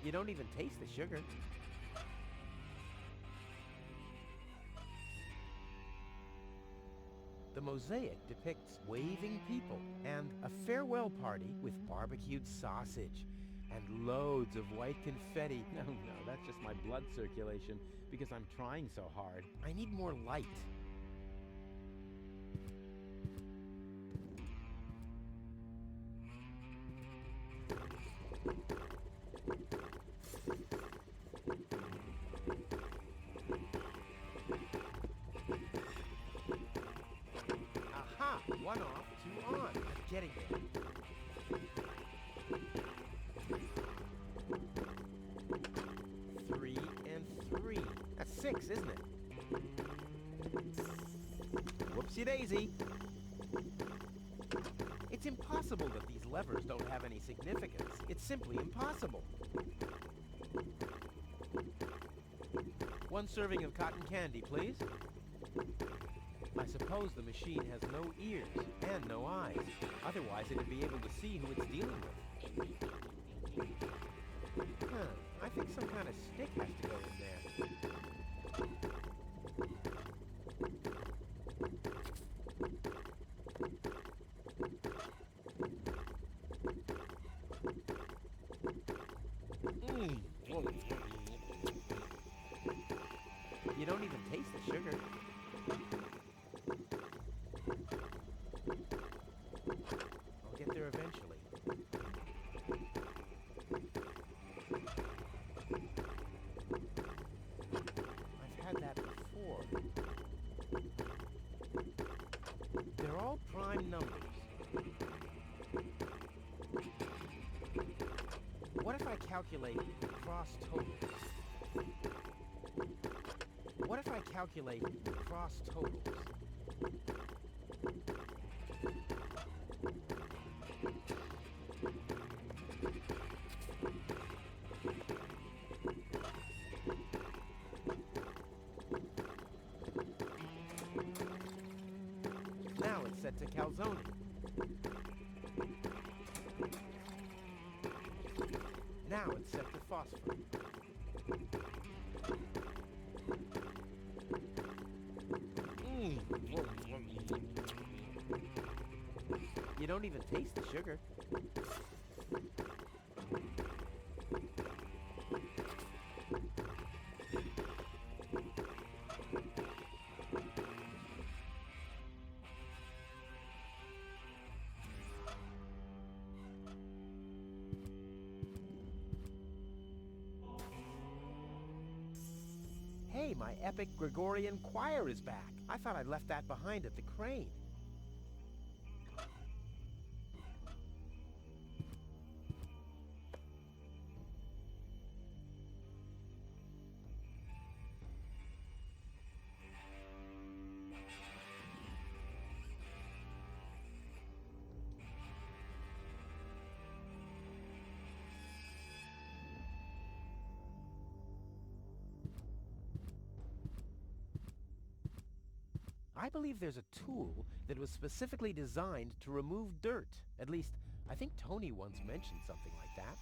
You don't even taste the sugar. The mosaic depicts waving people and a farewell party with barbecued sausage and loads of white confetti. No, that's just my blood circulation because I'm trying so hard. I need more light. Aha! One off, two on. I'm getting there. Three and three. That's six, isn't it? Whoopsie daisy. It's impossible that these levers don't have any significance. It's simply impossible. One serving of cotton candy, please. I suppose the machine has no ears and no eyes. Otherwise, it'd be able to see who it's dealing with. Huh. I think some kind of stick has to go in there. You don't even taste the sugar. I'll get there eventually. I've had that before. They're all prime numbers. What if I calculate cross totals? What if I calculate cross totals? Now it's set to calzone. Now it's set to phosphor. You don't even taste the sugar. Hey, my epic Gregorian choir is back. I thought I'd left that behind at the crane. I believe there's a tool that was specifically designed to remove dirt. At least, I think Tony once mentioned something like that.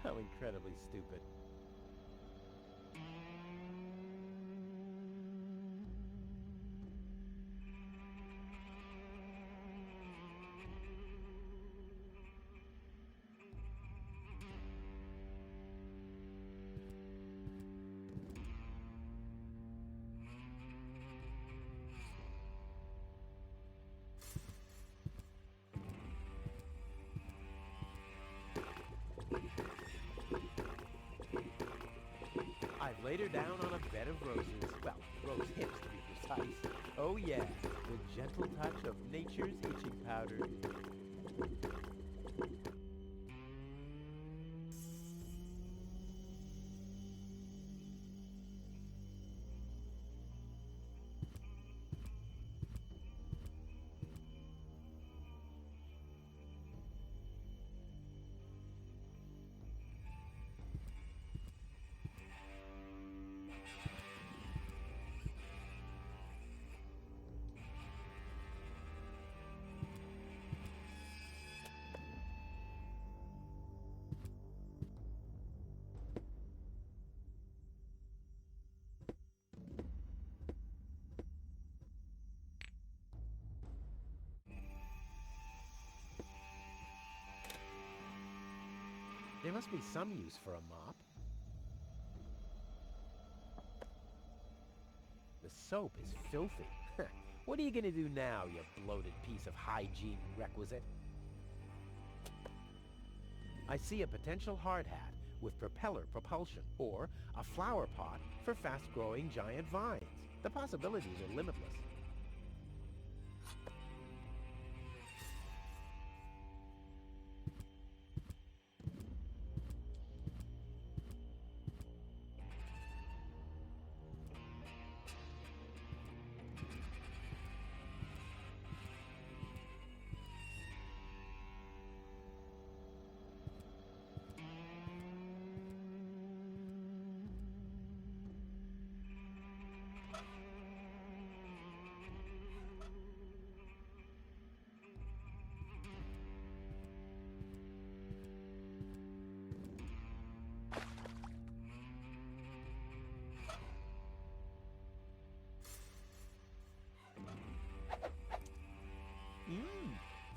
How incredibly stupid. I've laid her down on a bed of roses. Well, rose hips to be precise. Oh yeah, The gentle touch of nature's itching powder. There must be some use for a mop. The soap is filthy. What are you gonna do now, you bloated piece of hygiene requisite? I see a potential hard hat with propeller propulsion, or a flower pot for fast-growing giant vines. The possibilities are limitless.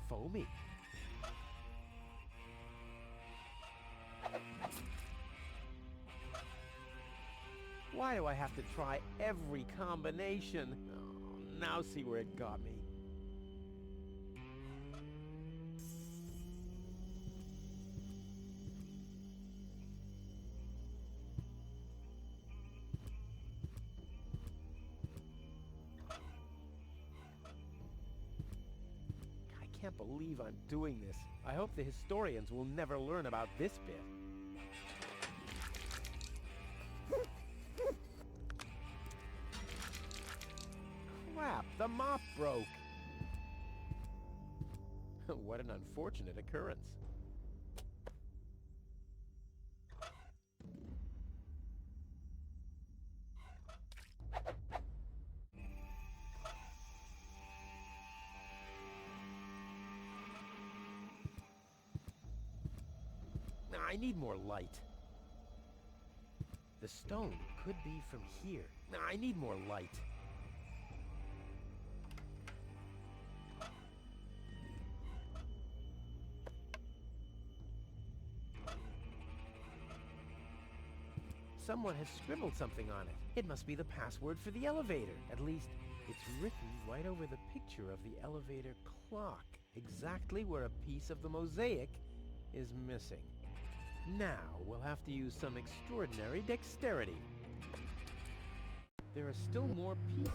Foamy. Why do I have to try every combination? Oh, now see where it got me. I can't believe I'm doing this. I hope the historians will never learn about this bit. Crap, the mop broke. What an unfortunate occurrence. I need more light. The stone could be from here. I need more light. Someone has scribbled something on it. It must be the password for the elevator. At least, it's written right over the picture of the elevator clock, exactly where a piece of the mosaic is missing. Now, we'll have to use some extraordinary dexterity. There are still more pieces.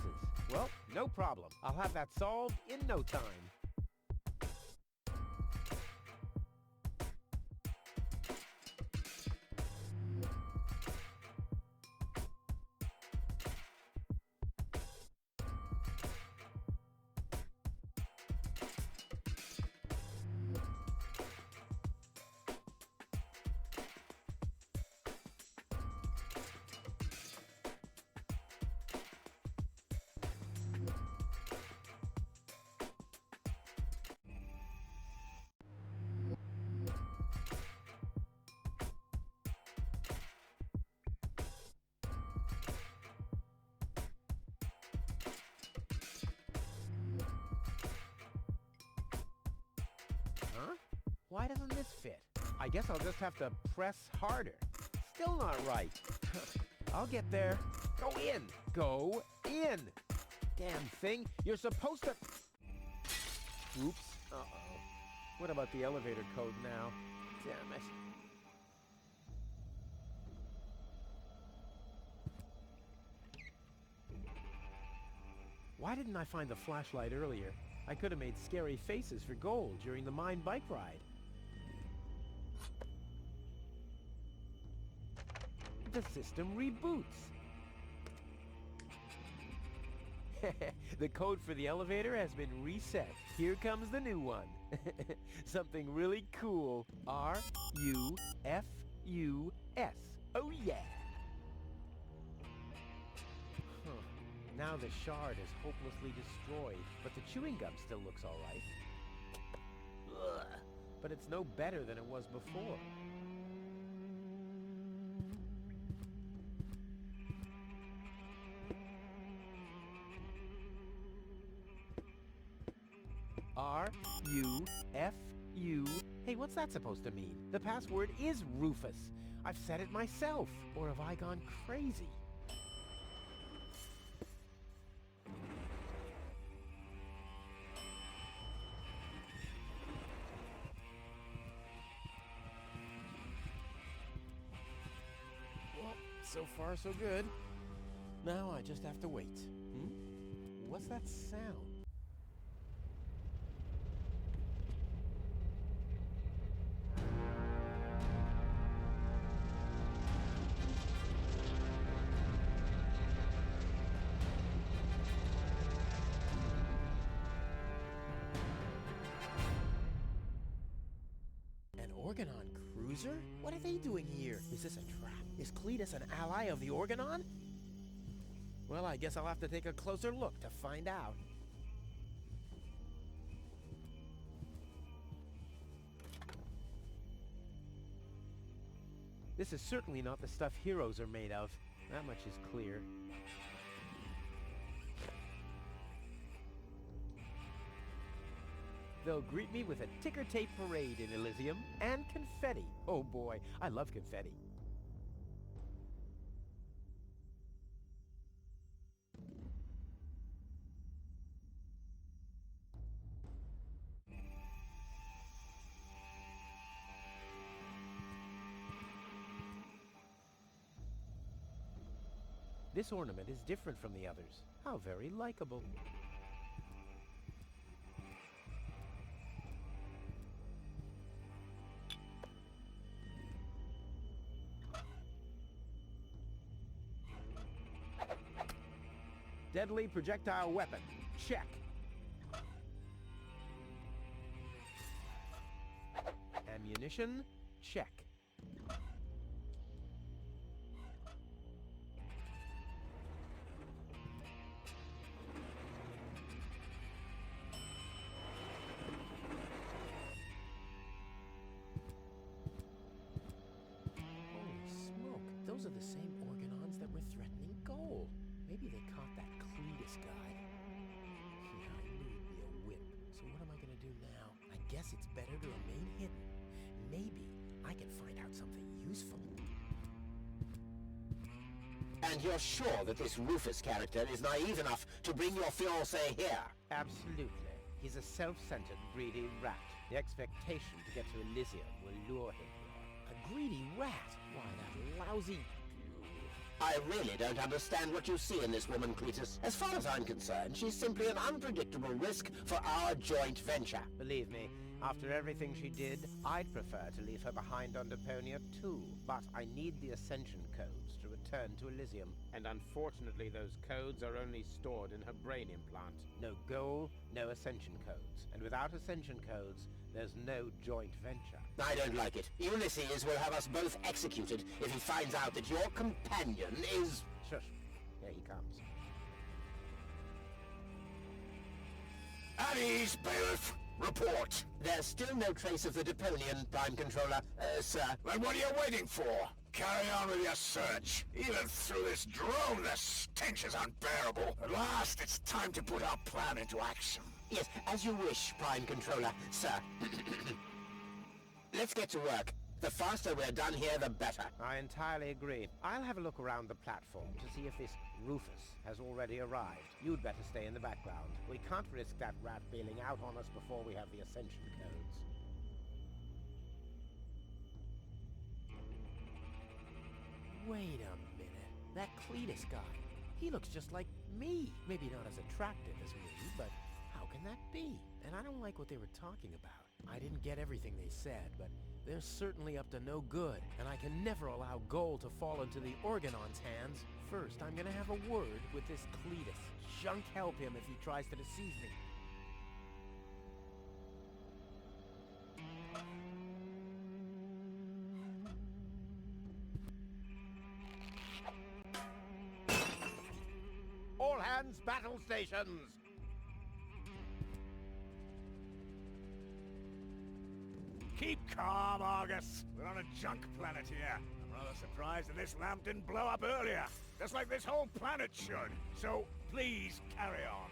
Well, no problem. I'll have that solved in no time. Huh? Why doesn't this fit? I guess I'll just have to press harder. Still not right. I'll get there. Go in! Go in! Damn thing, you're supposed to... Oops. Uh-oh. What about the elevator code now? Damn it. Why didn't I find the flashlight earlier? I could have made scary faces for gold during the mine bike ride. The system reboots. The code for the elevator has been reset. Here comes the new one. Something really cool. R-U-F-U-S. Oh yeah! Huh. Now the shard is hopelessly destroyed, but the chewing gum still looks alright. Ugh. But it's no better than it was before. R-U-F-U. Hey, what's that supposed to mean? The password is Rufus. I've said it myself. Or have I gone crazy? Well, so far so good. Now I just have to wait. What's that sound? An Organon cruiser? What are they doing here? Is this a trap? Is Cletus an ally of the Organon? Well, I guess I'll have to take a closer look to find out. This is certainly not the stuff heroes are made of. That much is clear. They'll greet me with a ticker tape parade in Elysium and confetti. Oh boy, I love confetti. This ornament is different from the others. How very likable. Deadly projectile weapon. Check. Ammunition. Check. Those are the same Organons that were threatening Goal. Maybe they caught that Cletus guy. Yeah, I knew he'd be a whip. So what am I gonna do now? I guess it's better to remain hidden. Maybe I can find out something useful. And you're sure that this Rufus character is naive enough to bring your fiancé here? Absolutely. He's a self-centered, greedy rat. The expectation to get to Elysium will lure him here. A greedy rat? Why, that lousy... I really don't understand what you see in this woman, Cletus. As far as I'm concerned, she's simply an unpredictable risk for our joint venture. Believe me, after everything she did, I'd prefer to leave her behind on Deponia too. But I need the Ascension codes to return to Elysium. And unfortunately, those codes are only stored in her brain implant. No goal, no Ascension codes. And without Ascension codes, there's no joint venture. I don't like it. Ulysses will have us both executed if he finds out that your companion is... Shush. Here he comes. At ease, bailiff. Report. There's still no trace of the Deponian, Prime Controller, sir. Then what are you waiting for? Carry on with your search. Even through this drone, the stench is unbearable. At last, it's time to put our plan into action. Yes, as you wish, Prime Controller, sir. Let's get to work. The faster we're done here, the better. I entirely agree. I'll have a look around the platform to see if this Rufus has already arrived. You'd better stay in the background. We can't risk that rat bailing out on us before we have the Ascension codes. Wait a minute. That Cletus guy. He looks just like me. Maybe not as attractive as me, but how can that be? And I don't like what they were talking about. I didn't get everything they said, but they're certainly up to no good, and I can never allow gold to fall into the Organon's hands. First, I'm gonna have a word with this Cletus. Junk help him if he tries to deceive me. All hands, battle stations! Keep calm, Argus. We're on a junk planet here. I'm rather surprised that this lamp didn't blow up earlier. Just like this whole planet should. So, please carry on.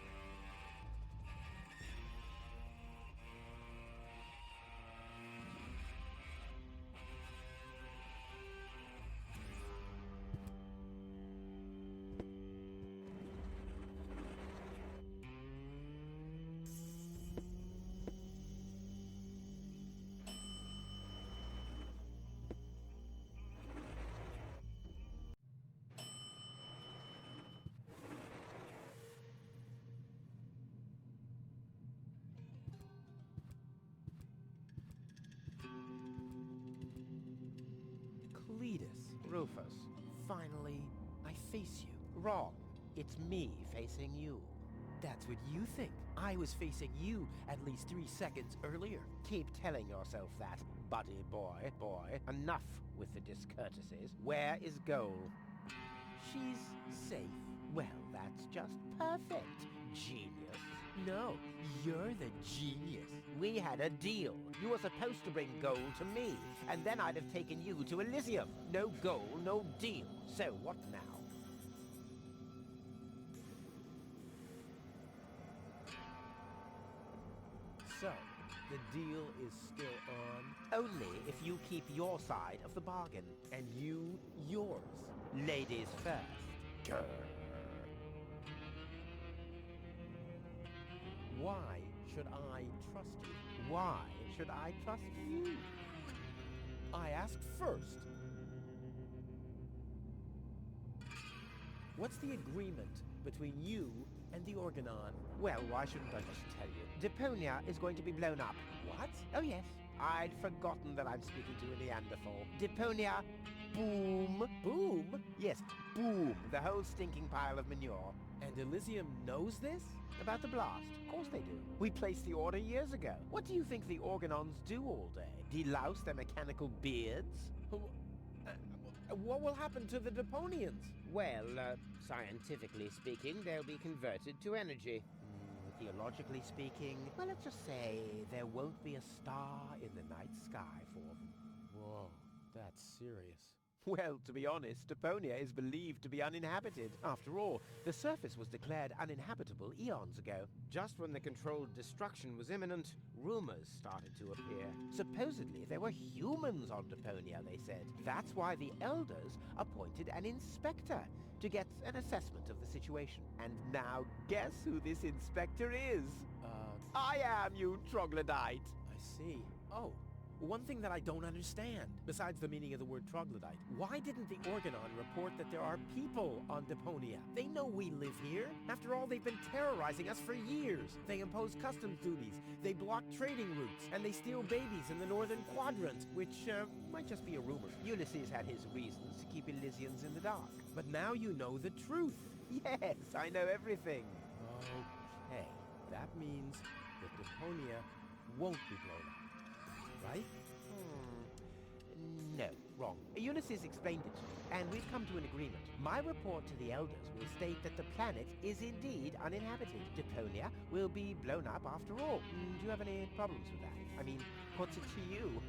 Cletus, Rufus, finally, I face you. Wrong. It's me facing you. That's what you think. I was facing you at least 3 seconds earlier. Keep telling yourself that, buddy boy. Enough with the discourtesies. Where is Goal? She's safe. Well, that's just perfect. Genius. No, you're the genius. We had a deal. You were supposed to bring Goal to me, and then I'd have taken you to Elysium. No Goal, no deal. So what now? So, the deal is still on? Only if you keep your side of the bargain, and you yours. Ladies first. Grr. Why should I trust you? Why should I trust you? I asked first. What's the agreement between you and the Organon? Well, why shouldn't I just tell you? Deponia is going to be blown up. What? Oh, yes. I'd forgotten that I'm speaking to a Neanderthal. Deponia, boom. Boom? Yes, boom. The whole stinking pile of manure. And Elysium knows this? About the blast? Of course they do. We placed the order years ago. What do you think the Organons do all day? Delouse their mechanical beards? What will happen to the Deponians? Well, scientifically speaking, they'll be converted to energy. Theologically speaking, well, let's just say there won't be a star in the night sky for them. Whoa, that's serious. Well, to be honest, Deponia is believed to be uninhabited. After all, the surface was declared uninhabitable eons ago. Just when the controlled destruction was imminent, rumors started to appear. Supposedly, there were humans on Deponia, they said. That's why the Elders appointed an inspector to get an assessment of the situation. And now, guess who this inspector is? I am, you troglodyte. I see. Oh. One thing that I don't understand, besides the meaning of the word troglodyte, why didn't the Organon report that there are people on Deponia? They know we live here. After all, they've been terrorizing us for years. They impose customs duties, they block trading routes, and they steal babies in the northern quadrant, which might just be a rumor. Ulysses had his reasons to keep Elysians in the dark. But now you know the truth. Yes, I know everything. Okay, that means that Deponia won't be blown up. Right? No, wrong. Ulysses explained it to me, and we've come to an agreement. My report to the Elders will state that the planet is indeed uninhabited. Deponia will be blown up after all. Do you have any problems with that? I mean, what's it to you?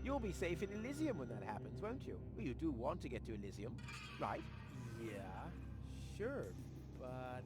You'll be safe in Elysium when that happens, won't you? Well, you do want to get to Elysium, right? Yeah, sure, but...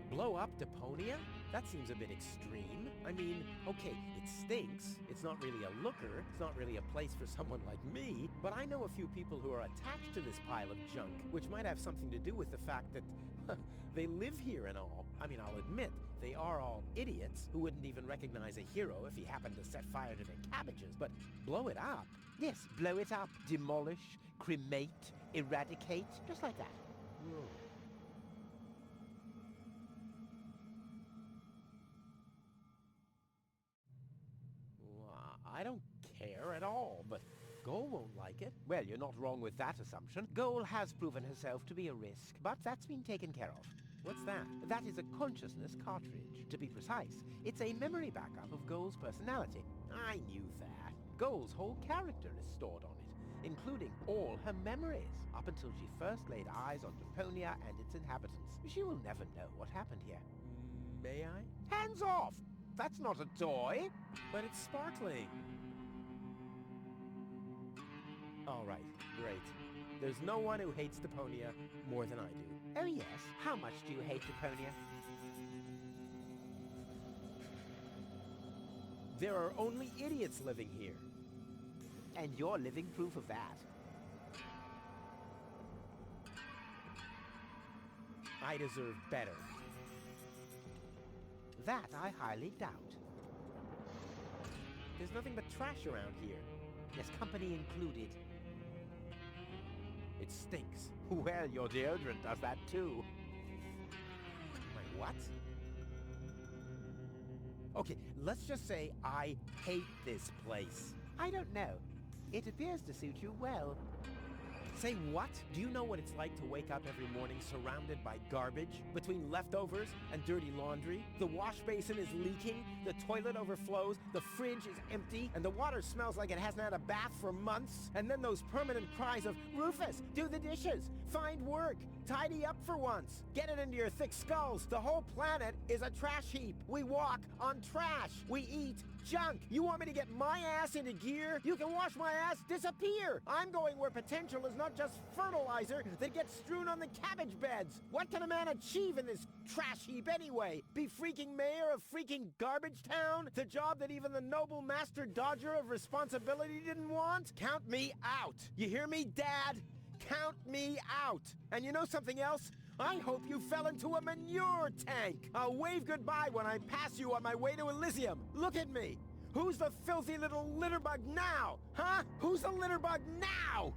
Blow up Deponia? That seems a bit extreme. I mean, okay, it stinks. It's not really a looker. It's not really a place for someone like me. But I know a few people who are attached to this pile of junk, which might have something to do with the fact that they live here and all. I mean, I'll admit, they are all idiots who wouldn't even recognize a hero if he happened to set fire to their cabbages. But blow it up? Yes, blow it up. Demolish, cremate, eradicate, just like that. Whoa. I don't care at all, but Goal won't like it. Well, you're not wrong with that assumption. Goal has proven herself to be a risk, but that's been taken care of. What's that? That is a consciousness cartridge. To be precise, it's a memory backup of Goal's personality. I knew that. Goal's whole character is stored on it, including all her memories, up until she first laid eyes on Deponia and its inhabitants. She will never know what happened here. May I? Hands off! That's not a toy! But it's sparkling. All right, great. There's no one who hates Deponia more than I do. Oh yes? How much do you hate Deponia? There are only idiots living here. And you're living proof of that. I deserve better. That I highly doubt. There's nothing but trash around here. Yes, company included. It stinks. Well, your deodorant does that too. My what? Okay, let's just say I hate this place. I don't know. It appears to suit you well. Say what? Do you know what it's like to wake up every morning surrounded by garbage? Between leftovers and dirty laundry? The wash basin is leaking, the toilet overflows, the fridge is empty, and the water smells like it hasn't had a bath for months. And then those permanent cries of, Rufus, do the dishes, find work, tidy up for once, get it into your thick skulls. The whole planet is a trash heap. We walk on trash. We eat junk. You want me to get my ass into gear? You can watch my ass disappear. I'm going where potential is not just fertilizer that gets strewn on the cabbage beds. What can a man achieve in this trash heap anyway? Be freaking mayor of freaking garbage town? The job that even the noble master dodger of responsibility didn't want? Count me out. You hear me, Dad? Count me out. And you know something else? I hope you fell into a manure tank. I'll wave goodbye when I pass you on my way to Elysium. Look at me. Who's the filthy little litterbug now? Huh? Who's the litterbug now?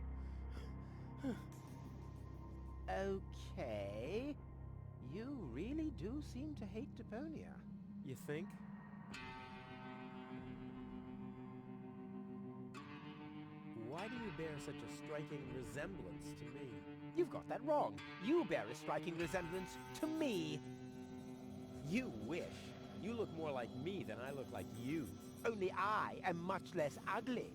Okay. You really do seem to hate Deponia. You think? Why do you bear such a striking resemblance to me? You've got that wrong. You bear a striking resemblance to me. You wish. You look more like me than I look like you. Only I am much less ugly.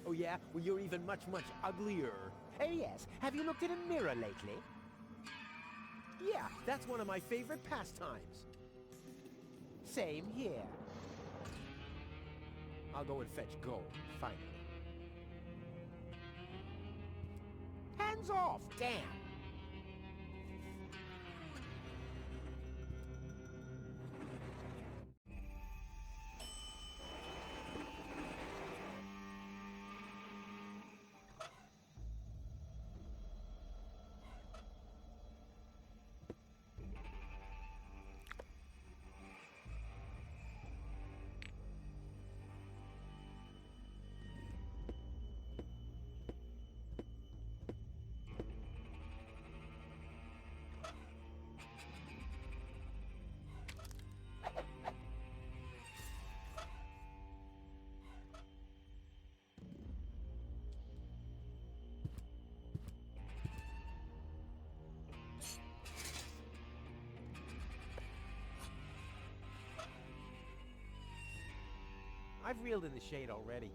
Oh yeah? Well, you're even much, much uglier. Oh yes. Have you looked in a mirror lately? Yeah, that's one of my favorite pastimes. Same here. I'll go and fetch gold, finally. Hands off! Damn! I've reeled in the shade already.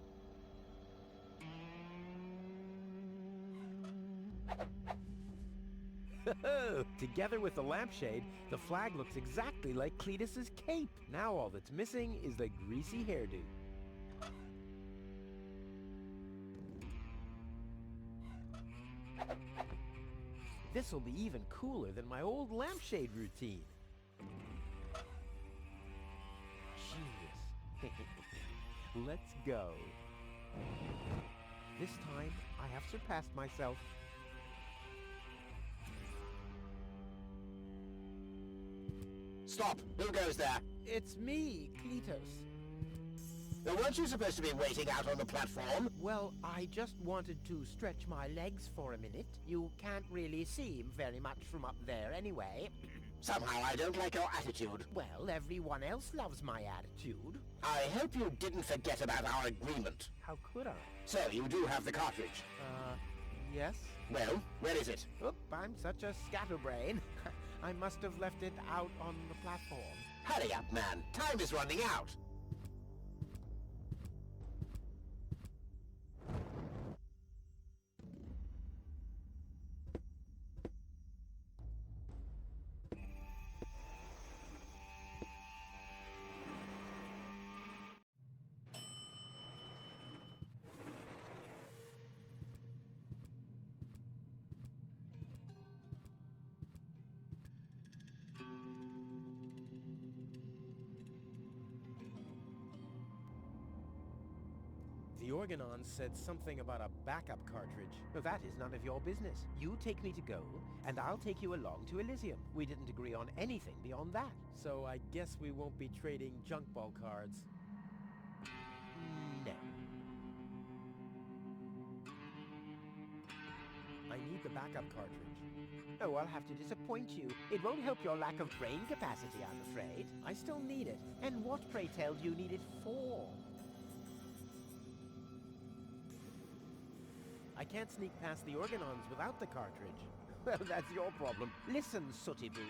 Together with the lampshade, the flag looks exactly like Cletus's cape. Now all that's missing is the greasy hairdo. This'll be even cooler than my old lampshade routine. Let's go. This time, I have surpassed myself. Stop! Who goes there? It's me, Cletus. Now, weren't you supposed to be waiting out on the platform? Well, I just wanted to stretch my legs for a minute. You can't really see very much from up there anyway. Somehow I don't like your attitude. Well, everyone else loves my attitude. I hope you didn't forget about our agreement. How could I? So, you do have the cartridge? Yes? Well, where is it? Oop, I'm such a scatterbrain. I must have left it out on the platform. Hurry up, man. Time is running out. The Organon said something about a backup cartridge. No, that is none of your business. You take me to Goal, and I'll take you along to Elysium. We didn't agree on anything beyond that. So I guess we won't be trading junk ball cards. No. I need the backup cartridge. Oh, I'll have to disappoint you. It won't help your lack of brain capacity, I'm afraid. I still need it. And what, pray tell, do you need it for? I can't sneak past the Organons without the cartridge. Well, that's your problem. Listen, sooty boots.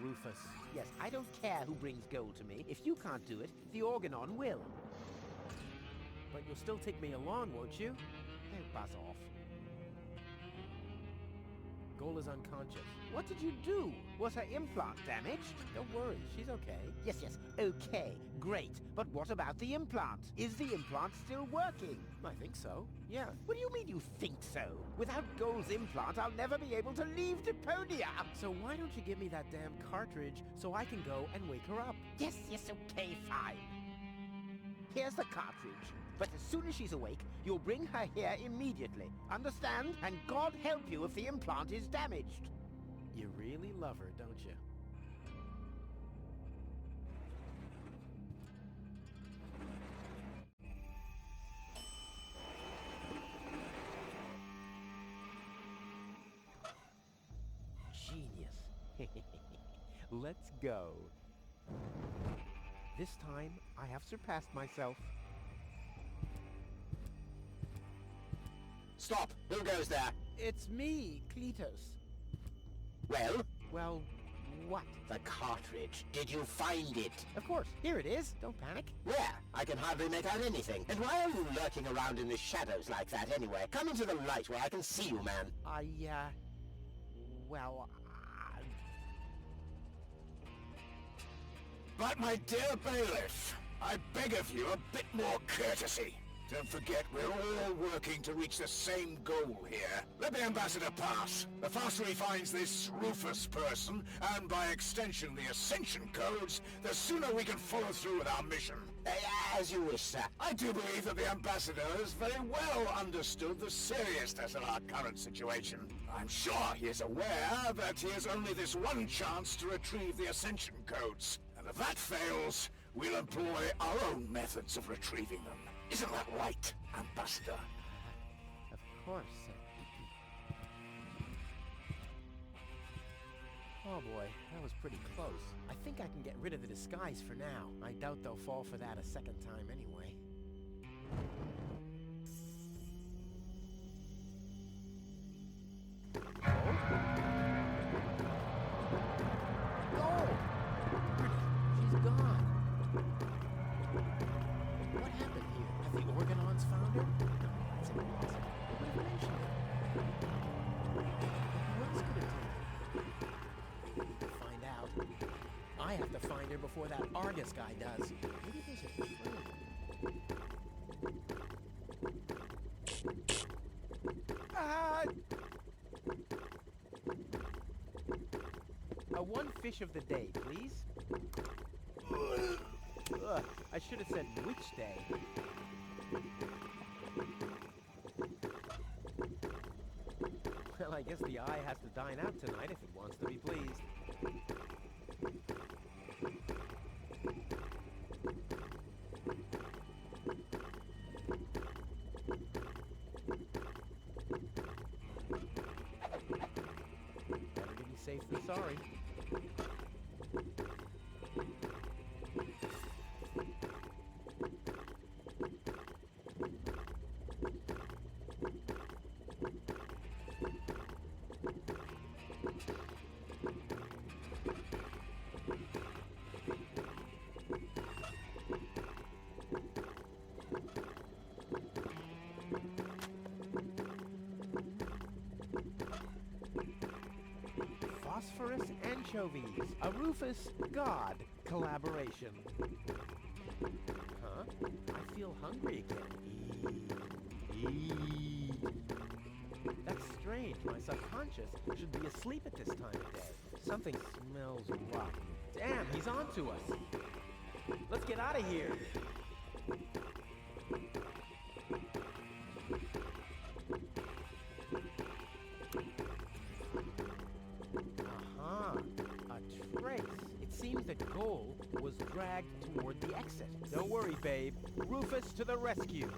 Rufus. Yes, I don't care who brings gold to me. If you can't do it, the Organon will. But you'll still take me along, won't you? Hey, buzz off. Goal is unconscious. What did you do? Was her implant damaged? Don't worry, she's okay. Yes, okay, great. But what about the implant? Is the implant still working? I think so, yeah. What do you mean you think so? Without Goal's implant, I'll never be able to leave Deponia. So why don't you give me that damn cartridge so I can go and wake her up? Yes, okay, fine. Here's the cartridge. But as soon as she's awake, you'll bring her here immediately. Understand? And God help you if the implant is damaged. You really love her, don't you? Genius. Let's go. This time, I have surpassed myself. Stop! Who goes there? It's me, Cletus. Well? Well, what? The cartridge. Did you find it? Of course. Here it is. Don't panic. Where? I can hardly make out anything. And why are you lurking around in the shadows like that anyway? Come into the light where I can see you, man. But my dear bailiff, I beg of you a bit more courtesy. Don't forget, we're all working to reach the same goal here. Let the ambassador pass. The faster he finds this Rufus person, and by extension the Ascension codes, the sooner we can follow through with our mission. As you wish, sir. I do believe that the ambassador has very well understood the seriousness of our current situation. I'm sure he is aware that he has only this one chance to retrieve the Ascension codes. And if that fails, we'll employ our own methods of retrieving them. Isn't that right, Ambassador? Of course, sir. Oh boy, that was pretty close. I think I can get rid of the disguise for now. I doubt they'll fall for that a second time anyway. Oh! She's gone. What happened here? Have the Organons found her? No, that's impossible. They would have mentioned it. Who else could have taken her? Find out. I have to find her before that Argus guy does. Maybe there's a trail. One fish of the day, please. Ugh, I should have said which day. Well, I guess the eye has to dine out tonight if it wants to be pleased. Better to be safe than sorry. Phosphorus anchovies, a Rufus God collaboration. Huh? I feel hungry again. Eat. That's strange. My subconscious should be asleep at this time of day. Something smells rotten. Damn, he's onto us. Let's get out of here. A trace. It seems that Goal was dragged toward the exit. Don't worry, babe. Rufus to the rescue.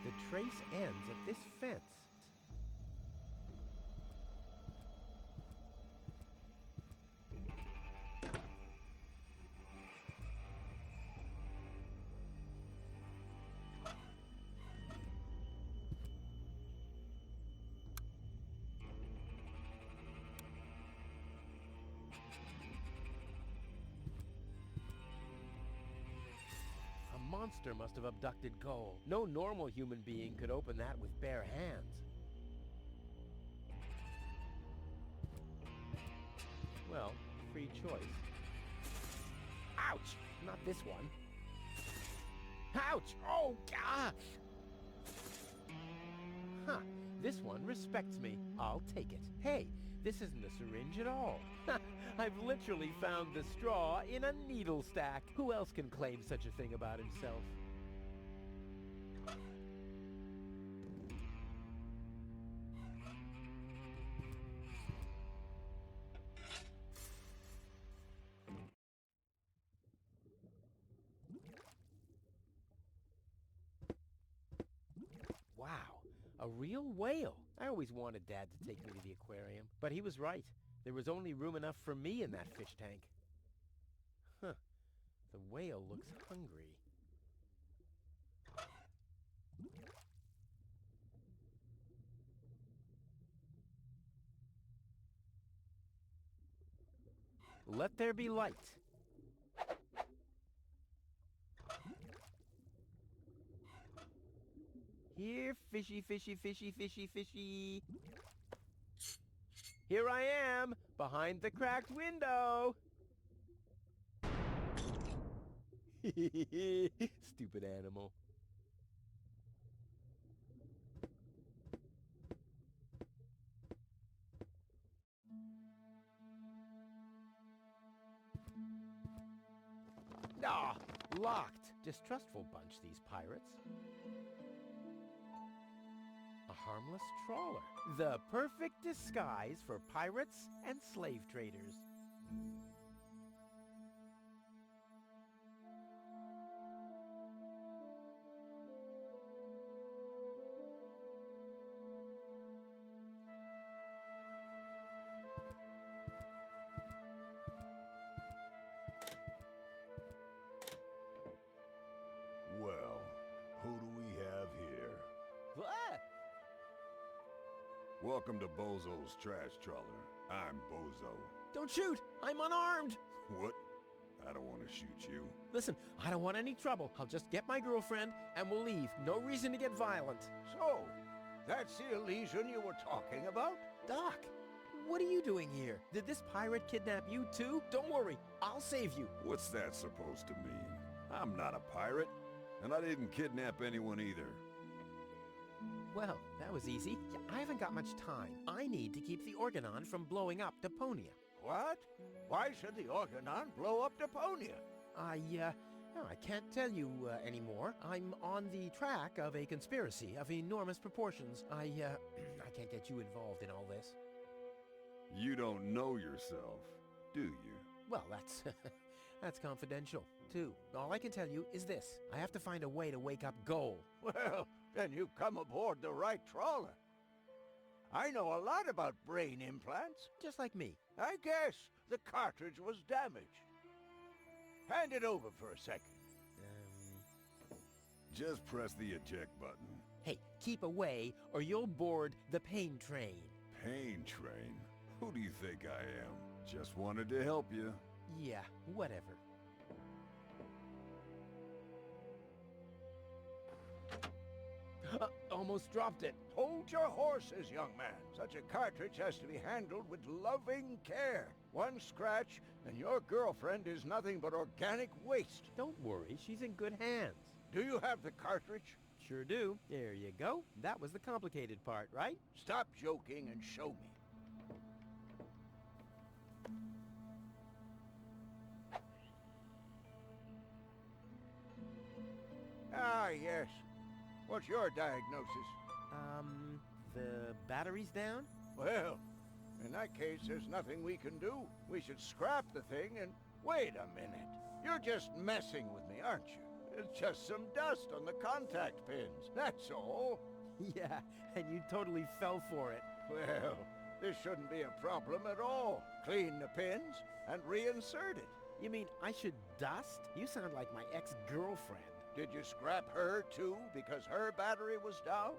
The trace ends at this fence. A monster must have abducted Goal. No normal human being could open that with bare hands. Well, free choice. Ouch! Not this one. Ouch! Oh, God! Huh. This one respects me. I'll take it. Hey, this isn't a syringe at all. I've literally found the straw in a needle stack. Who else can claim such a thing about himself? Wow, a real whale. I always wanted Dad to take me to the aquarium, but he was right. There was only room enough for me in that fish tank. Huh. The whale looks hungry. Let there be light. Here, fishy, fishy, fishy, fishy, fishy. Here I am, behind the cracked window. Stupid animal. Ah, locked. Distrustful bunch, these pirates. A harmless trawler. The perfect disguise for pirates and slave traders. Well, who do we have here? Welcome to Bozo's Trash Trawler. I'm Bozo. Don't shoot! I'm unarmed! What? I don't want to shoot you. Listen, I don't want any trouble. I'll just get my girlfriend and we'll leave. No reason to get violent. So, that's the Elysian you were talking about? Doc, what are you doing here? Did this pirate kidnap you too? Don't worry, I'll save you. What's that supposed to mean? I'm not a pirate, and I didn't kidnap anyone either. Well, that was easy. I haven't got much time. I need to keep the Organon from blowing up Deponia. What? Why should the Organon blow up Deponia? I can't tell you anymore. I'm on the track of a conspiracy of enormous proportions. I can't get you involved in all this. You don't know yourself, do you? Well, that's confidential, too. All I can tell you is this. I have to find a way to wake up Goal. Well, then you've come aboard the right trawler. I know a lot about brain implants. Just like me. I guess the cartridge was damaged. Hand it over for a second. Just press the eject button. Hey, keep away or you'll board the pain train. Pain train? Who do you think I am? Just wanted to help you. Yeah, whatever. Almost dropped it. Hold your horses, young man. Such a cartridge has to be handled with loving care. One scratch, and your girlfriend is nothing but organic waste. Don't worry, she's in good hands. Do you have the cartridge? Sure do. There you go. That was the complicated part, right? Stop joking and show me. Ah, yes. What's your diagnosis? The battery's down? Well, in that case, there's nothing we can do. We should scrap the thing and... Wait a minute. You're just messing with me, aren't you? It's just some dust on the contact pins, that's all. Yeah, and you totally fell for it. Well, this shouldn't be a problem at all. Clean the pins and reinsert it. You mean I should dust? You sound like my ex-girlfriend. Did you scrap her, too, because her battery was down?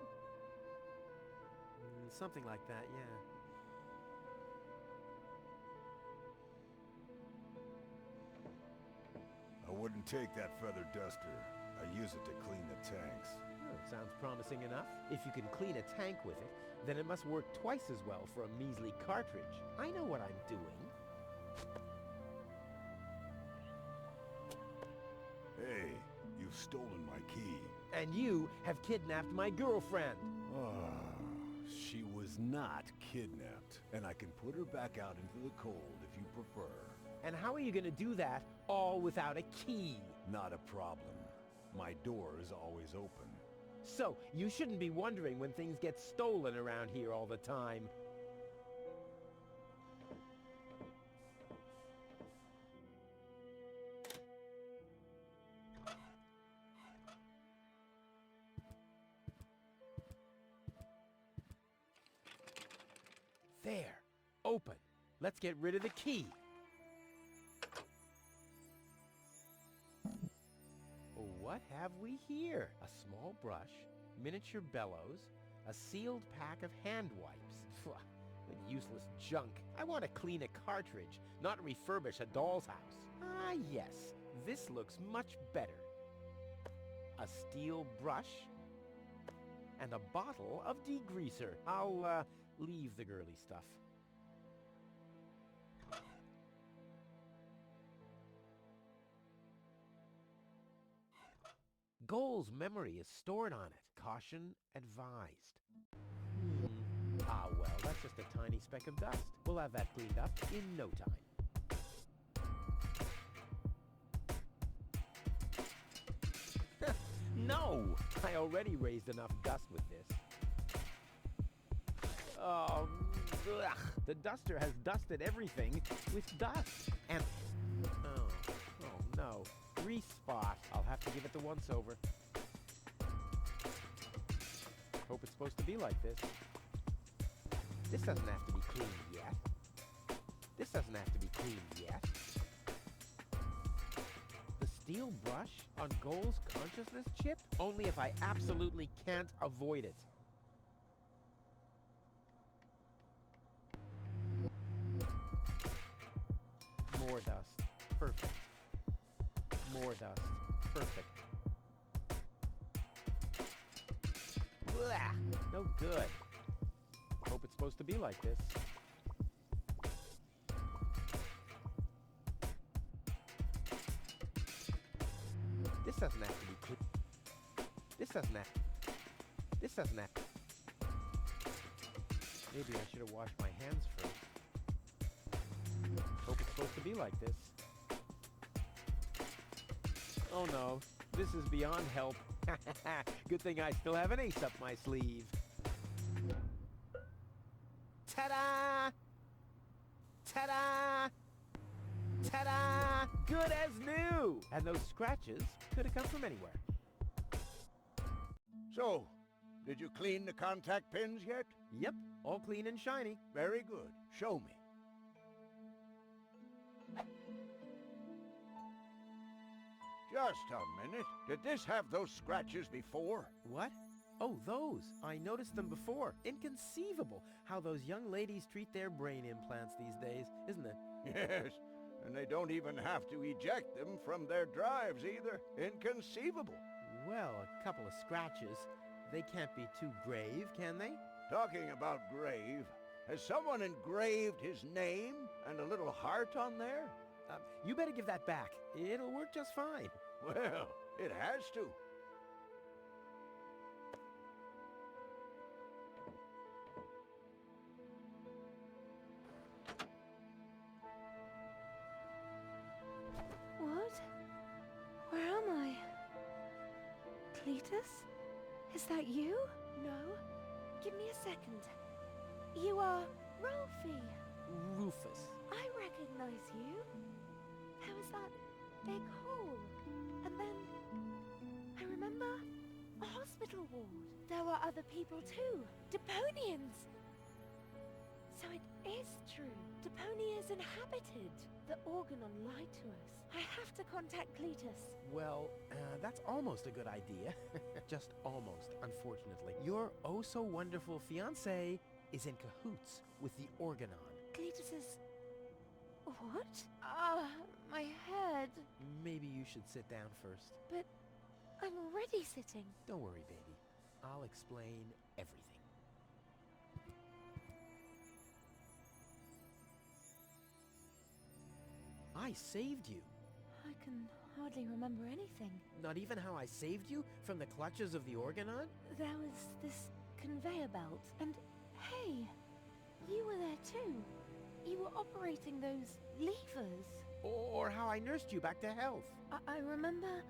Something like that, yeah. I wouldn't take that feather duster. I use it to clean the tanks. Well, sounds promising enough. If you can clean a tank with it, then it must work twice as well for a measly cartridge. I know what I'm doing. Hey, you've stolen my key. And you have kidnapped my girlfriend. She was not kidnapped, and I can put her back out into the cold if you prefer. And how are you going to do that all without a key? Not a problem. My door is always open. So, you shouldn't be wondering when things get stolen around here all the time. There. Open. Let's get rid of the key. What have we here? A small brush, miniature bellows, a sealed pack of hand wipes. Phew, what useless junk. I want to clean a cartridge, not refurbish a doll's house. Ah, yes. This looks much better. A steel brush and a bottle of degreaser. I'll, leave the girly stuff. Goal's memory is stored on it. Caution advised. Ah, well, that's just a tiny speck of dust. We'll have that cleaned up in no time. No! I already raised enough dust with this. Oh, ugh. The duster has dusted everything with dust. And... oh no. Grease spot. I'll have to give it the once-over. Hope it's supposed to be like this. This doesn't have to be cleaned yet. This doesn't have to be cleaned yet. The steel brush on Goal's consciousness chip? Only if I absolutely can't avoid it. More dust. Perfect. More dust. Perfect. Blah! No good. Hope it's supposed to be like this. This doesn't have to be clean. This doesn't have. This doesn't have. Maybe I should have washed my hands first. Hope it's supposed to be like this. Oh no, this is beyond help. Good thing I still have an ace up my sleeve. Ta-da! Ta-da! Ta-da! Good as new! And those scratches could have come from anywhere. So, did you clean the contact pins yet? Yep, all clean and shiny. Very good. Show me. Just a minute. Did this have those scratches before? What? Oh, those. I noticed them before. Inconceivable how those young ladies treat their brain implants these days, isn't it? Yes, and they don't even have to eject them from their drives either. Inconceivable. Well, a couple of scratches. They can't be too grave, can they? Talking about grave, has someone engraved his name and a little heart on there? You better give that back. It'll work just fine. Well, it has to. What? Where am I? Cletus? Is that you? No. Give me a second. You are Ralphie. Rufus. I recognize you. There was that big hole. And then I remember a hospital ward. There were other people too. Deponians. So it is true. Deponia is inhabited. The Organon lied to us. I have to contact Cletus. Well, that's almost a good idea. Just almost, unfortunately. Your oh-so-wonderful fiancé is in cahoots with the Organon. Cletus is... What? Ah, my head. Maybe you should sit down first. But I'm already sitting. Don't worry, baby. I'll explain everything. I saved you. I can hardly remember anything. Not even how I saved you from the clutches of the Organon? There was this conveyor belt, and hey, you were there too. You were operating those levers. Or how I nursed you back to health. I remember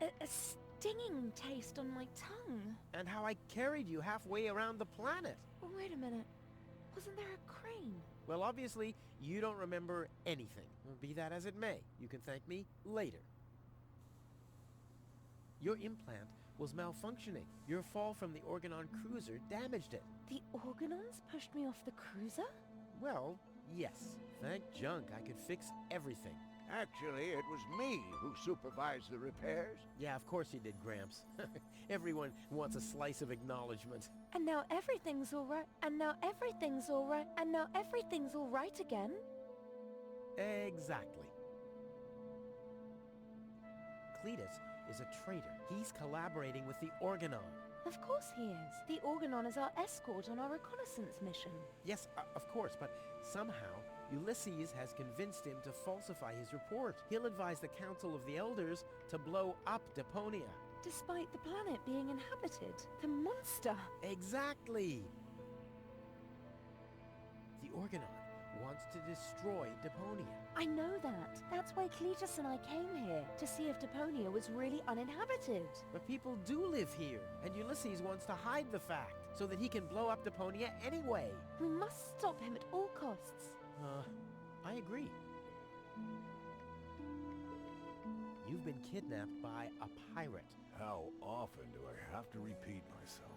a stinging taste on my tongue. And how I carried you halfway around the planet. Wait a minute. Wasn't there a crane? Well, obviously, you don't remember anything. Be that as it may, you can thank me later. Your implant was malfunctioning. Your fall from the Organon cruiser damaged it. The Organons pushed me off the cruiser? Well, yes. Thank junk I could fix everything. Actually, it was me who supervised the repairs. Yeah, of course you did, Gramps. Everyone wants a slice of acknowledgement. And now everything's all right. And now everything's all right. And now everything's all right again. Exactly. Cletus is a traitor. He's collaborating with the Organon. Of course he is. The Organon is our escort on our reconnaissance mission. Yes, of course, but somehow Ulysses has convinced him to falsify his report. He'll advise the Council of the Elders to blow up Deponia. Despite the planet being inhabited. The monster. Exactly. The Organon wants to destroy Deponia. I know that. That's why Cletus and I came here, to see if Deponia was really uninhabited. But people do live here, and Ulysses wants to hide the fact, so that he can blow up Deponia anyway. We must stop him at all costs. I agree. You've been kidnapped by a pirate. How often do I have to repeat myself?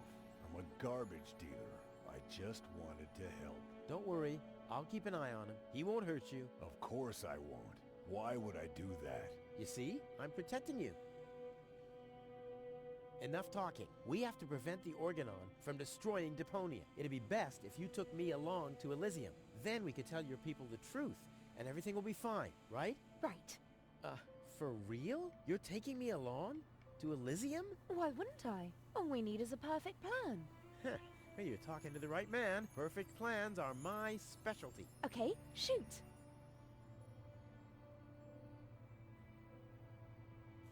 I'm a garbage dealer. I just wanted to help. Don't worry. I'll keep an eye on him. He won't hurt you. Of course I won't. Why would I do that? You see? I'm protecting you. Enough talking. We have to prevent the Organon from destroying Deponia. It'd be best if you took me along to Elysium. Then we could tell your people the truth and everything will be fine, right? Right. For real? You're taking me along? To Elysium? Why wouldn't I? All we need is a perfect plan. Heh, well, you're talking to the right man. Perfect plans are my specialty. Okay, shoot.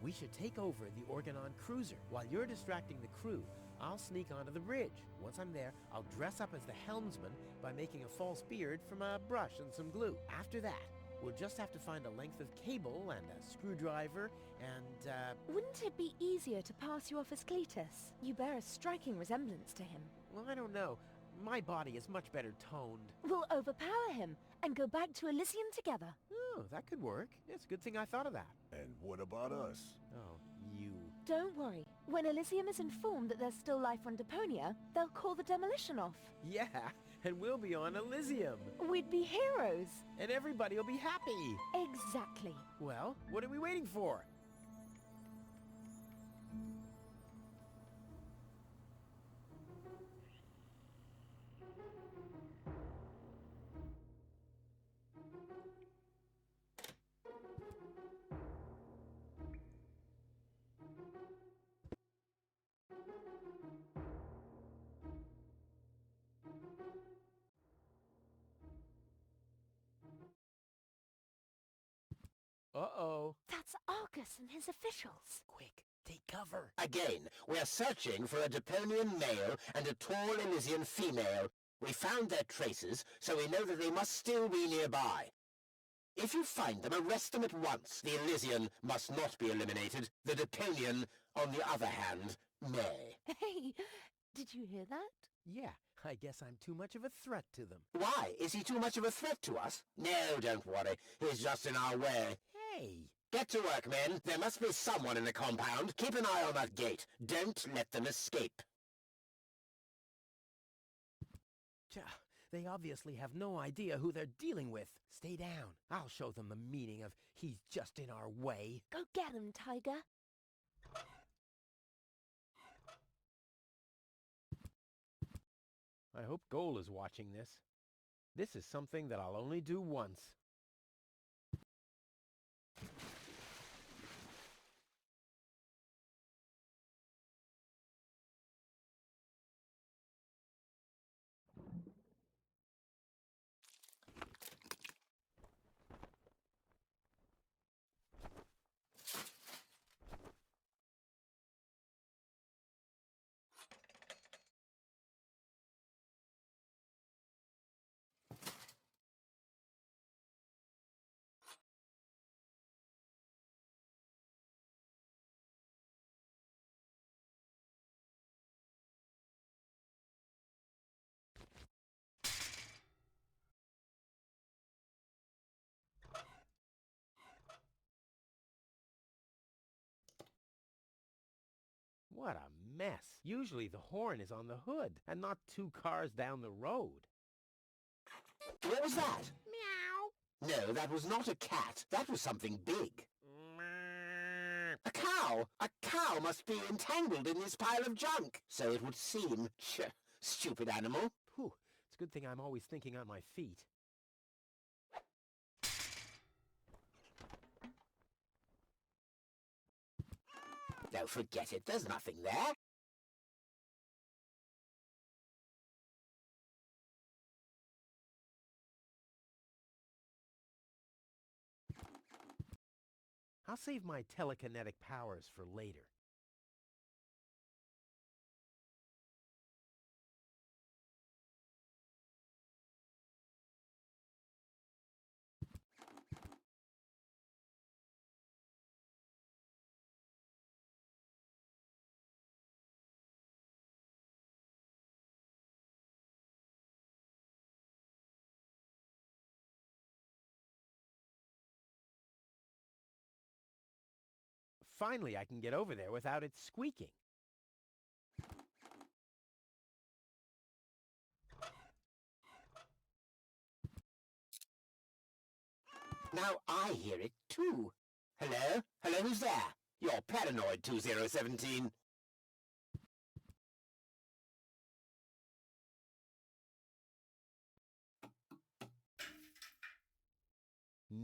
We should take over the Organon cruiser. While you're distracting the crew, I'll sneak onto the bridge. Once I'm there, I'll dress up as the helmsman by making a false beard from a brush and some glue. After that, we'll just have to find a length of cable and a screwdriver and, Wouldn't it be easier to pass you off as Cletus? You bear a striking resemblance to him. well, I don't know. My body is much better toned. We'll overpower him and go back to Elysium together. Oh, that could work. It's a good thing I thought of that. And what about us? Oh, you. Don't worry. When Elysium is informed that there's still life on Deponia, they'll call the demolition off. Yeah, and we'll be on Elysium. We'd be heroes. And everybody will be happy. Exactly. Well, what are we waiting for? Uh-oh. That's Argus and his officials. Quick, take cover. Again, we're searching for a Deponian male and a tall Elysian female. We found their traces, so we know that they must still be nearby. If you find them, arrest them at once. The Elysian must not be eliminated. The Deponian, on the other hand, may. Hey, did you hear that? Yeah, I guess I'm too much of a threat to them. Why? Is he too much of a threat to us? No, don't worry. He's just in our way. Hey! Get to work, men. There must be someone in the compound. Keep an eye on that gate. Don't let them escape. They obviously have no idea who they're dealing with. Stay down. I'll show them the meaning of he's just in our way. Go get him, Tiger. I hope Goal is watching this. This is something that I'll only do once. What a mess. Usually the horn is on the hood and not 2 cars down the road. What was that? Meow. No, that was not a cat. That was something big. A cow! A cow must be entangled in this pile of junk. So it would seem. Stupid animal. Whew, it's a good thing I'm always thinking on my feet. No, forget it. There's nothing there. I'll save my telekinetic powers for later. Finally, I can get over there without it squeaking. Now I hear it too. Hello? Hello, who's there? You're paranoid, 2017. That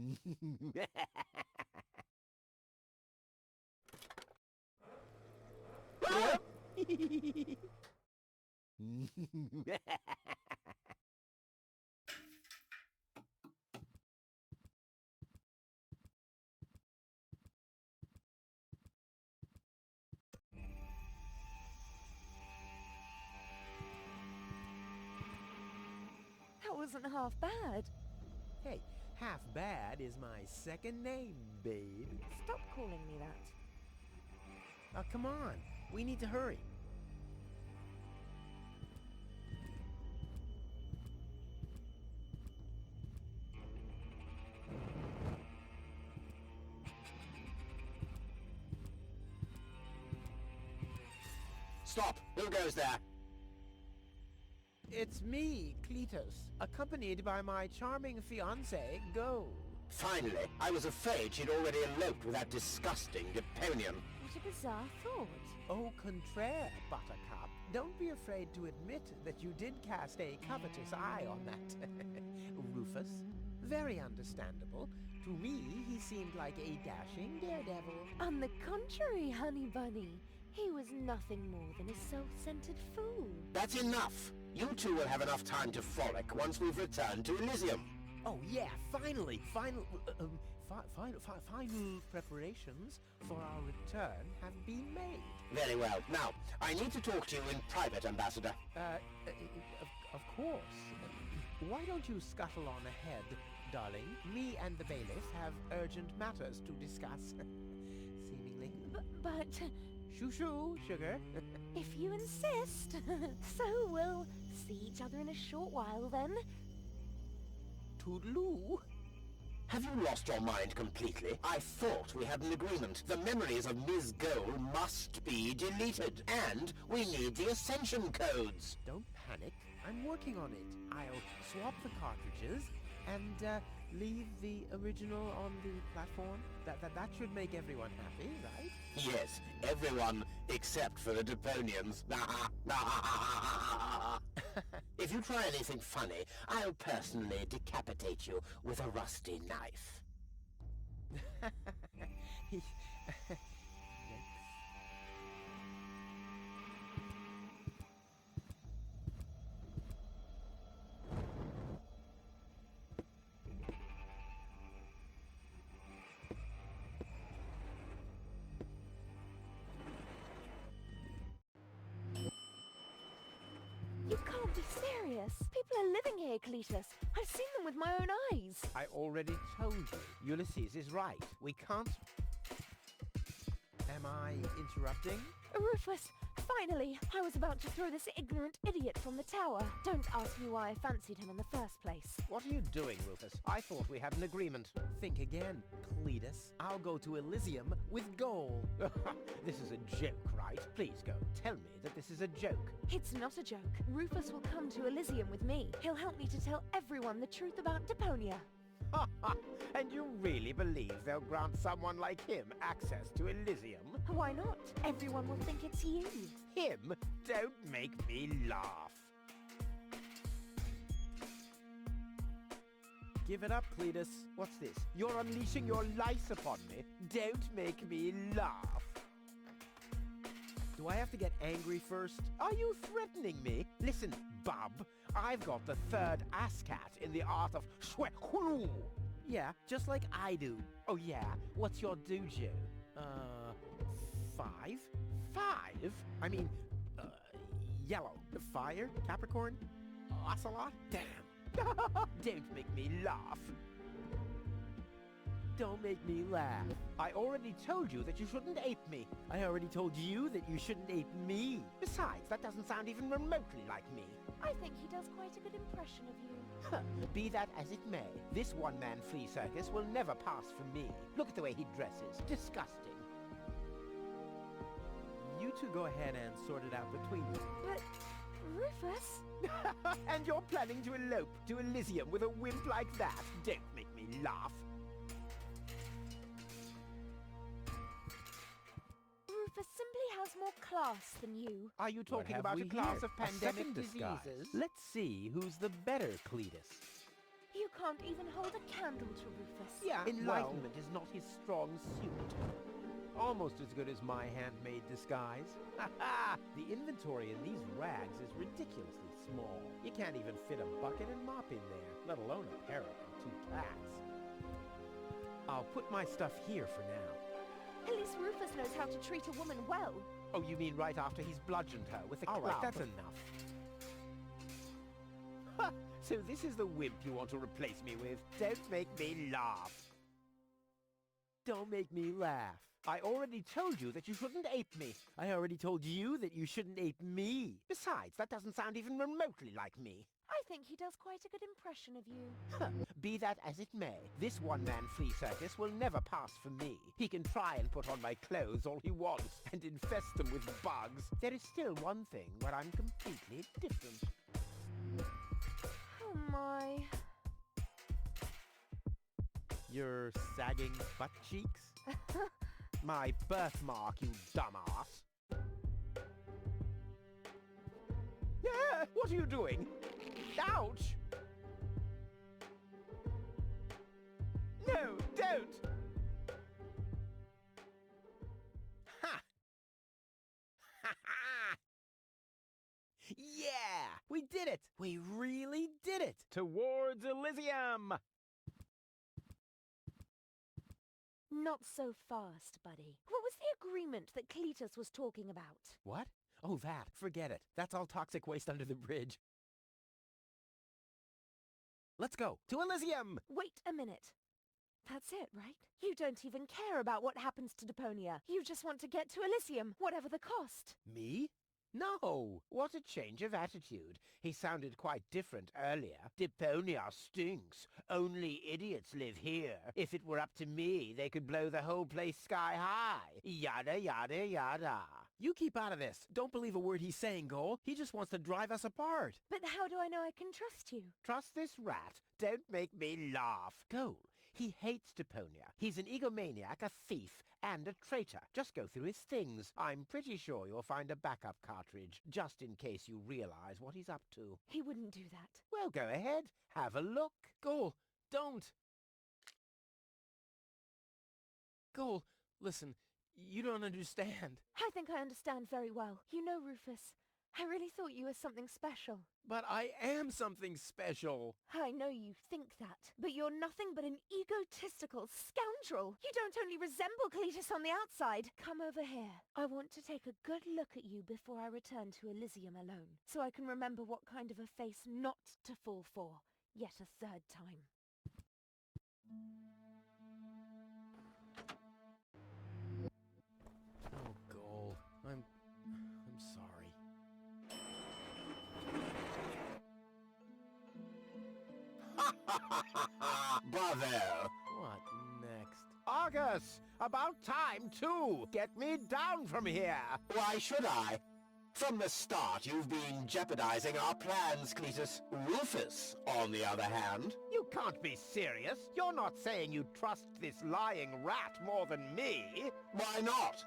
wasn't half bad. Hey, half bad is my second name, babe. Stop calling me that. Oh, come on. We need to hurry. Stop! Who goes there? It's me, Cletus, accompanied by my charming fiancée, Gold. Finally, I was afraid she'd already eloped with that disgusting Deponian. What a bizarre thought. Au contraire, Buttercup. Don't be afraid to admit that you did cast a covetous eye on that Rufus. Very understandable. To me, he seemed like a dashing daredevil. On the contrary, honey bunny. He was nothing more than a self-centered fool. That's enough! You two will have enough time to frolic once we've returned to Elysium. Oh yeah, finally! Final preparations for our return have been made. Very well. Now, I need to talk to you in private, Ambassador. Of course. Why don't you scuttle on ahead, darling? Me and the bailiff have urgent matters to discuss. Seemingly. But... Shoo-shoo, sugar. If you insist. So we'll see each other in a short while then. Toodaloo. Have you lost your mind completely? I thought we had an agreement. The memories of Ms. Gold must be deleted, and we need the Ascension codes. Don't panic. I'm working on it. I'll swap the cartridges and leave the original on the platform. That should make everyone happy, right? Yes, everyone except for the Deponians. If you try anything funny, I'll personally decapitate you with a rusty knife. You can't be serious. People are living here, Cletus. I've seen them with my own eyes. I already told you. Ulysses is right. We can't... Am I interrupting? Rufus, finally! I was about to throw this ignorant idiot from the tower. Don't ask me why I fancied him in the first place. What are you doing, Rufus? I thought we had an agreement. Think again, Cletus. I'll go to Elysium with Goal. This is a joke, right? Please go. Tell me that this is a joke. It's not a joke. Rufus will come to Elysium with me. He'll help me to tell everyone the truth about Deponia. And you really believe they'll grant someone like him access to Elysium? Why not? Everyone will think it's you. Him? Don't make me laugh. Give it up, Cletus. What's this? You're unleashing your lice upon me. Don't make me laugh. Do I have to get angry first? Are you threatening me? Listen, bub. I've got the third ASCAT in the art of shwekulu. Yeah, just like I do. Oh yeah, what's your dojo? 5? 5? I mean, yellow. Fire? Capricorn? Ocelot? Damn. Don't make me laugh. Don't make me laugh. I already told you that you shouldn't ape me. I already told you that you shouldn't ape me. Besides, that doesn't sound even remotely like me. I think he does quite a good impression of you. Be that as it may, this one-man flea circus will never pass for me. Look at the way he dresses. Disgusting. You two go ahead and sort it out between you. But, Rufus... And you're planning to elope to Elysium with a wimp like that? Don't make me laugh. Rufus simply has more class than you. Are you talking about a class of pandemic diseases? Let's see who's the better Cletus. You can't even hold a candle to Rufus. Yeah, enlightenment is not his strong suit. Almost as good as my handmade disguise. Ha ha! The inventory in these rags is ridiculously small. You can't even fit a bucket and mop in there, let alone a parrot and 2 cats. I'll put my stuff here for now. At least Rufus knows how to treat a woman well. Oh, you mean right after he's bludgeoned her with a club? All right, that's enough. Ha! So this is the wimp you want to replace me with? Don't make me laugh. Don't make me laugh. I already told you that you shouldn't ape me. I already told you that you shouldn't ape me. Besides, that doesn't sound even remotely like me. I think he does quite a good impression of you. Be that as it may, this one-man flea circus will never pass for me. He can try and put on my clothes all he wants and infest them with bugs. There is still one thing where I'm completely different. Oh my. Your sagging butt cheeks? My birthmark, you dumbass. Yeah, what are you doing? Ouch! No, don't! Ha! Ha ha! Yeah! We did it! We really did it! Towards Elysium! Not so fast, buddy. What was the agreement that Cletus was talking about? What? Oh, that. Forget it. That's all toxic waste under the bridge. Let's go to Elysium! Wait a minute. That's it, right? You don't even care about what happens to Deponia. You just want to get to Elysium, whatever the cost. Me? No! What a change of attitude. He sounded quite different earlier. Deponia stinks. Only idiots live here. If it were up to me, they could blow the whole place sky high. Yada, yada, yada. You keep out of this. Don't believe a word he's saying, Goal. He just wants to drive us apart. But how do I know I can trust you? Trust this rat. Don't make me laugh. Goal. He hates Deponia. He's an egomaniac, a thief, and a traitor. Just go through his things. I'm pretty sure you'll find a backup cartridge, just in case you realize what he's up to. He wouldn't do that. Well, go ahead. Have a look. Goal, don't. Goal, listen, you don't understand. I think I understand very well. You know, Rufus, I really thought you were something special. But I am something special. I know you think that, but you're nothing but an egotistical scoundrel. You don't only resemble Cletus on the outside. Come over here. I want to take a good look at you before I return to Elysium alone, so I can remember what kind of a face not to fall for, yet a third time. Oh, Goal, I'm sorry. Bravo! What next? Argus! About time, too! Get me down from here! Why should I? From the start, you've been jeopardizing our plans, Cletus. Rufus, on the other hand... You can't be serious! You're not saying you trust this lying rat more than me! Why not?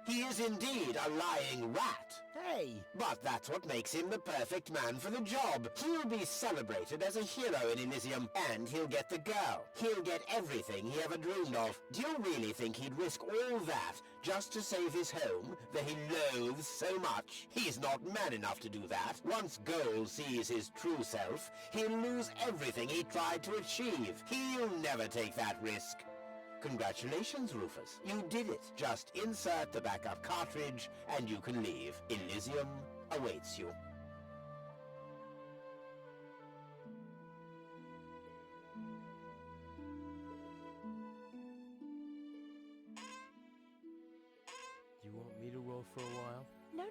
He is indeed a lying rat. Hey! But that's what makes him the perfect man for the job. He'll be celebrated as a hero in Elysium, and he'll get the girl. He'll get everything he ever dreamed of. Do you really think he'd risk all that just to save his home that he loathes so much? He's not man enough to do that. Once Goal sees his true self, he'll lose everything he tried to achieve. He'll never take that risk. Congratulations, Rufus. You did it. Just insert the backup cartridge and you can leave. Elysium awaits you. Do you want me to roll for a while? No,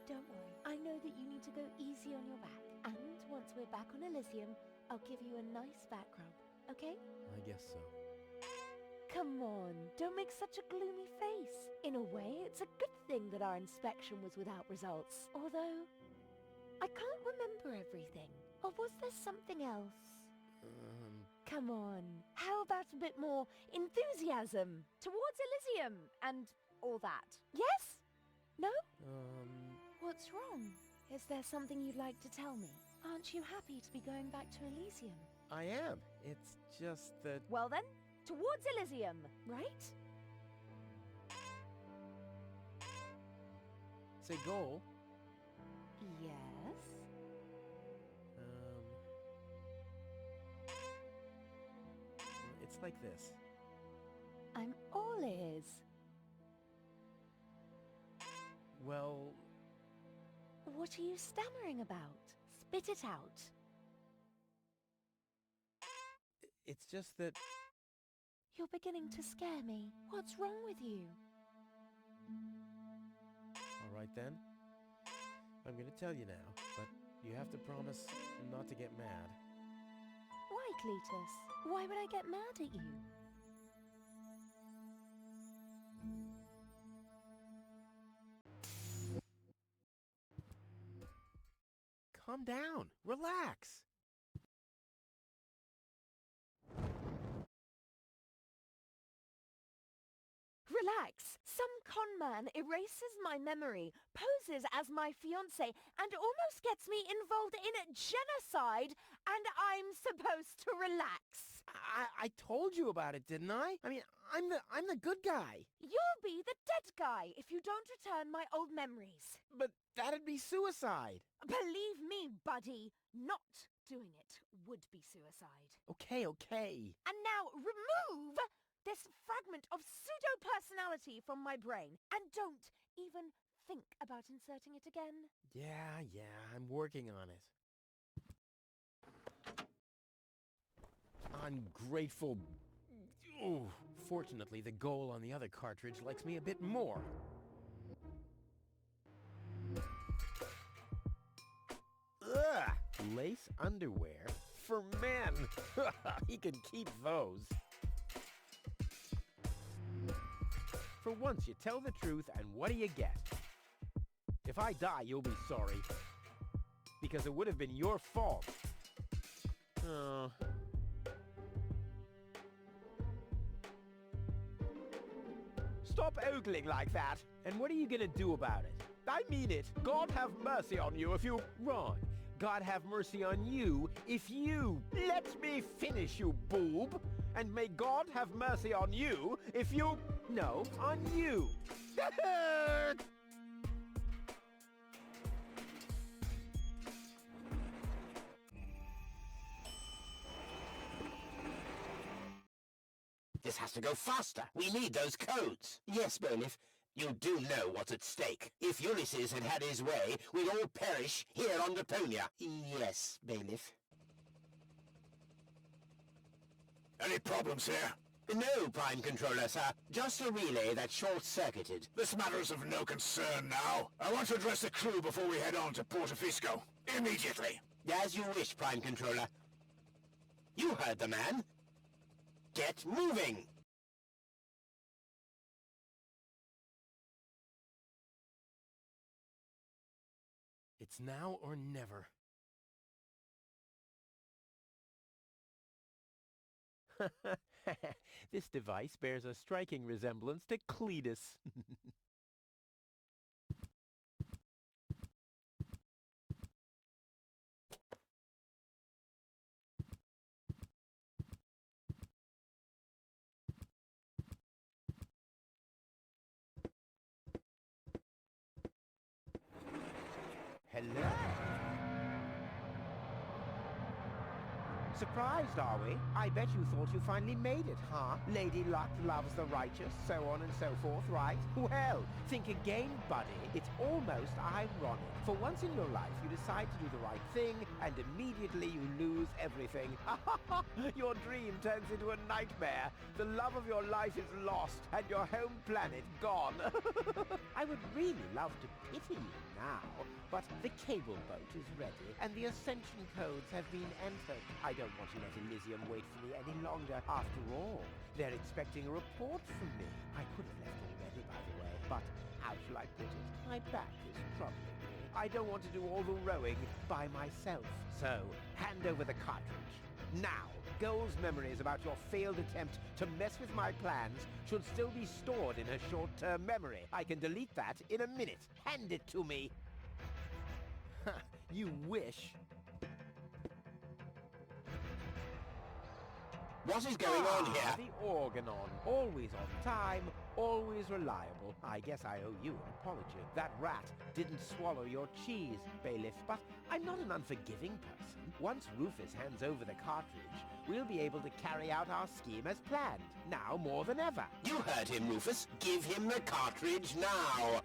don't worry. I know that you need to go easy on your back. And once we're back on Elysium, I'll give you a nice back rub, okay? I guess so. Come on, don't make such a gloomy face. In a way, it's a good thing that our inspection was without results. Although, I can't remember everything. Or was there something else? Come on, how about a bit more enthusiasm? Towards Elysium and all that. Yes? No? What's wrong? Is there something you'd like to tell me? Aren't you happy to be going back to Elysium? I am. It's just that... Well then, towards Elysium, right? Say goal? Yes? It's like this. I'm all ears. Well... What are you stammering about? Spit it out. It's just that... You're beginning to scare me. What's wrong with you? All right then. I'm gonna tell you now, but you have to promise not to get mad. Why, Cletus? Why would I get mad at you? Calm down. Relax. Relax. Some con man erases my memory, poses as my fiancé, and almost gets me involved in genocide, and I'm supposed to relax. I told you about it, didn't I? I mean, I'm the good guy. You'll be the dead guy if you don't return my old memories. But that'd be suicide. Believe me, buddy, not doing it would be suicide. Okay. And now remove this fragment of pseudo-personality from my brain, and don't even think about inserting it again. Yeah, I'm working on it. Ungrateful... Ooh, fortunately, the goal on the other cartridge likes me a bit more. Ugh! Lace underwear? For men! He can keep those. For once, you tell the truth, and what do you get? If I die, you'll be sorry. Because it would have been your fault. Oh... Stop ogling like that. And what are you gonna do about it? I mean it. God have mercy on you if you... Wrong. God have mercy on you if you... Let me finish, you boob. And may God have mercy on you if you... No, on you. This has to go faster. We need those codes. Yes, Bailiff. You do know what's at stake. If Ulysses had had his way, we'd all perish here on Deponia. Yes, Bailiff. Any problems here? No, Prime Controller, sir. Just a relay that short-circuited. This matter is of no concern now. I want to address the crew before we head on to Portofisco. Immediately. As you wish, Prime Controller. You heard the man. Get moving! It's now or never. This device bears a striking resemblance to Cletus. Hello. Surprised, are we? I bet you thought you finally made it, huh? Lady Luck loves the righteous, so on and so forth, right? Well, think again, buddy. It's almost ironic. For once in your life, you decide to do the right thing, and immediately you lose everything. Your dream turns into a nightmare. The love of your life is lost, and your home planet gone. I would really love to pity you now, but the cable boat is ready, and the ascension codes have been entered. I don't want to let Elysium wait for me any longer. After all, they're expecting a report from me. I could have left already, by the way, but how shall I put it? My back is troubling me. I don't want to do all the rowing by myself. So, hand over the cartridge. Now, Goal's memories about your failed attempt to mess with my plans should still be stored in her short-term memory. I can delete that in a minute. Hand it to me. You wish. What is going on here? The Organon. Always on time, always reliable. I guess I owe you an apology. That rat didn't swallow your cheese, Bailiff, but I'm not an unforgiving person. Once Rufus hands over the cartridge, we'll be able to carry out our scheme as planned. Now more than ever. You heard him, Rufus. Give him the cartridge now.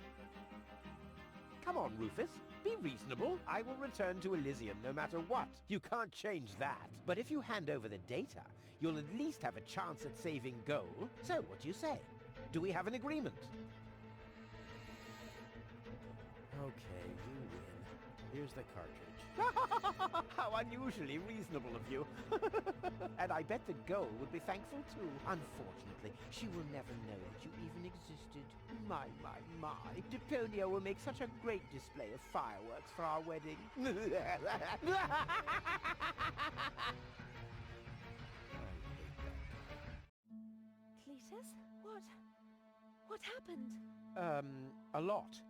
Come on, Rufus. Be reasonable. I will return to Elysium no matter what. You can't change that. But if you hand over the data, you'll at least have a chance at saving Goal. So, what do you say? Do we have an agreement? Okay, you win. Here's the cartridge. How unusually reasonable of you. And I bet the Goal would be thankful too. Unfortunately, she will never know that you even existed. My. Deponia will make such a great display of fireworks for our wedding. Cletus? What happened? A lot.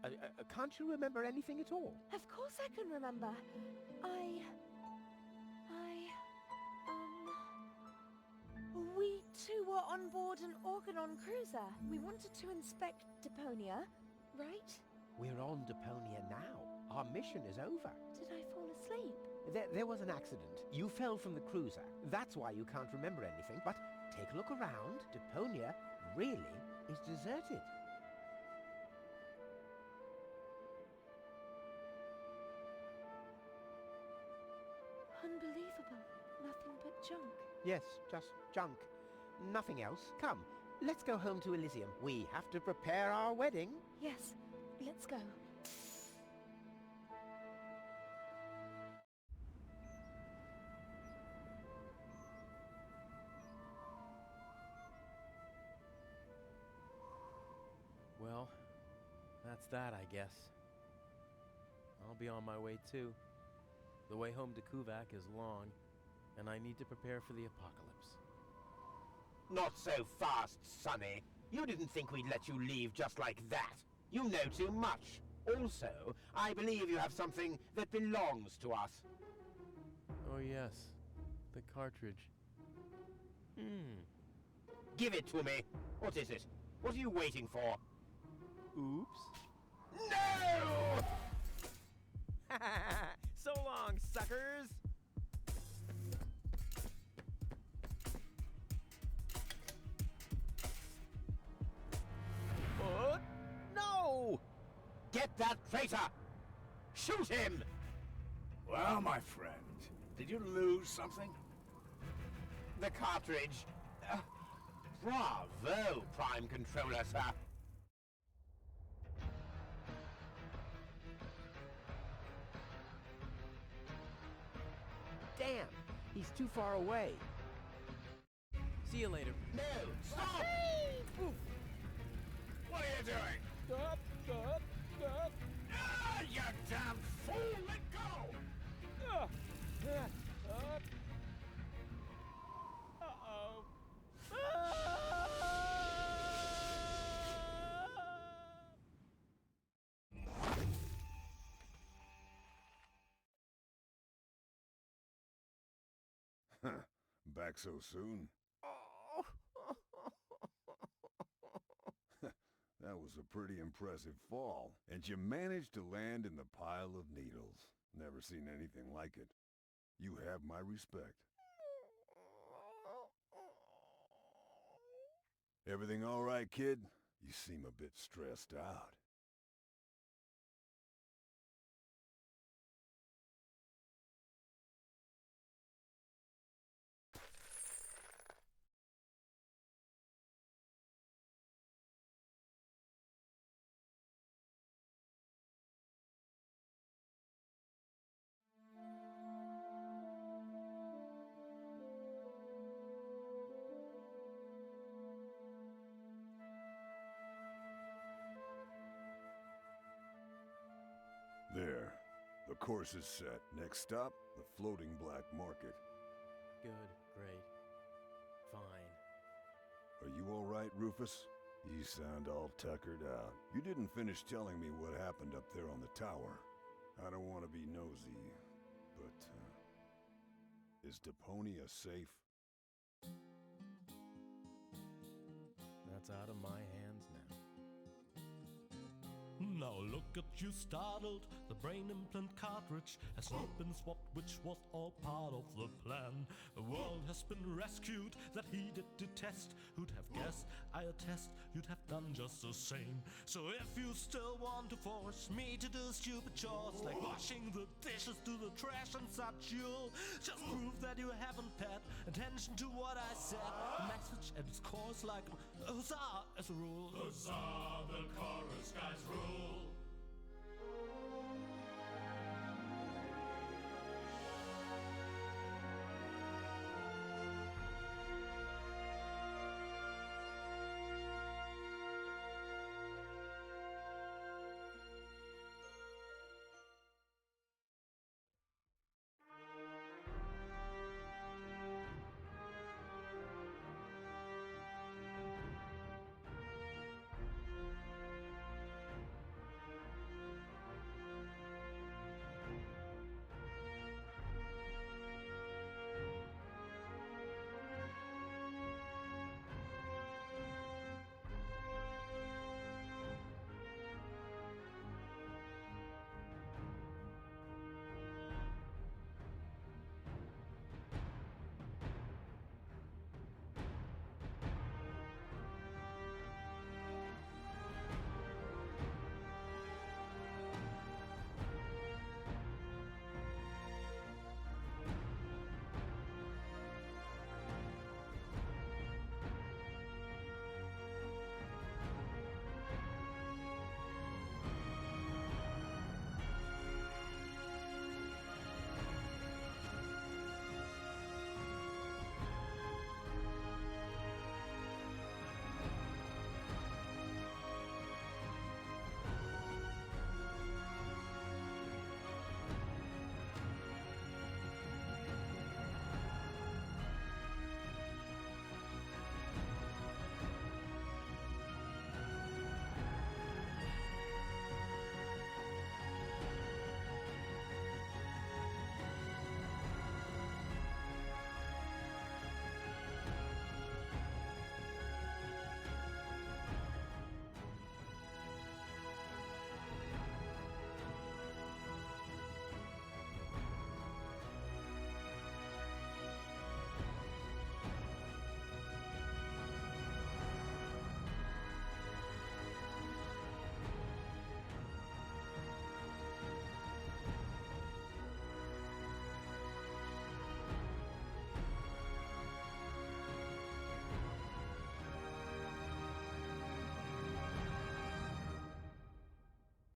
Can't you remember anything at all? Of course I can remember. We two were on board an Organon cruiser. We wanted to inspect Deponia, right? We're on Deponia now. Our mission is over. Did I fall asleep? There was an accident. You fell from the cruiser. That's why you can't remember anything. But take a look around. Deponia really is deserted. Unbelievable. Nothing but junk. Yes, just junk. Nothing else. Come, let's go home to Elysium. We have to prepare our wedding. Yes, let's go. Well, that's that, I guess. I'll be on my way too. The way home to Kuvak is long, and I need to prepare for the apocalypse. Not so fast, Sonny. You didn't think we'd let you leave just like that. You know too much. Also, I believe you have something that belongs to us. Oh yes, the cartridge. Give it to me. What is it? What are you waiting for? Oops. No! So long, suckers! No! Get that traitor! Shoot him! Well, my friend, did you lose something? The cartridge. Bravo, Prime Controller, sir. Damn, he's too far away. See you later. No, stop! What are you doing? Stop! Ah, you damn fool! Let go! Back so soon? That was a pretty impressive fall. And you managed to land in the pile of needles. Never seen anything like it. You have my respect. Everything all right, kid? You seem a bit stressed out. There. The course is set. Next stop, the floating black market. Good, great, fine. Are you all right, Rufus? You sound all tuckered out. You didn't finish telling me what happened up there on the tower. I don't want to be nosy, but, is Deponia safe? That's out of my hands now. Now look at you startled. The brain implant cartridge has not been swapped, which was all part of the plan. A world has been rescued that he did detest. Who'd have guessed? I attest you'd have done just the same. So if you still want to force me to do stupid chores like washing the dishes, do the trash and such, you'll just prove that you haven't paid attention to what I said. The message at its core is like a huzzah as a rule. Huzzah, the chorus guys rule.